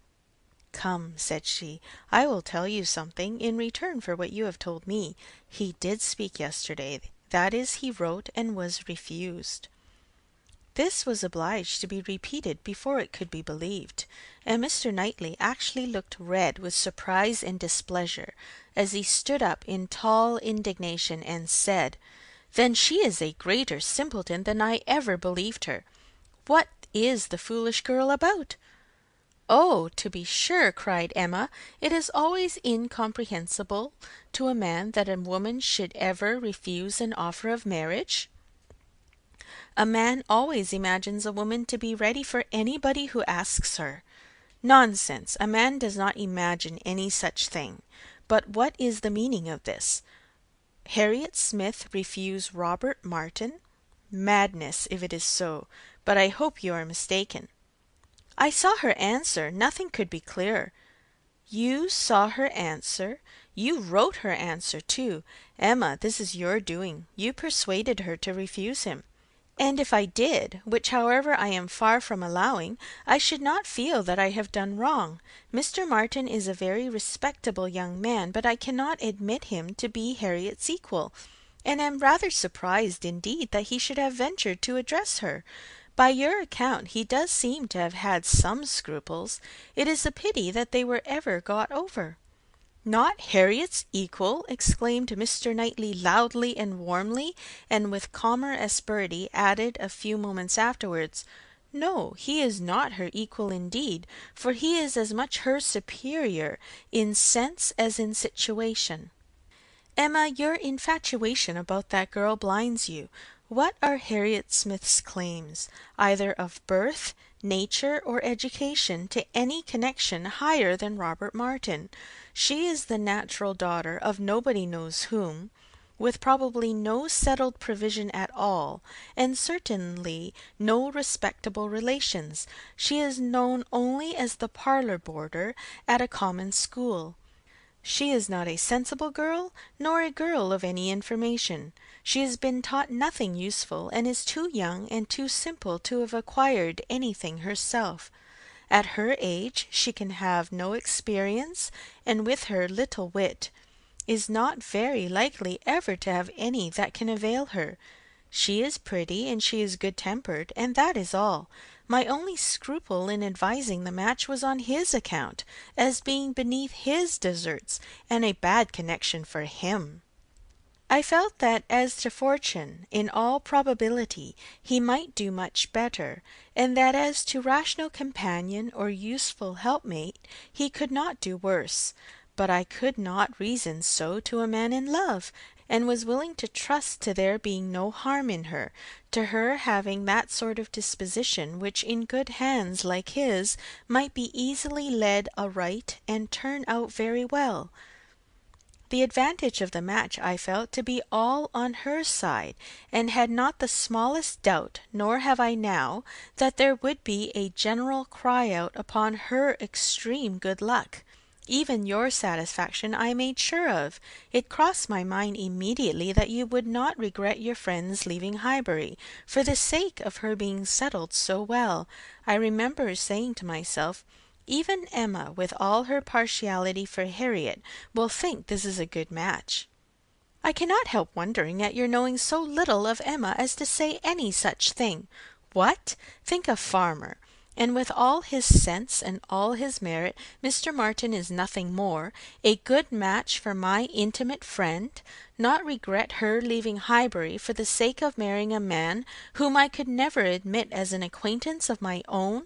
S1: Come, said she, I will tell you something in return for what you have told me. He did speak yesterday. That is, he wrote and was refused. This was obliged to be repeated before it could be believed, and Mr. Knightley actually looked red with surprise and displeasure, as he stood up in tall indignation and said, Then she is a greater simpleton than I ever believed her. What is the foolish girl about? Oh, to be sure, cried Emma, it is always incomprehensible to a man that a woman should ever refuse an offer of marriage. A man always imagines a woman to be ready for anybody who asks her. Nonsense! A man does not imagine any such thing. But what is the meaning of this? Harriet Smith refuse Robert Martin? Madness, if it is so, but I hope you are mistaken. I saw her answer. Nothing could be clearer. You saw her answer? You wrote her answer, too. Emma, this is your doing. You persuaded her to refuse him. And if I did, which however I am far from allowing, I should not feel that I have done wrong. Mr. Martin is a very respectable young man, but I cannot admit him to be Harriet's equal, and am rather surprised indeed that he should have ventured to address her. By your account he does seem to have had some scruples. It is a pity that they were ever got over. Not Harriet's equal! Exclaimed Mr. Knightley loudly and warmly, and with calmer asperity added a few moments afterwards, "No, he is not her equal indeed, for he is as much her superior in sense as in situation. Emma, your infatuation about that girl blinds you. What are Harriet Smith's claims, either of birth, nature, or education, to any connection higher than Robert Martin? She is the natural daughter of nobody knows whom, with probably no settled provision at all, and certainly no respectable relations. She is known only as the parlour boarder at a common school. She is not a sensible girl, nor a girl of any information. She has been taught nothing useful, and is too young and too simple to have acquired anything herself. At her age she can have no experience, and with her little wit is not very likely ever to have any that can avail her. She is pretty, and she is good-tempered, and that is all. My only scruple in advising the match was on his account, as being beneath his deserts, and a bad connection for him. I felt that as to fortune, in all probability he might do much better, and that as to rational companion or useful helpmate he could not do worse. But I could not reason so to a man in love, and was willing to trust to there being no harm in her, to her having that sort of disposition which in good hands like his might be easily led aright and turn out very well. The advantage of the match I felt to be all on her side, and had not the smallest doubt, nor have I now, that there would be a general cry out upon her extreme good luck. Even your satisfaction I made sure of. It crossed my mind immediately that you would not regret your friend's leaving Highbury, for the sake of her being settled so well. I remember saying to myself, even Emma, with all her partiality for Harriet, will think this is a good match. I cannot help wondering at your knowing so little of Emma as to say any such thing. What! Think a farmer! And with all his sense and all his merit, Mr. Martin is nothing more, a good match for my intimate friend, not regret her leaving Highbury for the sake of marrying a man whom I could never admit as an acquaintance of my own?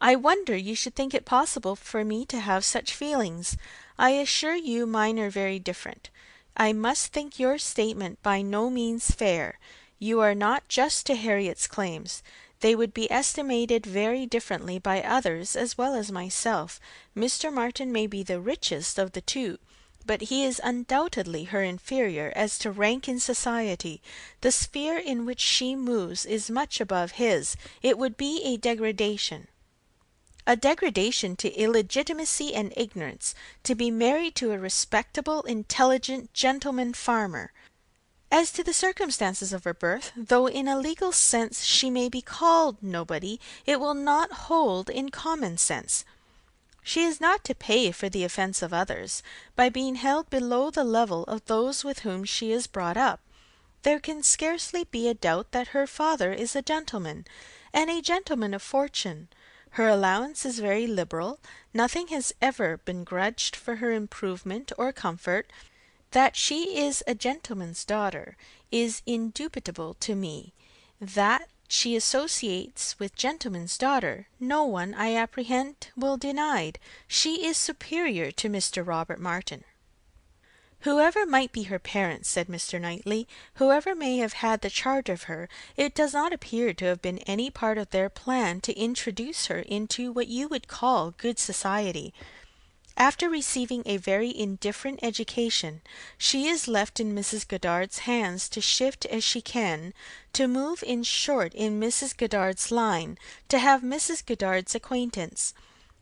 S1: I wonder you should think it possible for me to have such feelings. I assure you mine are very different. I must think your statement by no means fair. You are not just to Harriet's claims. They would be estimated very differently by others as well as myself. Mr. Martin may be the richest of the two, but he is undoubtedly her inferior as to rank in society. The sphere in which she moves is much above his. It would be a degradation to illegitimacy and ignorance, to be married to a respectable, intelligent gentleman farmer. As to the circumstances of her birth, though in a legal sense she may be called nobody, it will not hold in common sense. She is not to pay for the offence of others, by being held below the level of those with whom she is brought up. There can scarcely be a doubt that her father is a gentleman, and a gentleman of fortune. Her allowance is very liberal. Nothing has ever been grudged for her improvement or comfort. That she is a gentleman's daughter is indubitable to me. That she associates with gentleman's daughter, no one, I apprehend, will deny. She is superior to Mr. Robert Martin. Whoever might be her parents, said Mr. Knightley, whoever may have had the charge of her, it does not appear to have been any part of their plan to introduce her into what you would call good society. After receiving a very indifferent education, she is left in Mrs. Goddard's hands to shift as she can, to move in short in Mrs. Goddard's line, to have Mrs. Goddard's acquaintance.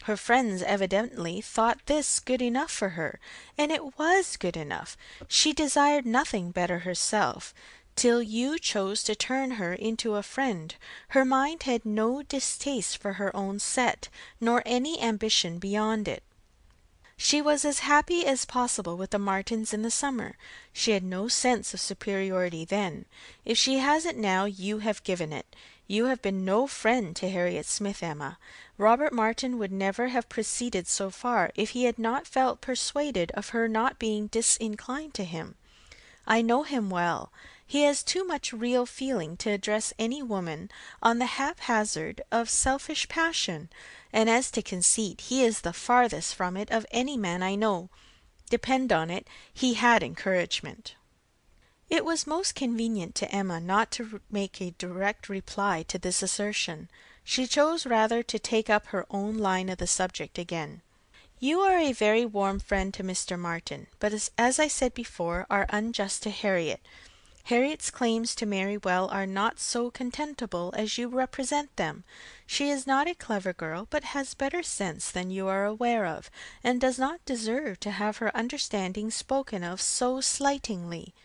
S1: Her friends evidently thought this good enough for her, and it was good enough. She desired nothing better herself. Till you chose to turn her into a friend, her mind had no distaste for her own set, nor any ambition beyond it. She was as happy as possible with the Martins in the summer. She had no sense of superiority then. If she has it now, you have given it. You have been no friend to Harriet Smith, Emma. Robert Martin would never have proceeded so far if he had not felt persuaded of her not being disinclined to him. I know him well. He has too much real feeling to address any woman on the haphazard of selfish passion, and as to conceit, he is the farthest from it of any man I know. Depend on it, he had encouragement. It was most convenient to Emma not to make a direct reply to this assertion. She chose rather to take up her own line of the subject again. You are a very warm friend to Mr. Martin, but as I said before, are unjust to Harriet. Harriet's claims to marry well are not so contemptible as you represent them. She is not a clever girl, but has better sense than you are aware of, and does not deserve to have her understanding spoken of so slightingly.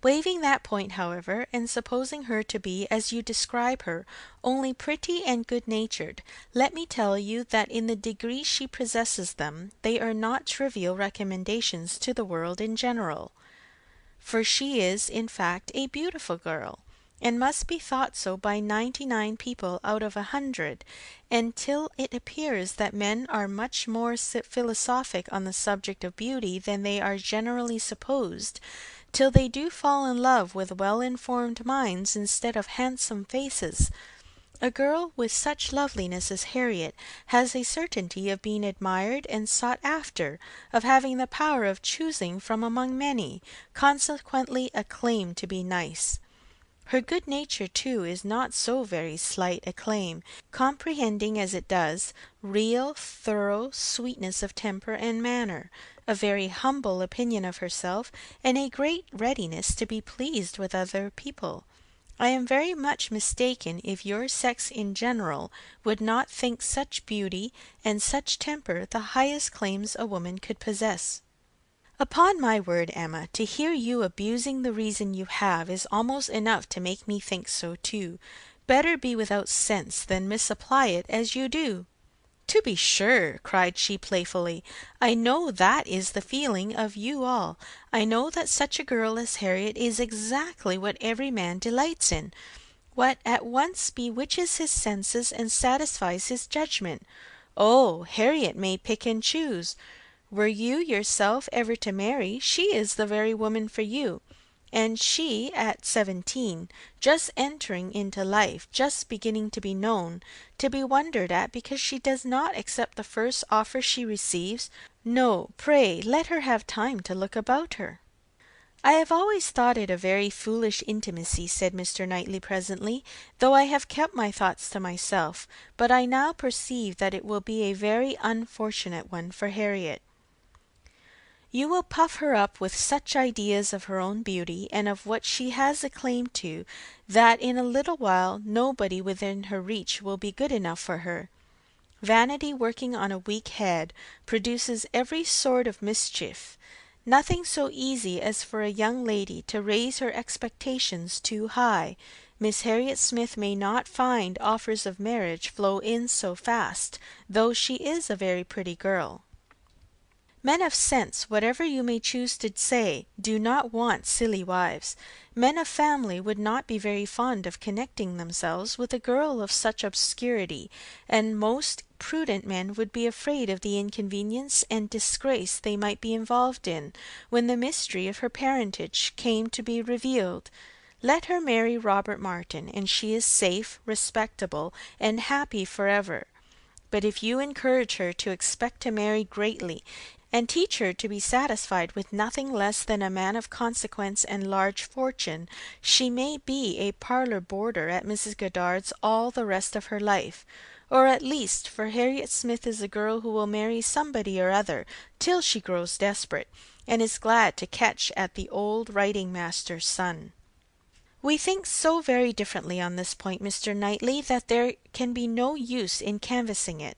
S1: Waiving that point, however, and supposing her to be, as you describe her, only pretty and good-natured, let me tell you that in the degree she possesses them, they are not trivial recommendations to the world in general. For she is, in fact, a beautiful girl, and must be thought so by 99 people out of 100, until it appears that men are much more philosophic on the subject of beauty than they are generally supposed, till they do fall in love with well-informed minds instead of handsome faces. A girl with such loveliness as Harriet has a certainty of being admired and sought after, of having the power of choosing from among many, consequently a claim to be nice. Her good nature, too, is not so very slight a claim, comprehending as it does real, thorough sweetness of temper and manner, a very humble opinion of herself, and a great readiness to be pleased with other people. I am very much mistaken if your sex in general would not think such beauty and such temper the highest claims a woman could possess. Upon my word, Emma, to hear you abusing the reason you have is almost enough to make me think so too. Better be without sense than misapply it as you do. To be sure, cried she playfully, I know that is the feeling of you all. I know that such a girl as Harriet is exactly what every man delights in, what at once bewitches his senses and satisfies his judgment. Oh, Harriet may pick and choose. Were you yourself ever to marry, she is the very woman for you. And she at 17, just entering into life, just beginning to be known, to be wondered at because she does not accept the first offer she receives. No, pray let her have time to look about her. I have always thought it a very foolish intimacy, said Mr. Knightley presently, though I have kept my thoughts to myself, but I now perceive that it will be a very unfortunate one for Harriet. You will puff her up with such ideas of her own beauty, and of what she has a claim to, that in a little while nobody within her reach will be good enough for her. Vanity working on a weak head produces every sort of mischief. Nothing so easy as for a young lady to raise her expectations too high. Miss Harriet Smith may not find offers of marriage flow in so fast, though she is a very pretty girl. Men of sense, whatever you may choose to say, do not want silly wives. Men of family would not be very fond of connecting themselves with a girl of such obscurity, and most prudent men would be afraid of the inconvenience and disgrace they might be involved in, when the mystery of her parentage came to be revealed. Let her marry Robert Martin, and she is safe, respectable, and happy forever. But if you encourage her to expect to marry greatly, and teach her to be satisfied with nothing less than a man of consequence and large fortune, she may be a parlour boarder at Mrs. Goddard's all the rest of her life. Or at least, for Harriet Smith is a girl who will marry somebody or other till she grows desperate, and is glad to catch at the old writing master's son. We think so very differently on this point, Mr. Knightley, that there can be no use in canvassing it.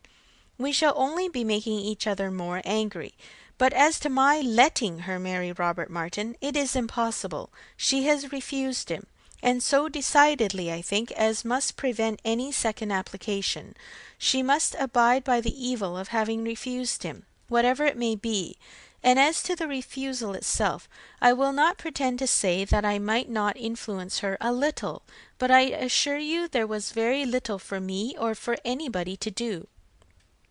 S1: We shall only be making each other more angry. But as to my letting her marry Robert Martin, it is impossible. She has refused him, and so decidedly, I think, as must prevent any second application. She must abide by the evil of having refused him, whatever it may be. And as to the refusal itself, I will not pretend to say that I might not influence her a little, but I assure you there was very little for me or for anybody to do.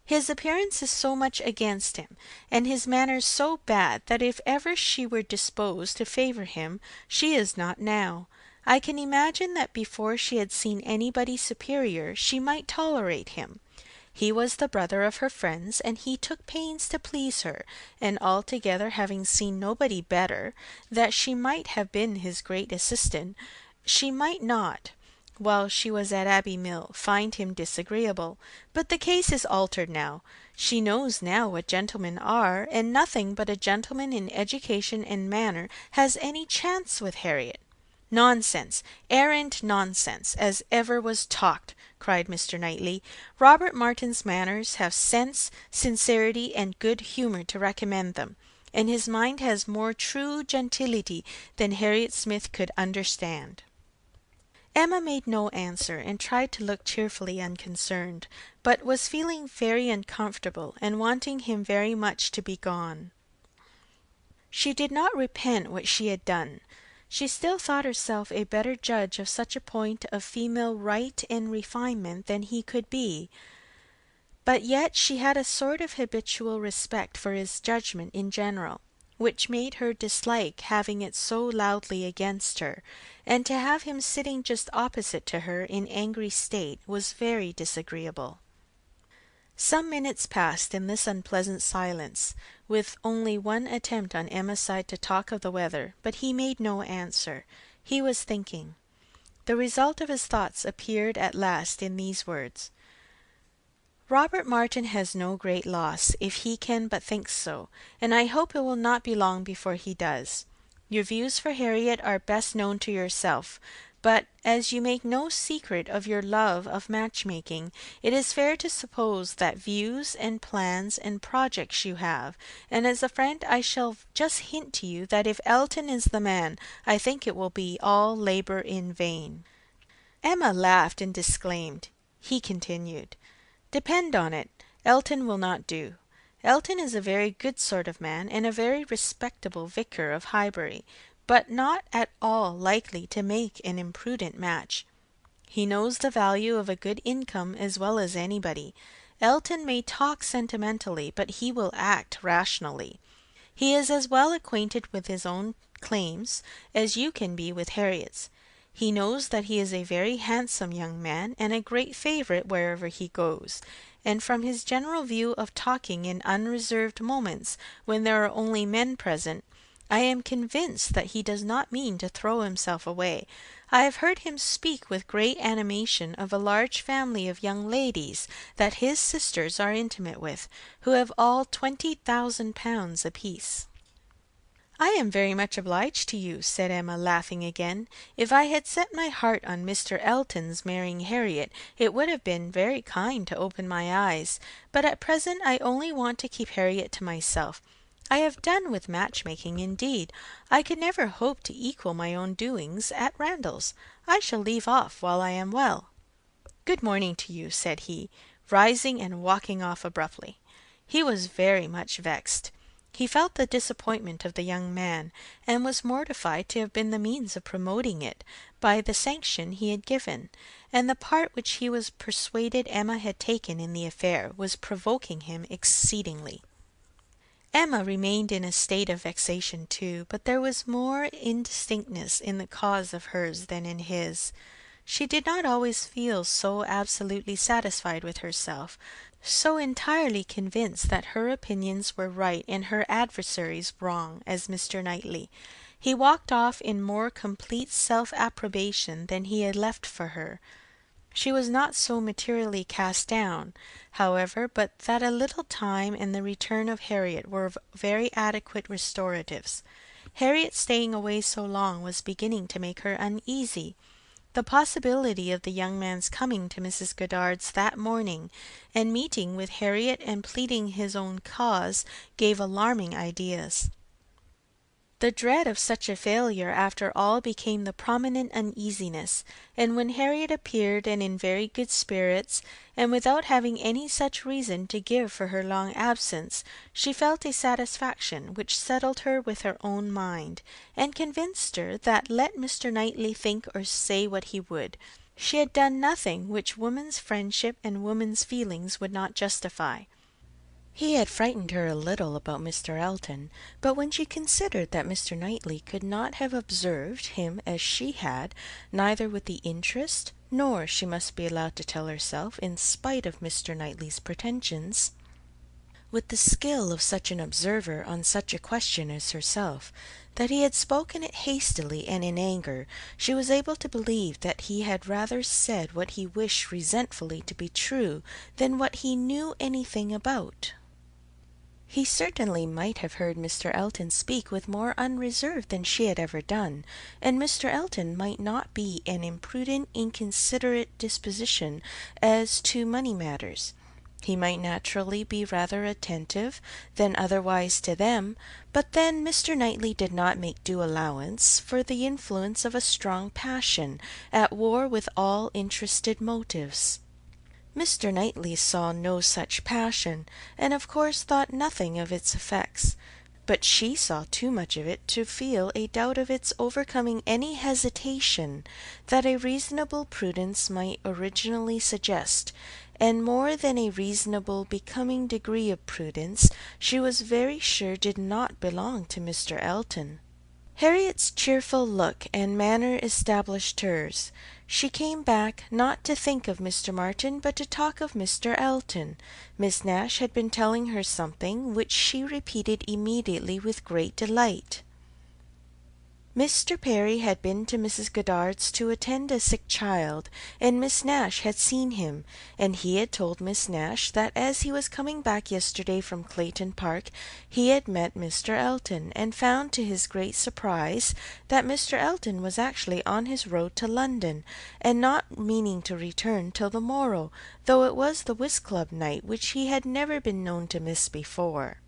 S1: His appearance is so much against him, and his manners so bad, that if ever she were disposed to favour him, she is not now. I can imagine that before she had seen anybody superior, she might tolerate him. He was the brother of her friends, and he took pains to please her, and altogether having seen nobody better, that she might have been his great assistant, she might not, while she was at Abbey Mill, find him disagreeable. But the case is altered now. She knows now what gentlemen are, and nothing but a gentleman in education and manner has any chance with Harriet. Nonsense, arrant nonsense, as ever was talked, cried Mr. Knightley. Robert Martin's manners have sense, sincerity, and good humour to recommend them, and his mind has more true gentility than Harriet Smith could understand. Emma made no answer, and tried to look cheerfully unconcerned, but was feeling very uncomfortable, and wanting him very much to be gone. She did not repent what she had done. She still thought herself a better judge of such a point of female right and refinement than he could be, but yet she had a sort of habitual respect for his judgment in general, which made her dislike having it so loudly against her, and to have him sitting just opposite to her in angry state was very disagreeable. Some minutes passed in this unpleasant silence, with only one attempt on Emma's side to talk of the weather, but he made no answer. He was thinking. The result of his thoughts appeared at last in these words: "Robert Martin has no great loss, if he can but think so, and I hope it will not be long before he does. Your views for Harriet are best known to yourself, but as you make no secret of your love of match-making, it is fair to suppose that views and plans and projects you have, and as a friend I shall just hint to you that if Elton is the man, I think it will be all labour in vain." Emma laughed and disclaimed. He continued: "Depend on it, Elton will not do. Elton is a very good sort of man, and a very respectable vicar of Highbury, but not at all likely to make an imprudent match. He knows the value of a good income as well as anybody. Elton may talk sentimentally, but he will act rationally. He is as well acquainted with his own claims as you can be with Harriet's. He knows that he is a very handsome young man, and a great favourite wherever he goes, and from his general view of talking in unreserved moments, when there are only men present, I am convinced that he does not mean to throw himself away. I have heard him speak with great animation of a large family of young ladies that his sisters are intimate with, who have all £20,000 apiece." "I am very much obliged to you," said Emma, laughing again. "If I had set my heart on Mr. Elton's marrying Harriet, it would have been very kind to open my eyes, but at present I only want to keep Harriet to myself. I have done with match-making, indeed. I could never hope to equal my own doings at Randalls. I shall leave off while I am well." "Good morning to you," said he, rising and walking off abruptly. He was very much vexed. He felt the disappointment of the young man, and was mortified to have been the means of promoting it by the sanction he had given, and the part which he was persuaded Emma had taken in the affair was provoking him exceedingly. Emma remained in a state of vexation too, but there was more indistinctness in the cause of hers than in his. She did not always feel so absolutely satisfied with herself, so entirely convinced that her opinions were right and her adversaries wrong, as Mr. Knightley. He walked off in more complete self-approbation than he had left for her. She was not so materially cast down, however, but that a little time and the return of Harriet were very adequate restoratives. Harriet staying away so long was beginning to make her uneasy. The possibility of the young man's coming to Mrs. Goddard's that morning, and meeting with Harriet and pleading his own cause, gave alarming ideas. The dread of such a failure after all became the prominent uneasiness, and when Harriet appeared and in very good spirits, and without having any such reason to give for her long absence, she felt a satisfaction which settled her with her own mind, and convinced her that let Mr. Knightley think or say what he would, she had done nothing which woman's friendship and woman's feelings would not justify. He had frightened her a little about Mr. Elton, but when she considered that Mr. Knightley could not have observed him as she had, neither with the interest, nor, she must be allowed to tell herself, in spite of Mr. Knightley's pretensions, with the skill of such an observer on such a question as herself, that he had spoken it hastily and in anger, she was able to believe that he had rather said what he wished resentfully to be true than what he knew anything about. He certainly might have heard Mr. Elton speak with more unreserve than she had ever done, and Mr. Elton might not be an imprudent, inconsiderate disposition as to money matters. He might naturally be rather attentive than otherwise to them, but then Mr. Knightley did not make due allowance for the influence of a strong passion, at war with all interested motives. Mr. Knightley saw no such passion, and of course thought nothing of its effects, but she saw too much of it to feel a doubt of its overcoming any hesitation that a reasonable prudence might originally suggest, and more than a reasonable becoming degree of prudence she was very sure did not belong to Mr. Elton. Harriet's cheerful look and manner established hers. She came back, not to think of Mr. Martin, but to talk of Mr. Elton. Miss Nash had been telling her something, which she repeated immediately with great delight. Mr. Perry had been to Mrs. Goddard's to attend a sick child, and Miss Nash had seen him, and he had told Miss Nash that as he was coming back yesterday from Clayton Park he had met Mr. Elton, and found to his great surprise that Mr. Elton was actually on his road to London, and not meaning to return till the morrow, though it was the whist club night, which he had never been known to miss before.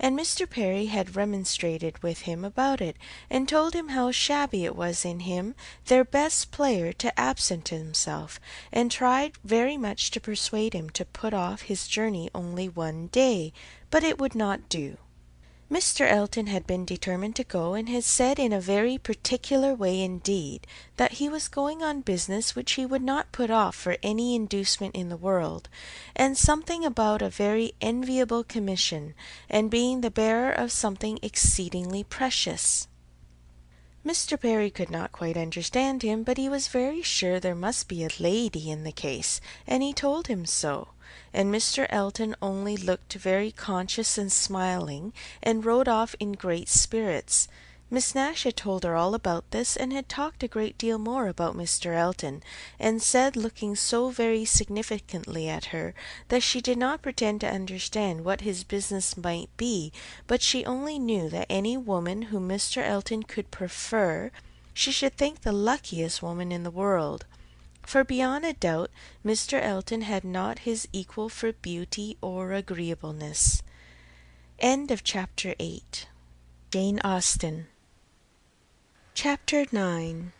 S1: And Mr. Perry had remonstrated with him about it, and told him how shabby it was in him, their best player, to absent himself, and tried very much to persuade him to put off his journey only one day, but it would not do. Mr. Elton had been determined to go, and had said in a very particular way indeed that he was going on business which he would not put off for any inducement in the world, and something about a very enviable commission, and being the bearer of something exceedingly precious. Mr. Perry could not quite understand him, but he was very sure there must be a lady in the case, and he told him so. And Mr. Elton only looked very conscious and smiling, and rode off in great spirits. Miss Nash had told her all about this, and had talked a great deal more about Mr. Elton, and said, looking so very significantly at her, that she did not pretend to understand what his business might be, but she only knew that any woman whom Mr. Elton could prefer, she should think the luckiest woman in the world. For beyond a doubt Mr. Elton had not his equal for beauty or agreeableness. End of chapter 8. Jane Austen. Chapter 9.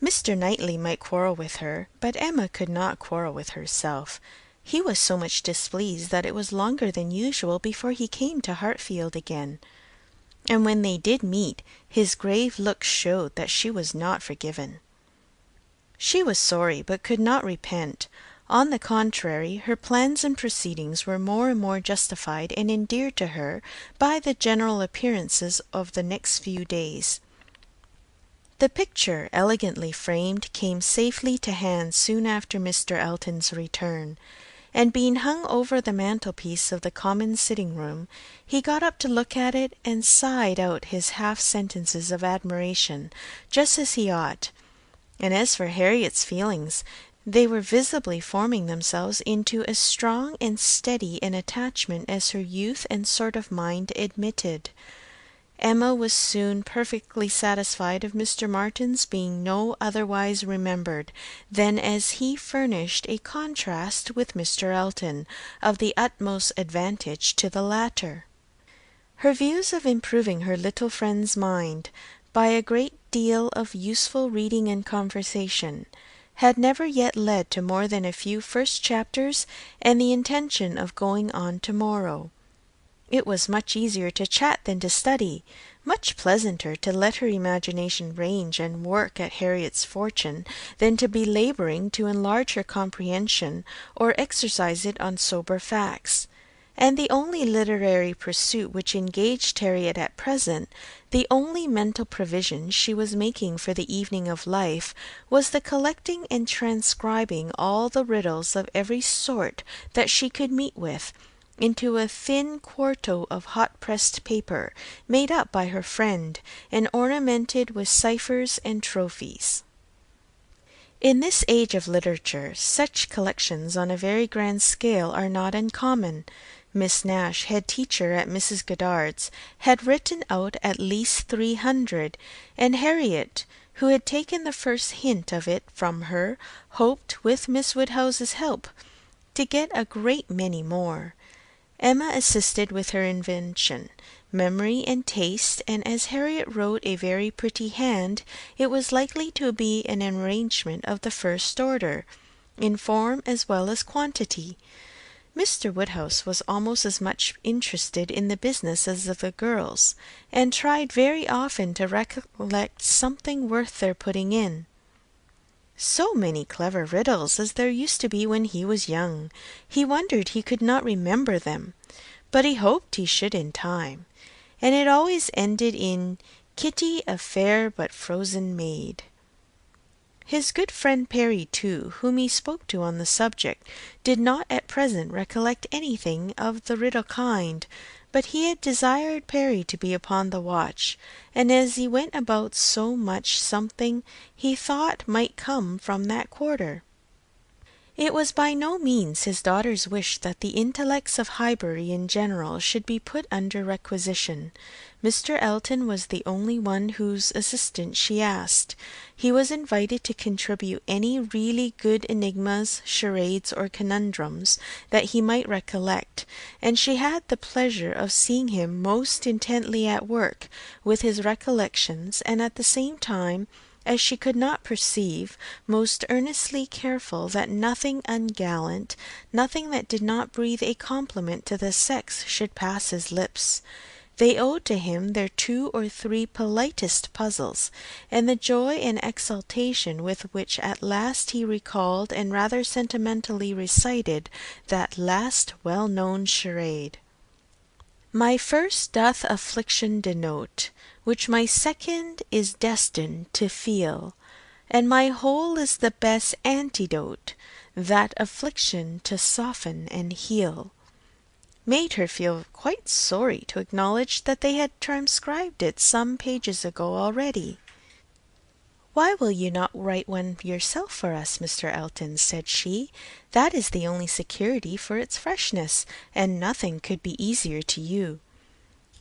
S1: Mr. Knightley might quarrel with her, but Emma could not quarrel with herself. He was so much displeased that it was longer than usual before he came to Hartfield again. And when they did meet, his grave look showed that she was not forgiven. She was sorry, but could not repent. On the contrary, her plans and proceedings were more and more justified and endeared to her by the general appearances of the next few days. The picture, elegantly framed, came safely to hand soon after Mr. Elton's return, and being hung over the mantelpiece of the common sitting-room, he got up to look at it and sighed out his half-sentences of admiration, just as he ought. And as for Harriet's feelings, they were visibly forming themselves into as strong and steady an attachment as her youth and sort of mind admitted. Emma was soon perfectly satisfied of Mr. Martin's being no otherwise remembered than as he furnished a contrast with Mr. Elton, of the utmost advantage to the latter. Her views of improving her little friend's mind by a great deal of useful reading and conversation had never yet led to more than a few first chapters and the intention of going on to-morrow. It was much easier to chat than to study, much pleasanter to let her imagination range and work at Harriet's fortune than to be labouring to enlarge her comprehension or exercise it on sober facts. And the only literary pursuit which engaged Harriet at present, the only mental provision she was making for the evening of life, was the collecting and transcribing all the riddles of every sort that she could meet with, into a thin quarto of hot-pressed paper, made up by her friend, and ornamented with ciphers and trophies. In this age of literature, such collections on a very grand scale are not uncommon. Miss Nash, head teacher at Mrs. Goddard's, had written out at least 300, and Harriet, who had taken the first hint of it from her, hoped, with Miss Woodhouse's help, to get a great many more. Emma assisted with her invention, memory, and taste, and as Harriet wrote a very pretty hand, it was likely to be an arrangement of the first order, in form as well as quantity. Mr. Woodhouse was almost as much interested in the business as the girls, and tried very often to recollect something worth their putting in. So many clever riddles as there used to be when he was young! He wondered he could not remember them, but he hoped he should in time, and it always ended in Kitty, a fair but frozen maid. His good friend Perry, too, whom he spoke to on the subject, did not at present recollect anything of the riddle kind, but he had desired Perry to be upon the watch, and as he went about so much something he thought might come from that quarter. It was by no means his daughter's wish that the intellects of Highbury in general should be put under requisition. Mr. Elton was the only one whose assistance she asked. He was invited to contribute any really good enigmas, charades, or conundrums that he might recollect, and she had the pleasure of seeing him most intently at work with his recollections, and at the same time, as she could not perceive, most earnestly careful that nothing ungallant, nothing that did not breathe a compliment to the sex, should pass his lips. They owed to him their 2 or 3 politest puzzles, and the joy and exultation with which at last he recalled and rather sentimentally recited that last well-known charade. My first doth affliction denote, which my second is destined to feel, and my whole is the best antidote, that affliction to soften and heal, made her feel quite sorry to acknowledge that they had transcribed it some pages ago already. "Why will you not write one yourself for us, Mr. Elton?" said she. "That is the only security for its freshness, and nothing could be easier to you."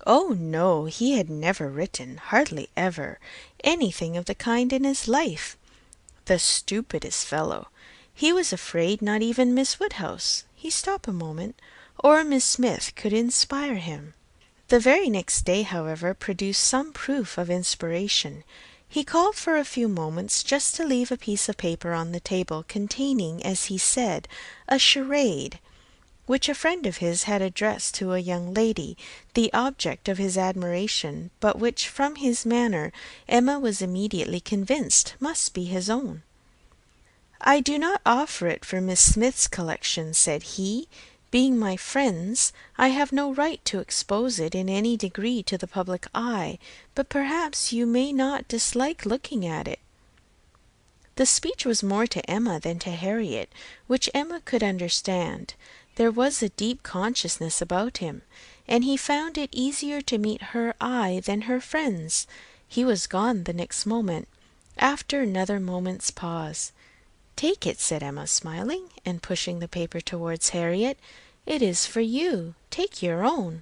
S1: Oh no, he had never written, hardly ever, anything of the kind in his life. The stupidest fellow! He was afraid not even Miss Woodhouse he stopped a moment or Miss Smith could inspire him. The very next day, however, produced some proof of inspiration. He called for a few moments just to leave a piece of paper on the table containing, as he said, a charade, which a friend of his had addressed to a young lady, the object of his admiration, but which, from his manner, Emma was immediately convinced must be his own. "I do not offer it for Miss Smith's collection," said he, being my friends, I have no right to expose it in any degree to the public eye, but perhaps you may not dislike looking at it." The speech was more to Emma than to Harriet, which Emma could understand. There was a deep consciousness about him, and he found it easier to meet her eye than her friend's. He was gone the next moment, after another moment's pause. "Take it," said Emma, smiling, and pushing the paper towards Harriet. "It is for you. Take your own."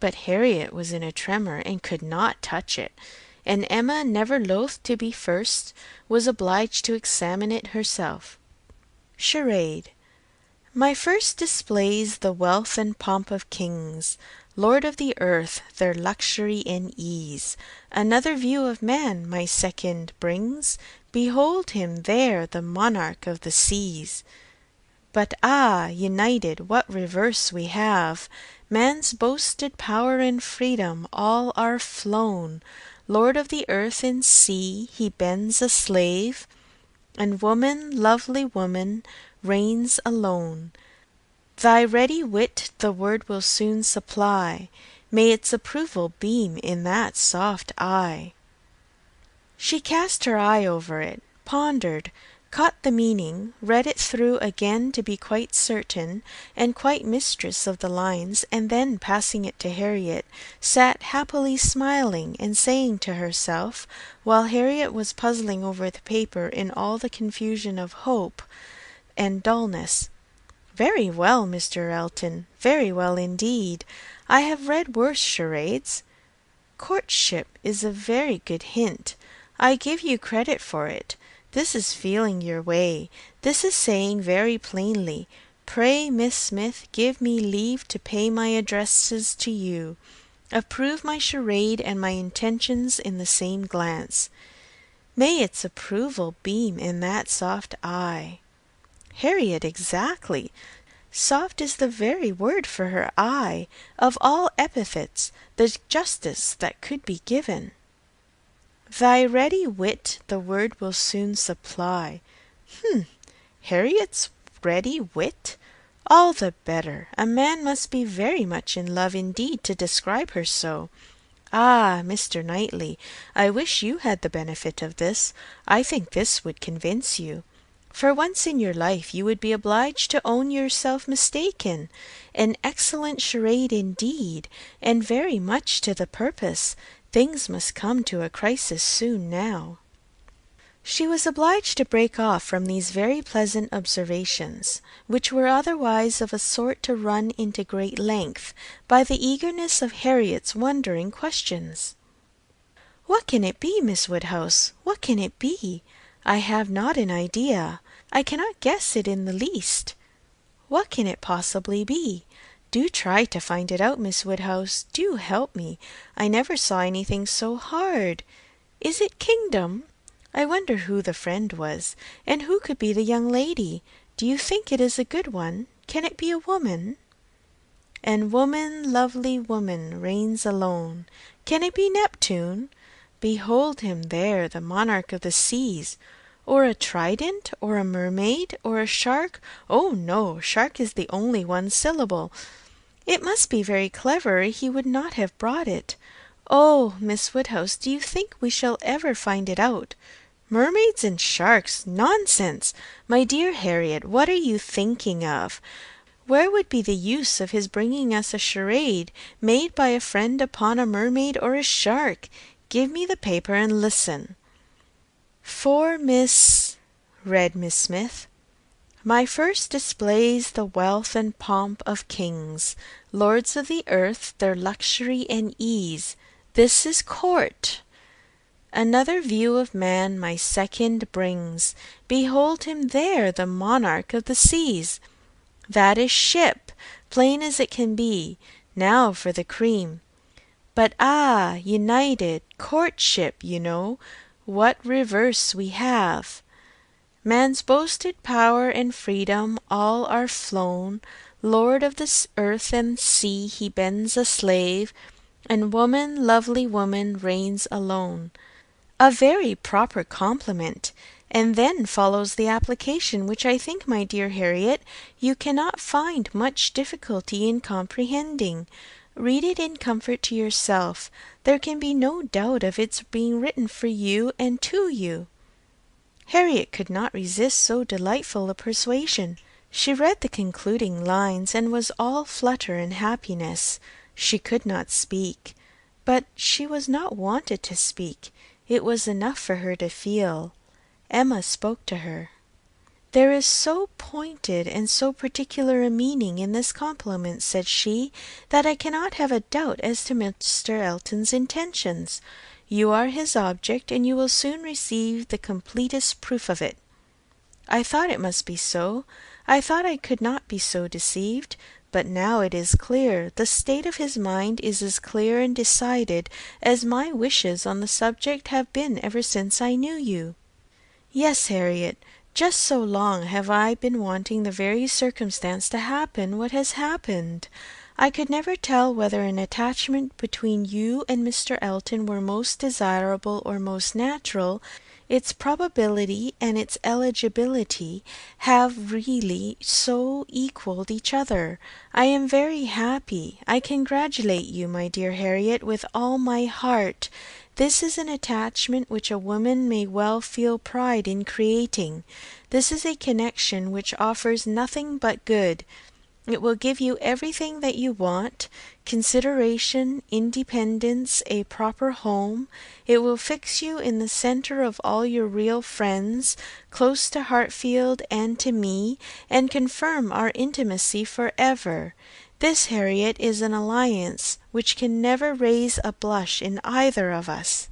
S1: But Harriet was in a tremor, and could not touch it, and Emma, never loath to be first, was obliged to examine it herself. Charade. My first displays the wealth and pomp of kings, Lord of the earth, their luxury and ease. Another view of man my second brings, Behold him there, the monarch of the seas. But united, what reverse we have! Man's boasted power and freedom all are flown. Lord of the earth and sea, he bends a slave, and woman, lovely woman, reigns alone. Thy ready wit the word will soon supply, may its approval beam in that soft eye. She cast her eye over it, pondered, caught the meaning, read it through again to be quite certain, and quite mistress of the lines, and then passing it to Harriet, sat happily smiling and saying to herself, while Harriet was puzzling over the paper in all the confusion of hope and dullness, "Very well, Mr. Elton, very well indeed. I have read worse charades. Courtship is a very good hint. I give you credit for it. This is feeling your way. This is saying very plainly, 'Pray, Miss Smith, give me leave to pay my addresses to you. Approve my charade and my intentions in the same glance. May its approval beam in that soft eye.' Harriet, exactly. Soft is the very word for her eye. Of all epithets, the justest that could be given. Thy ready wit the word will soon supply. Harriet's ready wit? All the better. A man must be very much in love indeed to describe her so. Ah, Mr. Knightley, I wish you had the benefit of this. I think this would convince you. For once in your life you would be obliged to own yourself mistaken. An excellent charade indeed, and very much to the purpose. Things must come to a crisis soon now." She was obliged to break off from these very pleasant observations, which were otherwise of a sort to run into great length, by the eagerness of Harriet's wondering questions. "What can it be, Miss Woodhouse? What can it be? I have not an idea. I cannot guess it in the least. What can it possibly be? Do try to find it out, Miss Woodhouse. Do help me. I never saw anything so hard. Is it kingdom? I wonder who the friend was, and who could be the young lady. Do you think it is a good one? Can it be a woman? And woman, lovely woman, reigns alone. Can it be Neptune? Behold him there, the monarch of the seas. Or a trident, or a mermaid, or a shark? Oh no, shark is the only one syllable. It must be very clever, or he would not have brought it. Oh, Miss Woodhouse, do you think we shall ever find it out? Mermaids and sharks! Nonsense! My dear Harriet, what are you thinking of? Where would be the use of his bringing us a charade made by a friend upon a mermaid or a shark? Give me the paper and listen. For Miss, read Miss Smith. My first displays the wealth and pomp of kings, lords of the earth, their luxury and ease. This is court. Another view of man my second brings. Behold him there, the monarch of the seas. That is ship, plain as it can be. Now for the cream. But united, courtship, you know, what reverse we have. Man's boasted power and freedom all are flown. Lord of the earth and sea, he bends a slave, and woman, lovely woman, reigns alone. A very proper compliment, and then follows the application, which I think, my dear Harriet, you cannot find much difficulty in comprehending. Read it in comfort to yourself. There can be no doubt of its being written for you and to you." Harriet could not resist so delightful a persuasion. She read the concluding lines, and was all flutter and happiness. She could not speak, but she was not wanted to speak. It was enough for her to feel. Emma spoke to her. "There is so pointed and so particular a meaning in this compliment," said she, "that I cannot have a doubt as to Mr. Elton's intentions. You are his object, and you will soon receive the completest proof of it." I thought it must be so. I thought I could not be so deceived. But now it is clear. The state of his mind is as clear and decided as my wishes on the subject have been ever since I knew you. Yes, Harriet, just so long have I been wanting the very circumstance to happen what has happened. I could never tell whether an attachment between you and Mr. Elton were most desirable or most natural. Its probability and its eligibility have really so equalled each other. I am very happy. I congratulate you, my dear Harriet, with all my heart. This is an attachment which a woman may well feel pride in creating. This is a connection which offers nothing but good. It will give you everything that you want: consideration, independence, a proper home. It will fix you in the centre of all your real friends, close to Hartfield and to me, and confirm our intimacy for ever. This, Harriet, is an alliance which can never raise a blush in either of us."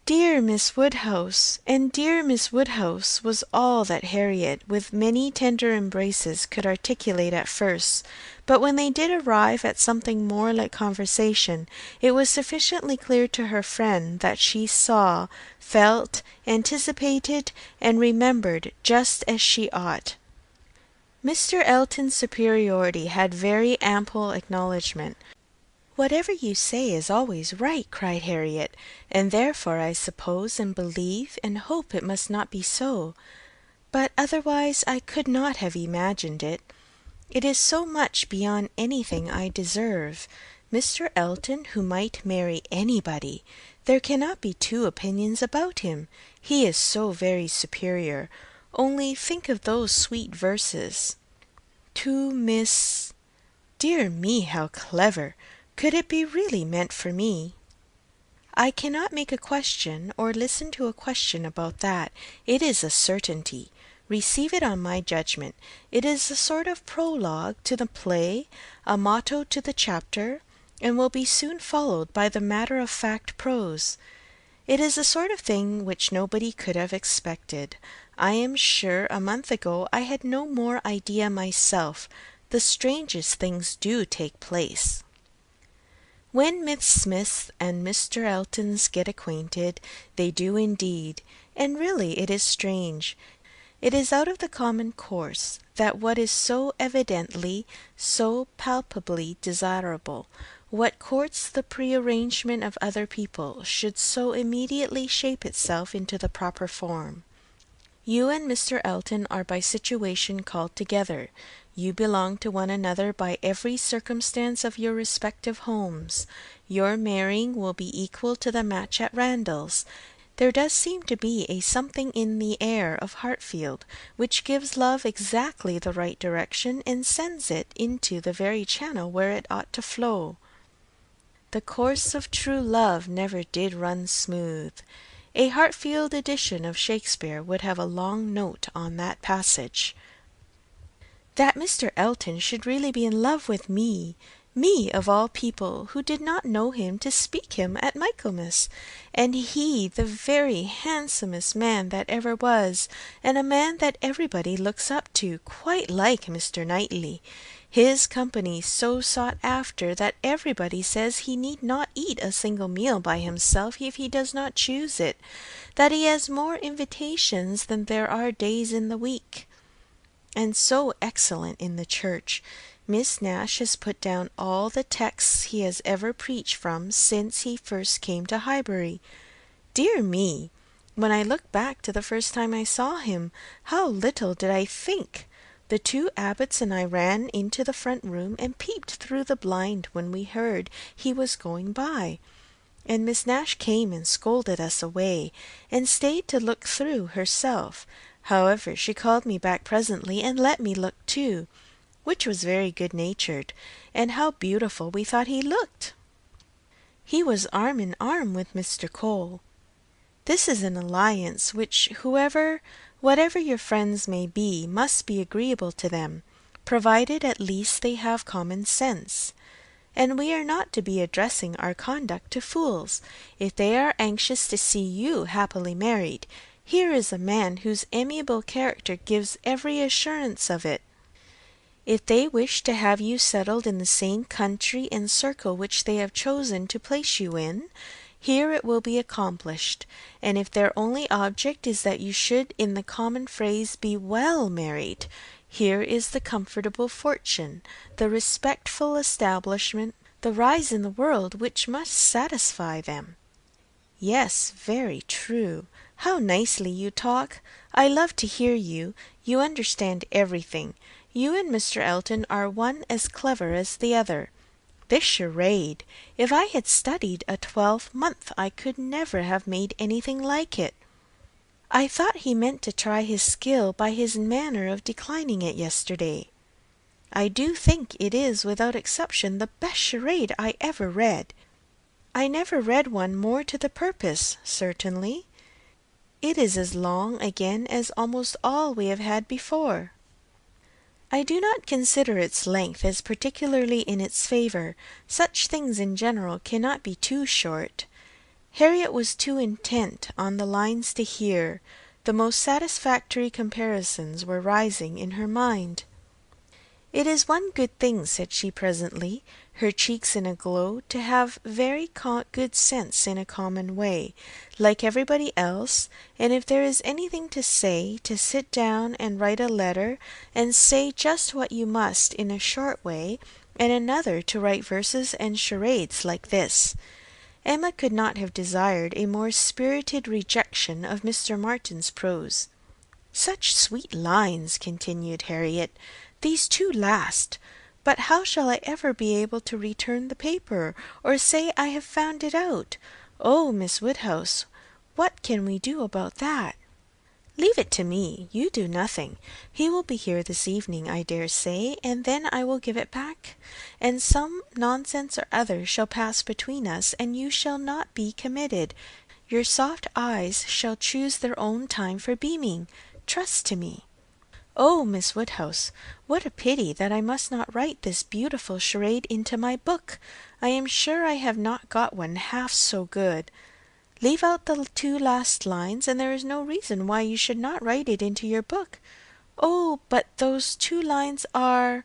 S1: "Dear Miss Woodhouse," and "dear Miss Woodhouse" was all that Harriet, with many tender embraces, could articulate at first, but when they did arrive at something more like conversation, it was sufficiently clear to her friend that she saw, felt, anticipated, and remembered just as she ought. Mr. Elton's superiority had very ample acknowledgment. "Whatever you say is always right," cried Harriet, "and therefore I suppose and believe and hope it must not be so. But otherwise I could not have imagined it. It is so much beyond anything I deserve. Mr. Elton, who might marry anybody. There cannot be two opinions about him. He is so very superior. Only think of those sweet verses. To Miss— Dear me, how clever! Could it be really meant for me? I cannot make a question or listen to a question about that. It is a certainty. Receive it on my judgment. It is a sort of prologue to the play, a motto to the chapter, and will be soon followed by the matter-of-fact prose. It is a sort of thing which nobody could have expected. I am sure a month ago I had no more idea myself. The strangest things do take place. When Miss Smiths and Mr. Eltons get acquainted, they do indeed, and really it is strange. It is out of the common course that what is so evidently, so palpably desirable, what courts the prearrangement of other people, should so immediately shape itself into the proper form. You and Mr. Elton are by situation called together. You belong to one another by every circumstance of your respective homes. Your marrying will be equal to the match at Randalls. There does seem to be a something in the air of Hartfield which gives love exactly the right direction and sends it into the very channel where it ought to flow. The course of true love never did run smooth. A Hartfield edition of Shakespeare would have a long note on that passage. That Mr. Elton should really be in love with me of all people, who did not know him to speak him at Michaelmas, and he the very handsomest man that ever was, and a man that everybody looks up to, quite like Mr. Knightley. His company so sought after that everybody says he need not eat a single meal by himself if he does not choose it, that he has more invitations than there are days in the week, and so excellent in the church. Miss Nash has put down all the texts he has ever preached from since he first came to Highbury. Dear me! When I look back to the first time I saw him, how little did I think! The two abbots and I ran into the front room and peeped through the blind when we heard he was going by, and Miss Nash came and scolded us away, and stayed to look through herself. However, she called me back presently and let me look too, which was very good-natured, and how beautiful we thought he looked! He was arm in arm with Mr. Cole. This is an alliance which whatever your friends may be, must be agreeable to them, provided at least they have common sense. And we are not to be addressing our conduct to fools. If they are anxious to see you happily married, here is a man whose amiable character gives every assurance of it. If they wish to have you settled in the same country and circle which they have chosen to place you in, here it will be accomplished, and if their only object is that you should in the common phrase be well married, here is the comfortable fortune, the respectful establishment, the rise in the world which must satisfy them. Yes, very true. How nicely you talk! I love to hear you. You understand everything. You and Mr. Elton are one as clever as the other. This charade, if I had studied a 12-month, I could never have made anything like it. I thought he meant to try his skill by his manner of declining it yesterday. I do think it is without exception the best charade I ever read. I never read one more to the purpose, certainly. It is as long again as almost all we have had before. I do not consider its length as particularly in its favour. Such things in general cannot be too short. Harriet was too intent on the lines to hear. The most satisfactory comparisons were rising in her mind. "It is one good thing," said she presently, her cheeks in a glow, "to have very good sense in a common way, like everybody else, and if there is anything to say, to sit down and write a letter, and say just what you must in a short way, and another to write verses and charades like this." Emma could not have desired a more spirited rejection of Mr. Martin's prose. "Such sweet lines," continued Harriet, "these two last. But how shall I ever be able to return the paper, or say I have found it out? Oh, Miss Woodhouse, what can we do about that?" "Leave it to me. You do nothing. He will be here this evening, I dare say, and then I will give it back, and some nonsense or other shall pass between us, and you shall not be committed. Your soft eyes shall choose their own time for beaming. Trust to me." "Oh, Miss Woodhouse, what a pity that I must not write this beautiful charade into my book! I am sure I have not got one half so good. Leave out the two last lines, and there is no reason why you should not write it into your book. Oh, but those two lines are—"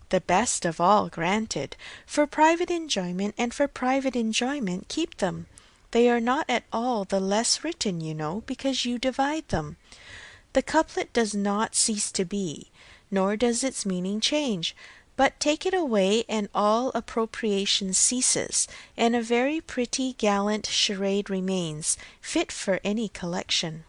S1: "The best of all, granted. For private enjoyment, and for private enjoyment keep them. They are not at all the less written, you know, because you divide them. The couplet does not cease to be, nor does its meaning change, but take it away and all appropriation ceases, and a very pretty gallant charade remains, fit for any collection.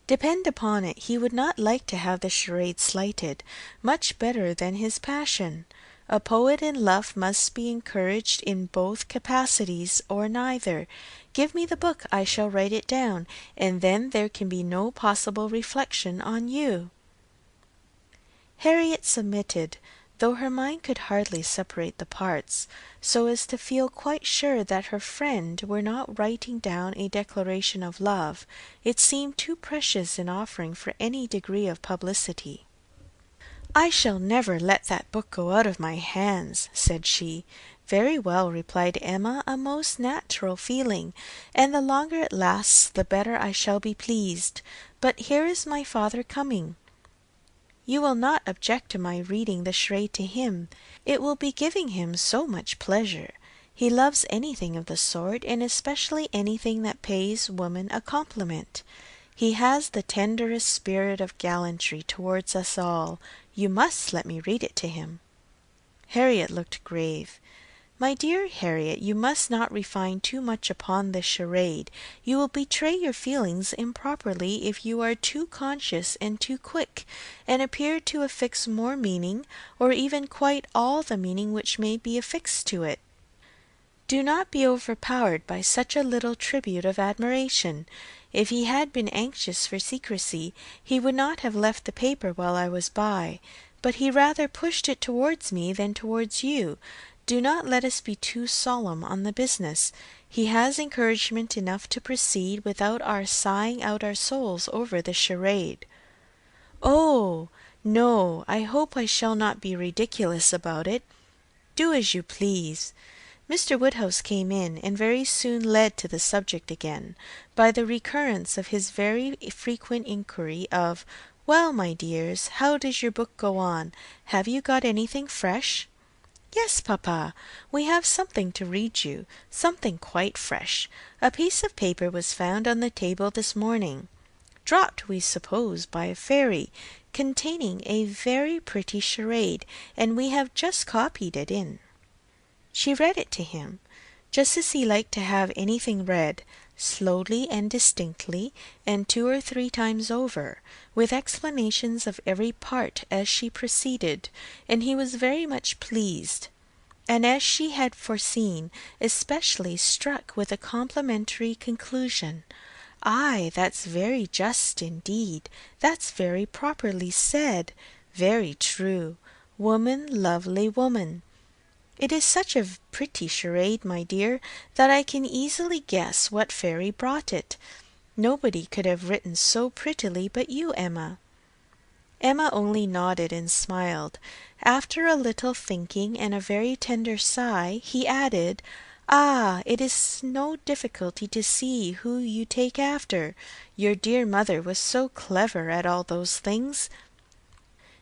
S1: Depend upon it, he would not like to have the charade slighted, much better than his passion. A poet in love must be encouraged in both capacities, or neither. Give me the book, I shall write it down, and then there can be no possible reflection on you." Harriet submitted, though her mind could hardly separate the parts, so as to feel quite sure that her friend were not writing down a declaration of love. It seemed too precious an offering for any degree of publicity. "I shall never let that book go out of my hands," said she. "Very well," replied Emma, "a most natural feeling, and the longer it lasts the better I shall be pleased. But here is my father coming. You will not object to my reading the charade to him. It will be giving him so much pleasure. He loves anything of the sort, and especially anything that pays woman a compliment. He has the tenderest spirit of gallantry towards us all. You must let me read it to him." Harriet looked grave. My dear Harriet, you must not refine too much upon this charade. You will betray your feelings improperly if you are too conscious and too quick, and appear to affix more meaning, or even quite all the meaning which may be affixed to it. Do not be overpowered by such a little tribute of admiration. If he had been anxious for secrecy, he would not have left the paper while I was by, but he rather pushed it towards me than towards you. Do not let us be too solemn on the business. He has encouragement enough to proceed without our sighing out our souls over the charade. Oh, no, I hope I shall not be ridiculous about it. Do as you please. Mr. Woodhouse came in, and very soon led to the subject again, by the recurrence of his very frequent inquiry of, "Well, my dears, how does your book go on? Have you got anything fresh?" "Yes, papa, we have something to read you, something quite fresh. A piece of paper was found on the table this morning, dropped, we suppose, by a fairy, containing a very pretty charade, and we have just copied it in." She read it to him, just as he liked to have anything read, slowly and distinctly, and 2 or 3 times over, with explanations of every part as she proceeded, and he was very much pleased, and, as she had foreseen, especially struck with a complimentary conclusion. "Ay, that's very just indeed. That's very properly said. Very true. Woman, lovely woman. It is such a pretty charade, my dear, that I can easily guess what fairy brought it. Nobody could have written so prettily but you, Emma." Emma only nodded and smiled. After a little thinking and a very tender sigh, he added, "Ah, it is no difficulty to see who you take after. Your dear mother was so clever at all those things.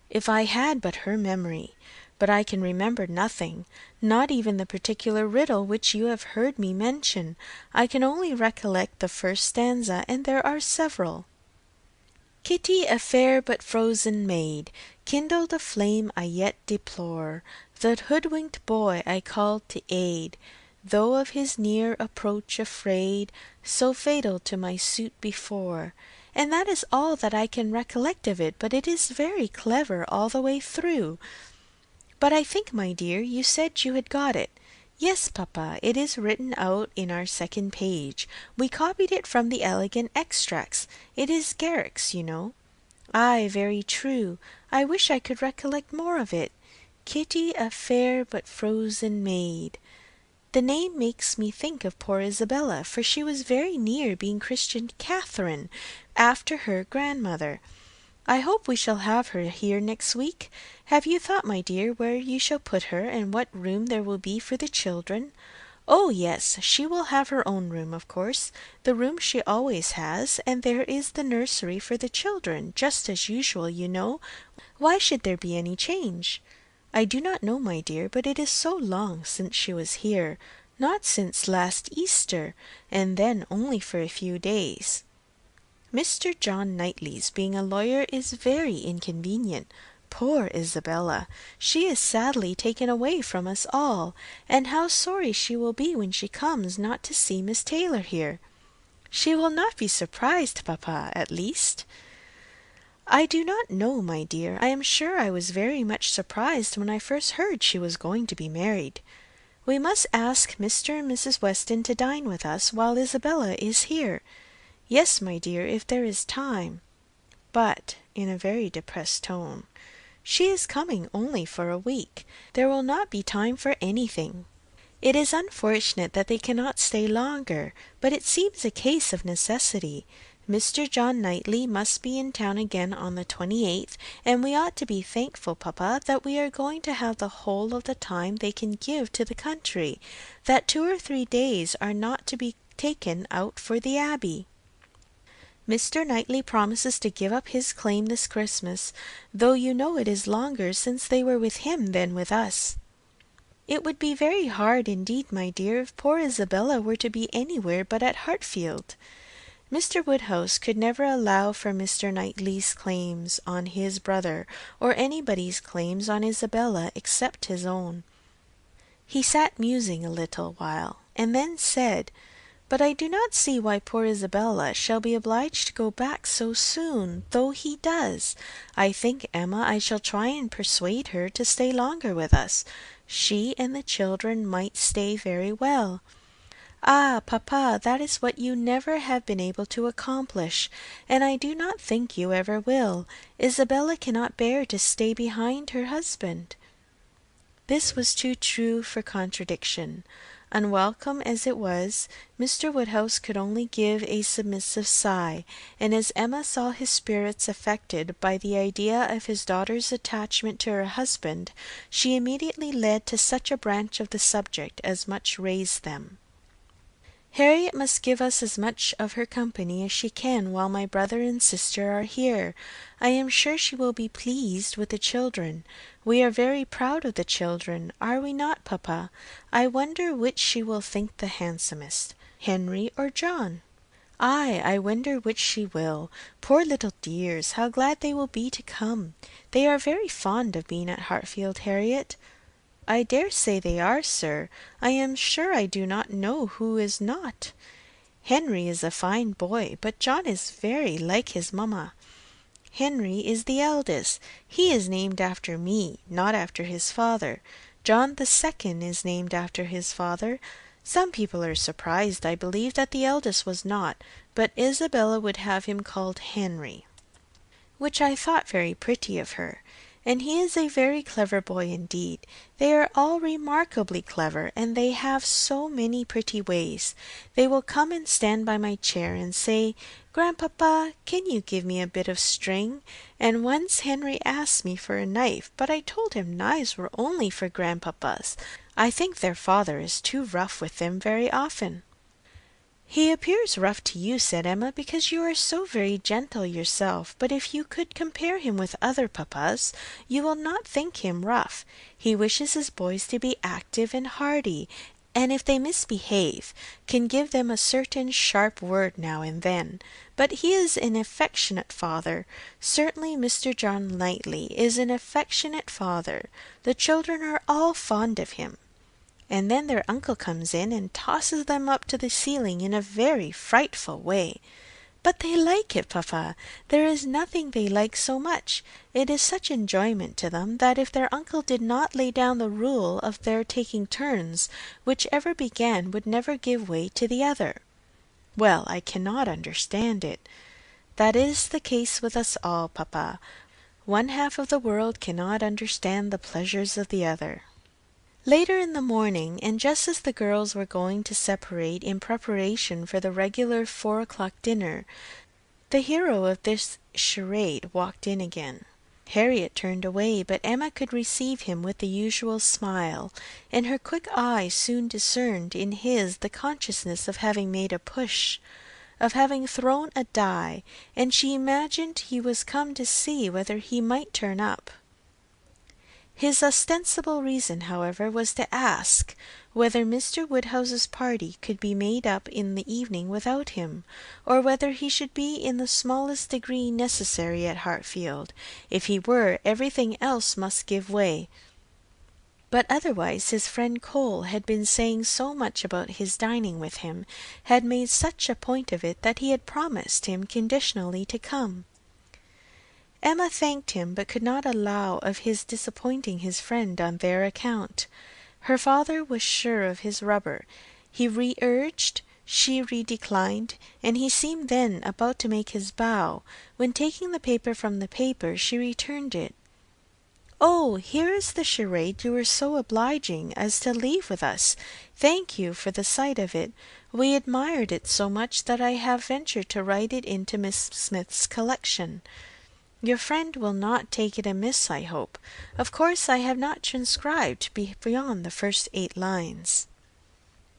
S1: If I had but her memory! But I can remember nothing, not even the particular riddle which you have heard me mention. I can only recollect the first stanza, and there are several. Kitty, a fair but frozen maid, kindled a flame I yet deplore. The hoodwinked boy I called to aid, though of his near approach afraid, so fatal to my suit before. And that is all that I can recollect of it, but it is very clever all the way through. But I think, my dear, you said you had got it. Yes, papa, it is written out in our second page. We copied it from the elegant extracts. It is Garrick's, you know. Ay, very true. I wish I could recollect more of it. Kitty, a fair but frozen maid. The name makes me think of poor Isabella, for she was very near being christened Catherine, after her grandmother. I hope we shall have her here next week. Have you thought, my dear, where you shall put her, and what room there will be for the children? Oh, yes, she will have her own room, of course, the room she always has, and there is the nursery for the children, just as usual, you know. Why should there be any change? I do not know, my dear, but it is so long since she was here, not since last Easter, and then only for a few days. Mr. John Knightley's being a lawyer is very inconvenient. Poor Isabella! She is sadly taken away from us all, and how sorry she will be when she comes not to see Miss Taylor here. She will not be surprised, papa, at least. I do not know, my dear. I am sure I was very much surprised when I first heard she was going to be married. We must ask Mr. and Mrs. Weston to dine with us while Isabella is here. Yes, my dear, if there is time. But, in a very depressed tone, she is coming only for a week. There will not be time for anything. It is unfortunate that they cannot stay longer, but it seems a case of necessity. Mr. John Knightley must be in town again on the 28th, and we ought to be thankful, papa, that we are going to have the whole of the time they can give to the country, that 2 or 3 days are not to be taken out for the Abbey. Mr. Knightley promises to give up his claim this Christmas, though you know it is longer since they were with him than with us. It would be very hard indeed, my dear, if poor Isabella were to be anywhere but at Hartfield. Mr. Woodhouse could never allow for Mr. Knightley's claims on his brother, or anybody's claims on Isabella except his own. He sat musing a little while, and then said, "But I do not see why poor Isabella shall be obliged to go back so soon, though he does. I think, Emma, I shall try and persuade her to stay longer with us. She and the children might stay very well." "Ah, papa, that is what you never have been able to accomplish, and I do not think you ever will. Isabella cannot bear to stay behind her husband." This was too true for contradiction. Unwelcome as it was, Mr. Woodhouse could only give a submissive sigh, and as Emma saw his spirits affected by the idea of his daughter's attachment to her husband, she immediately led to such a branch of the subject as much raised them. "Harriet must give us as much of her company as she can while my brother and sister are here. I am sure she will be pleased with the children. We are very proud of the children, are we not, papa? I wonder which she will think the handsomest, Henry or John?" "Ay, I wonder which she will. Poor little dears, how glad they will be to come. They are very fond of being at Hartfield, Harriet." "I dare say they are, sir. I am sure I do not know who is not. Henry is a fine boy, but John is very like his mamma. Henry is the eldest. He is named after me, not after his father. John the second is named after his father. Some people are surprised, I believe, that the eldest was not, but Isabella would have him called Henry, which I thought very pretty of her. And he is a very clever boy indeed. They are all remarkably clever, and they have so many pretty ways. They will come and stand by my chair and say, 'Grandpapa, can you give me a bit of string?' And once Henry asked me for a knife, but I told him knives were only for grandpapas. I think their father is too rough with them very often." "He appears rough to you," said Emma, "because you are so very gentle yourself, but if you could compare him with other papas, you will not think him rough. He wishes his boys to be active and hardy, and if they misbehave, can give them a certain sharp word now and then. But he is an affectionate father. Certainly Mr. John Knightley is an affectionate father. The children are all fond of him. And then their uncle comes in and tosses them up to the ceiling in a very frightful way. But they like it, papa. There is nothing they like so much. It is such enjoyment to them that if their uncle did not lay down the rule of their taking turns, whichever began would never give way to the other. Well, I cannot understand it. That is the case with us all, papa. One half of the world cannot understand the pleasures of the other." Later in the morning, and just as the girls were going to separate in preparation for the regular 4 o'clock dinner, the hero of this charade walked in again. Harriet turned away, but Emma could receive him with the usual smile, and her quick eye soon discerned in his the consciousness of having made a push, of having thrown a die, and she imagined he was come to see whether he might turn up. His ostensible reason, however, was to ask whether Mr. Woodhouse's party could be made up in the evening without him, or whether he should be in the smallest degree necessary at Hartfield. If he were, everything else must give way. But otherwise his friend Cole had been saying so much about his dining with him, had made such a point of it, that he had promised him conditionally to come. Emma thanked him, but could not allow of his disappointing his friend on their account. Her father was sure of his rubber. He re-urged, she re-declined, and he seemed then about to make his bow, when taking the paper from the paper, she returned it. "Oh, here is the charade you were so obliging as to leave with us. Thank you for the sight of it. We admired it so much that I have ventured to write it into Miss Smith's collection. Your friend will not take it amiss, I hope. Of course I have not transcribed beyond the first 8 lines."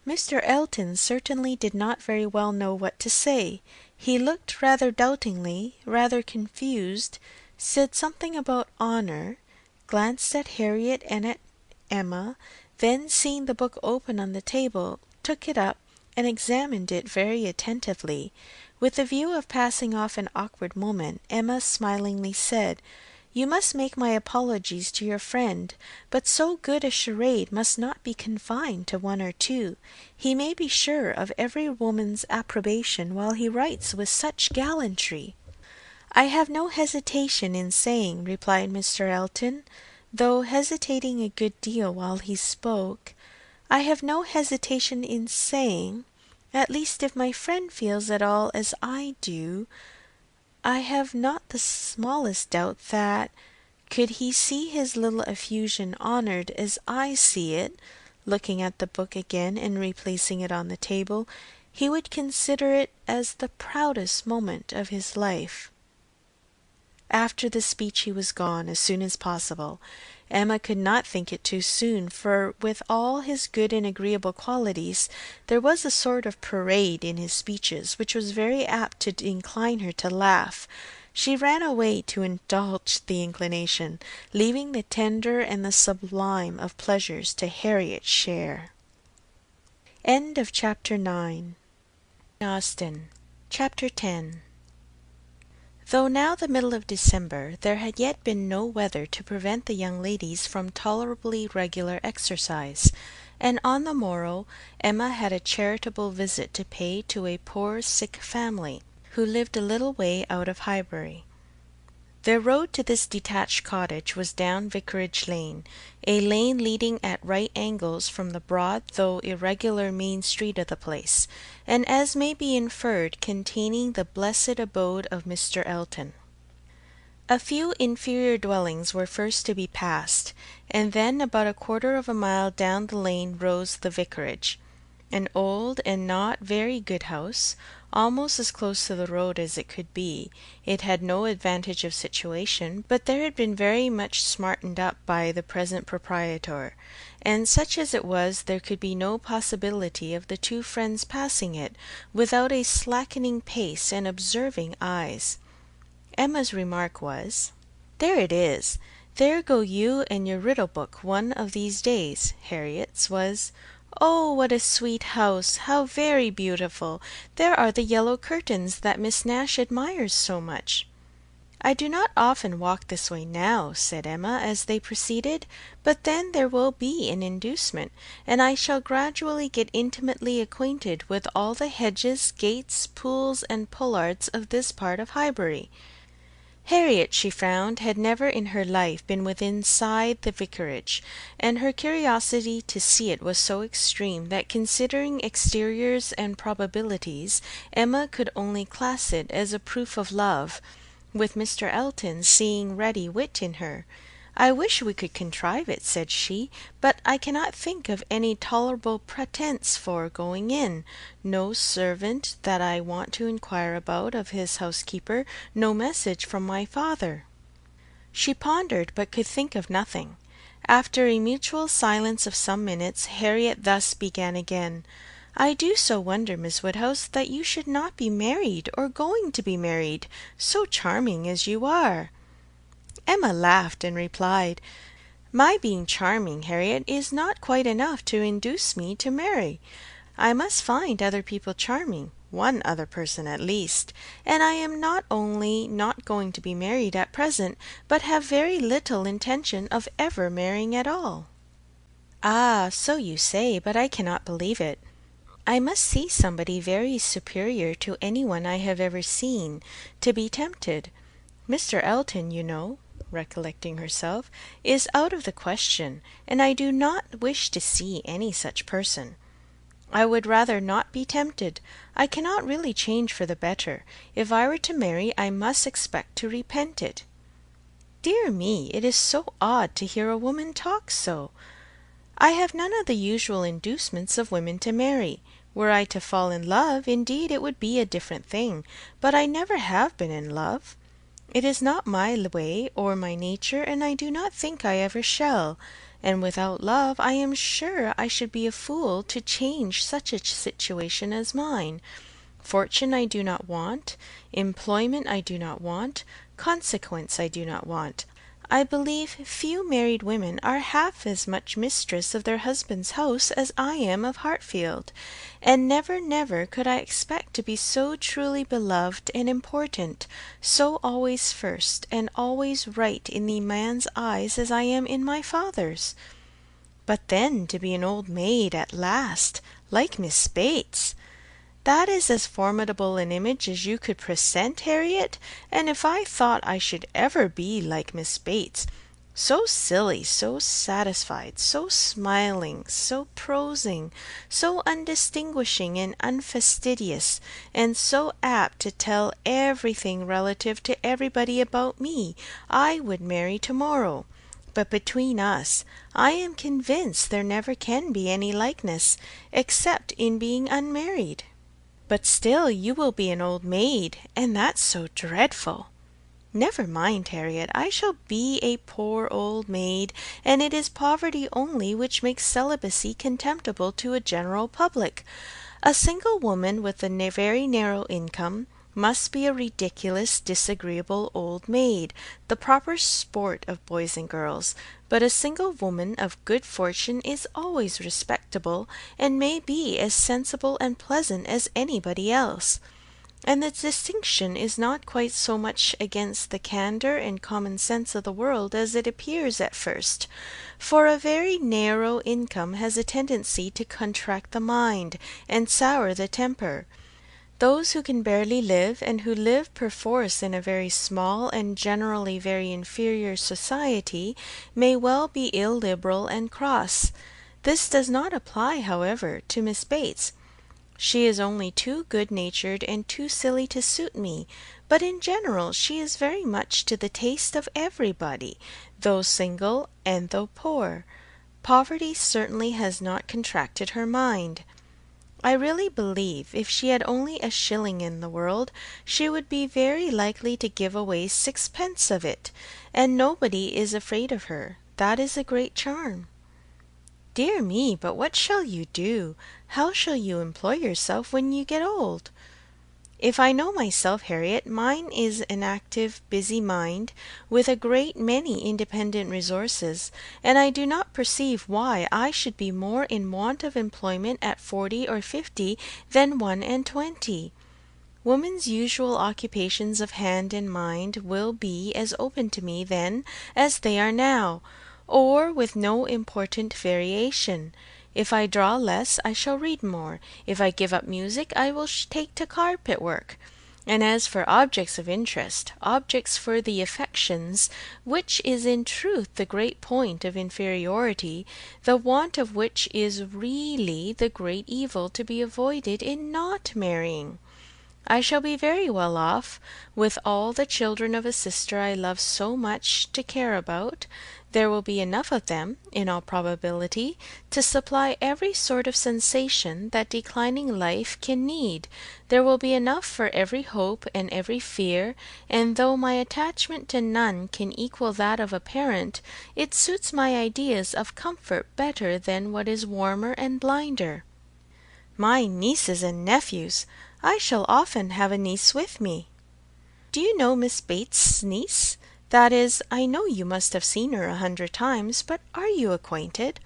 S1: Mr. Elton certainly did not very well know what to say. He looked rather doubtingly, rather confused, said something about honour, glanced at Harriet and at Emma, then seeing the book open on the table, took it up and examined it very attentively. With the view of passing off an awkward moment, Emma smilingly said, You must make my apologies to your friend, but so good a charade must not be confined to one or two. He may be sure of every woman's approbation while he writes with such gallantry." "I have no hesitation in saying," replied Mr. Elton, though hesitating a good deal while he spoke, "I have no hesitation in saying, at least if my friend feels at all as I do, I have not the smallest doubt that, could he see his little effusion honoured as I see it," looking at the book again and replacing it on the table, "he would consider it as the proudest moment of his life." After the speech he was gone as soon as possible. Emma could not think it too soon, for with all his good and agreeable qualities, there was a sort of parade in his speeches which was very apt to incline her to laugh. She ran away to indulge the inclination, leaving the tender and the sublime of pleasures to Harriet's share. Chapter 9. Austen. Chapter 10. Though now the middle of December, there had yet been no weather to prevent the young ladies from tolerably regular exercise, and on the morrow Emma had a charitable visit to pay to a poor sick family, who lived a little way out of Highbury. Their road to this detached cottage was down Vicarage Lane, a lane leading at right angles from the broad though irregular main street of the place, and as may be inferred containing the blessed abode of Mr. Elton. A few inferior dwellings were first to be passed, and then about a quarter of a mile down the lane rose the vicarage, an old and not very good house, almost as close to the road as it could be. It had no advantage of situation, but there had been very much smartened up by the present proprietor, and such as it was, there could be no possibility of the two friends passing it without a slackening pace and observing eyes. Emma's remark was, "There it is. There go you and your riddle book one of these days." Harriet's was, "Oh, what a sweet house! How very beautiful! There are the yellow curtains that Miss Nash admires so much." "I do not often walk this way now," said Emma, as they proceeded, "but then there will be an inducement, and I shall gradually get intimately acquainted with all the hedges, gates, pools, and pollards of this part of Highbury." Harriet, she found, had never in her life been within side the vicarage, and her curiosity to see it was so extreme that, considering exteriors and probabilities, Emma could only class it as a proof of love, with Mr. Elton seeing ready wit in her. "I wish we could contrive it," said she, "but I cannot think of any tolerable pretence for going in. No servant that I want to inquire about of his housekeeper, no message from my father." She pondered, but could think of nothing. After a mutual silence of some minutes, Harriet thus began again, "I do so wonder, Miss Woodhouse, that you should not be married, or going to be married, so charming as you are." Emma laughed and replied, "My being charming, Harriet, is not quite enough to induce me to marry. I must find other people charming, one other person at least, and I am not only not going to be married at present, but have very little intention of ever marrying at all." "Ah, so you say, but I cannot believe it. I must see somebody very superior to any one I have ever seen, to be tempted. Mr. Elton, you know," recollecting herself, "is out of the question, and I do not wish to see any such person. I would rather not be tempted. I cannot really change for the better. If I were to marry, I must expect to repent it." "Dear me, it is so odd to hear a woman talk so. I have none of the usual inducements of women to marry. Were I to fall in love, indeed it would be a different thing, but I never have been in love. It is not my way or my nature, and I do not think I ever shall, and without love I am sure I should be a fool to change such a situation as mine. Fortune I do not want, employment I do not want, consequence I do not want. I believe few married women are half as much mistress of their husband's house as I am of Hartfield, and never, never could I expect to be so truly beloved and important, so always first, and always right in the man's eyes as I am in my father's. But then to be an old maid at last, like Miss Bates! That is as formidable an image as you could present, Harriet, and if I thought I should ever be like Miss Bates, so silly, so satisfied, so smiling, so prosing, so undistinguishing and unfastidious, and so apt to tell everything relative to everybody about me, I would marry to-morrow. But between us, I am convinced there never can be any likeness, except in being unmarried. But still you will be an old maid, and that's so dreadful. Never mind, Harriet, I shall be a poor old maid, and it is poverty only which makes celibacy contemptible to a general public. A single woman with a very narrow income must be a ridiculous, disagreeable old maid, the proper sport of boys and girls, but a single woman of good fortune is always respectable, and may be as sensible and pleasant as anybody else. And the distinction is not quite so much against the candour and common sense of the world as it appears at first, for a very narrow income has a tendency to contract the mind, and sour the temper. Those who can barely live, and who live perforce in a very small and generally very inferior society, may well be illiberal and cross. This does not apply, however, to Miss Bates. She is only too good-natured and too silly to suit me, but in general she is very much to the taste of everybody, though single and though poor. Poverty certainly has not contracted her mind. I really believe if she had only a shilling in the world, she would be very likely to give away sixpence of it, and nobody is afraid of her. That is a great charm. Dear me, but what shall you do? How shall you employ yourself when you get old? If I know myself, Harriet, mine is an active, busy mind, with a great many independent resources, and I do not perceive why I should be more in want of employment at 40 or 50 than 1 and 20. Woman's usual occupations of hand and mind will be as open to me then as they are now, or with no important variation. If I draw less, I shall read more. If I give up music, I will take to carpet work. And as for objects of interest, objects for the affections, which is in truth the great point of inferiority, the want of which is really the great evil to be avoided in not marrying, I shall be very well off, with all the children of a sister I love so much to care about. There will be enough of them, in all probability, to supply every sort of sensation that declining life can need. There will be enough for every hope and every fear, and though my attachment to none can equal that of a parent, it suits my ideas of comfort better than what is warmer and blinder. My nieces and nephews! I shall often have a niece with me. Do you know Miss Bates's niece? That is, I know you must have seen her 100 times, but are you acquainted?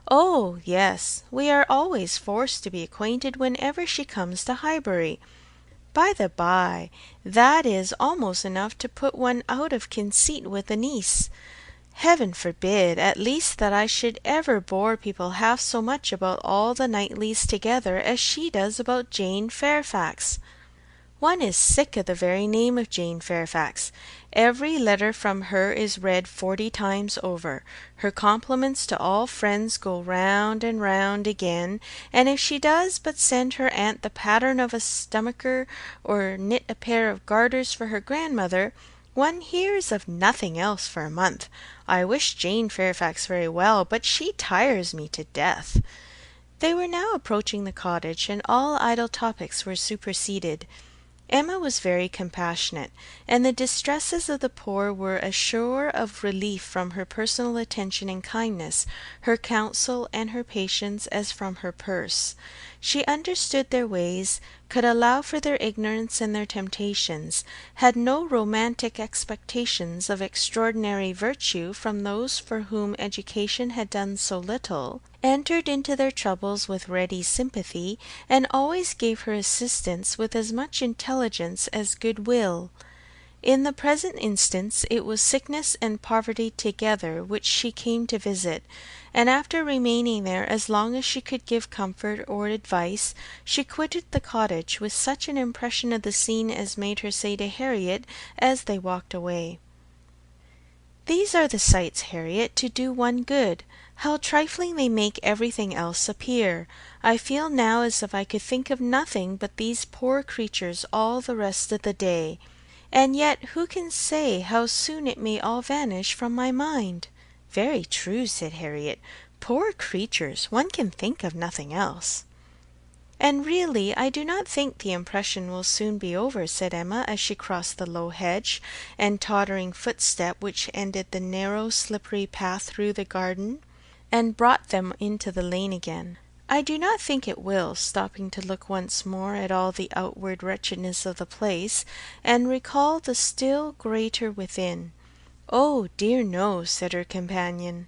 S1: Oh, yes, we are always forced to be acquainted whenever she comes to Highbury. By the by, that is almost enough to put one out of conceit with a niece. Heaven forbid, at least, that I should ever bore people half so much about all the Knightleys together as she does about Jane Fairfax. One is sick of the very name of Jane Fairfax. Every letter from her is read 40 times over. Her compliments to all friends go round and round again, and if she does but send her aunt the pattern of a stomacher, or knit a pair of garters for her grandmother, one hears of nothing else for a month. I wish Jane Fairfax very well, but she tires me to death. They were now approaching the cottage, and all idle topics were superseded. Emma was very compassionate, and the distresses of the poor were as sure of relief from her personal attention and kindness, her counsel and her patience, as from her purse. She understood their ways, could allow for their ignorance and their temptations, had no romantic expectations of extraordinary virtue from those for whom education had done so little, entered into their troubles with ready sympathy, and always gave her assistance with as much intelligence as good will. In the present instance it was sickness and poverty together which she came to visit, and after remaining there as long as she could give comfort or advice, she quitted the cottage with such an impression of the scene as made her say to Harriet as they walked away, "These are the sights, Harriet, to do one good. How trifling they make everything else appear! I feel now as if I could think of nothing but these poor creatures all the rest of the day. And yet who can say how soon it may all vanish from my mind?" "Very true," said Harriet. "Poor creatures! One can think of nothing else." "And really I do not think the impression will soon be over," said Emma, as she crossed the low hedge and tottering footstep which ended the narrow slippery path through the garden, and brought them into the lane again. "I do not think it will," stopping to look once more at all the outward wretchedness of the place, and recall the still greater within. "Oh dear no," said her companion.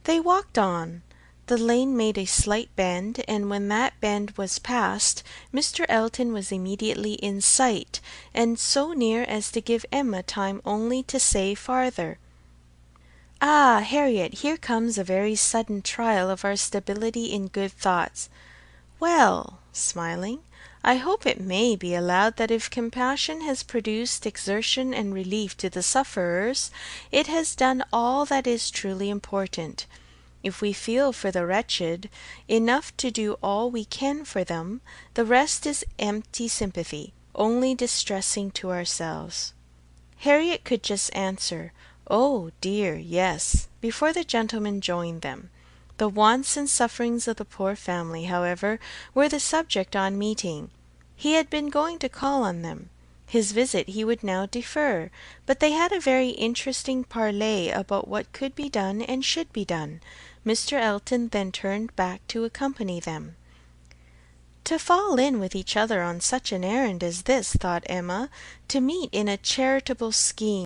S1: They walked on. The lane made a slight bend, and when that bend was passed, Mr. Elton was immediately in sight, and so near as to give Emma time only to say farther, "Ah, Harriet, here comes a very sudden trial of our stability in good thoughts. Well," smiling, "I hope it may be allowed that if compassion has produced exertion and relief to the sufferers, it has done all that is truly important. If we feel for the wretched enough to do all we can for them, the rest is empty sympathy, only distressing to ourselves." Harriet could just answer, "Oh dear, yes," before the gentlemen joined them. The wants and sufferings of the poor family, however, were the subject on meeting. He had been going to call on them. His visit he would now defer, but they had a very interesting parley about what could be done and should be done. Mr. Elton then turned back to accompany them. To fall in with each other on such an errand as this, thought Emma, to meet in a charitable scheme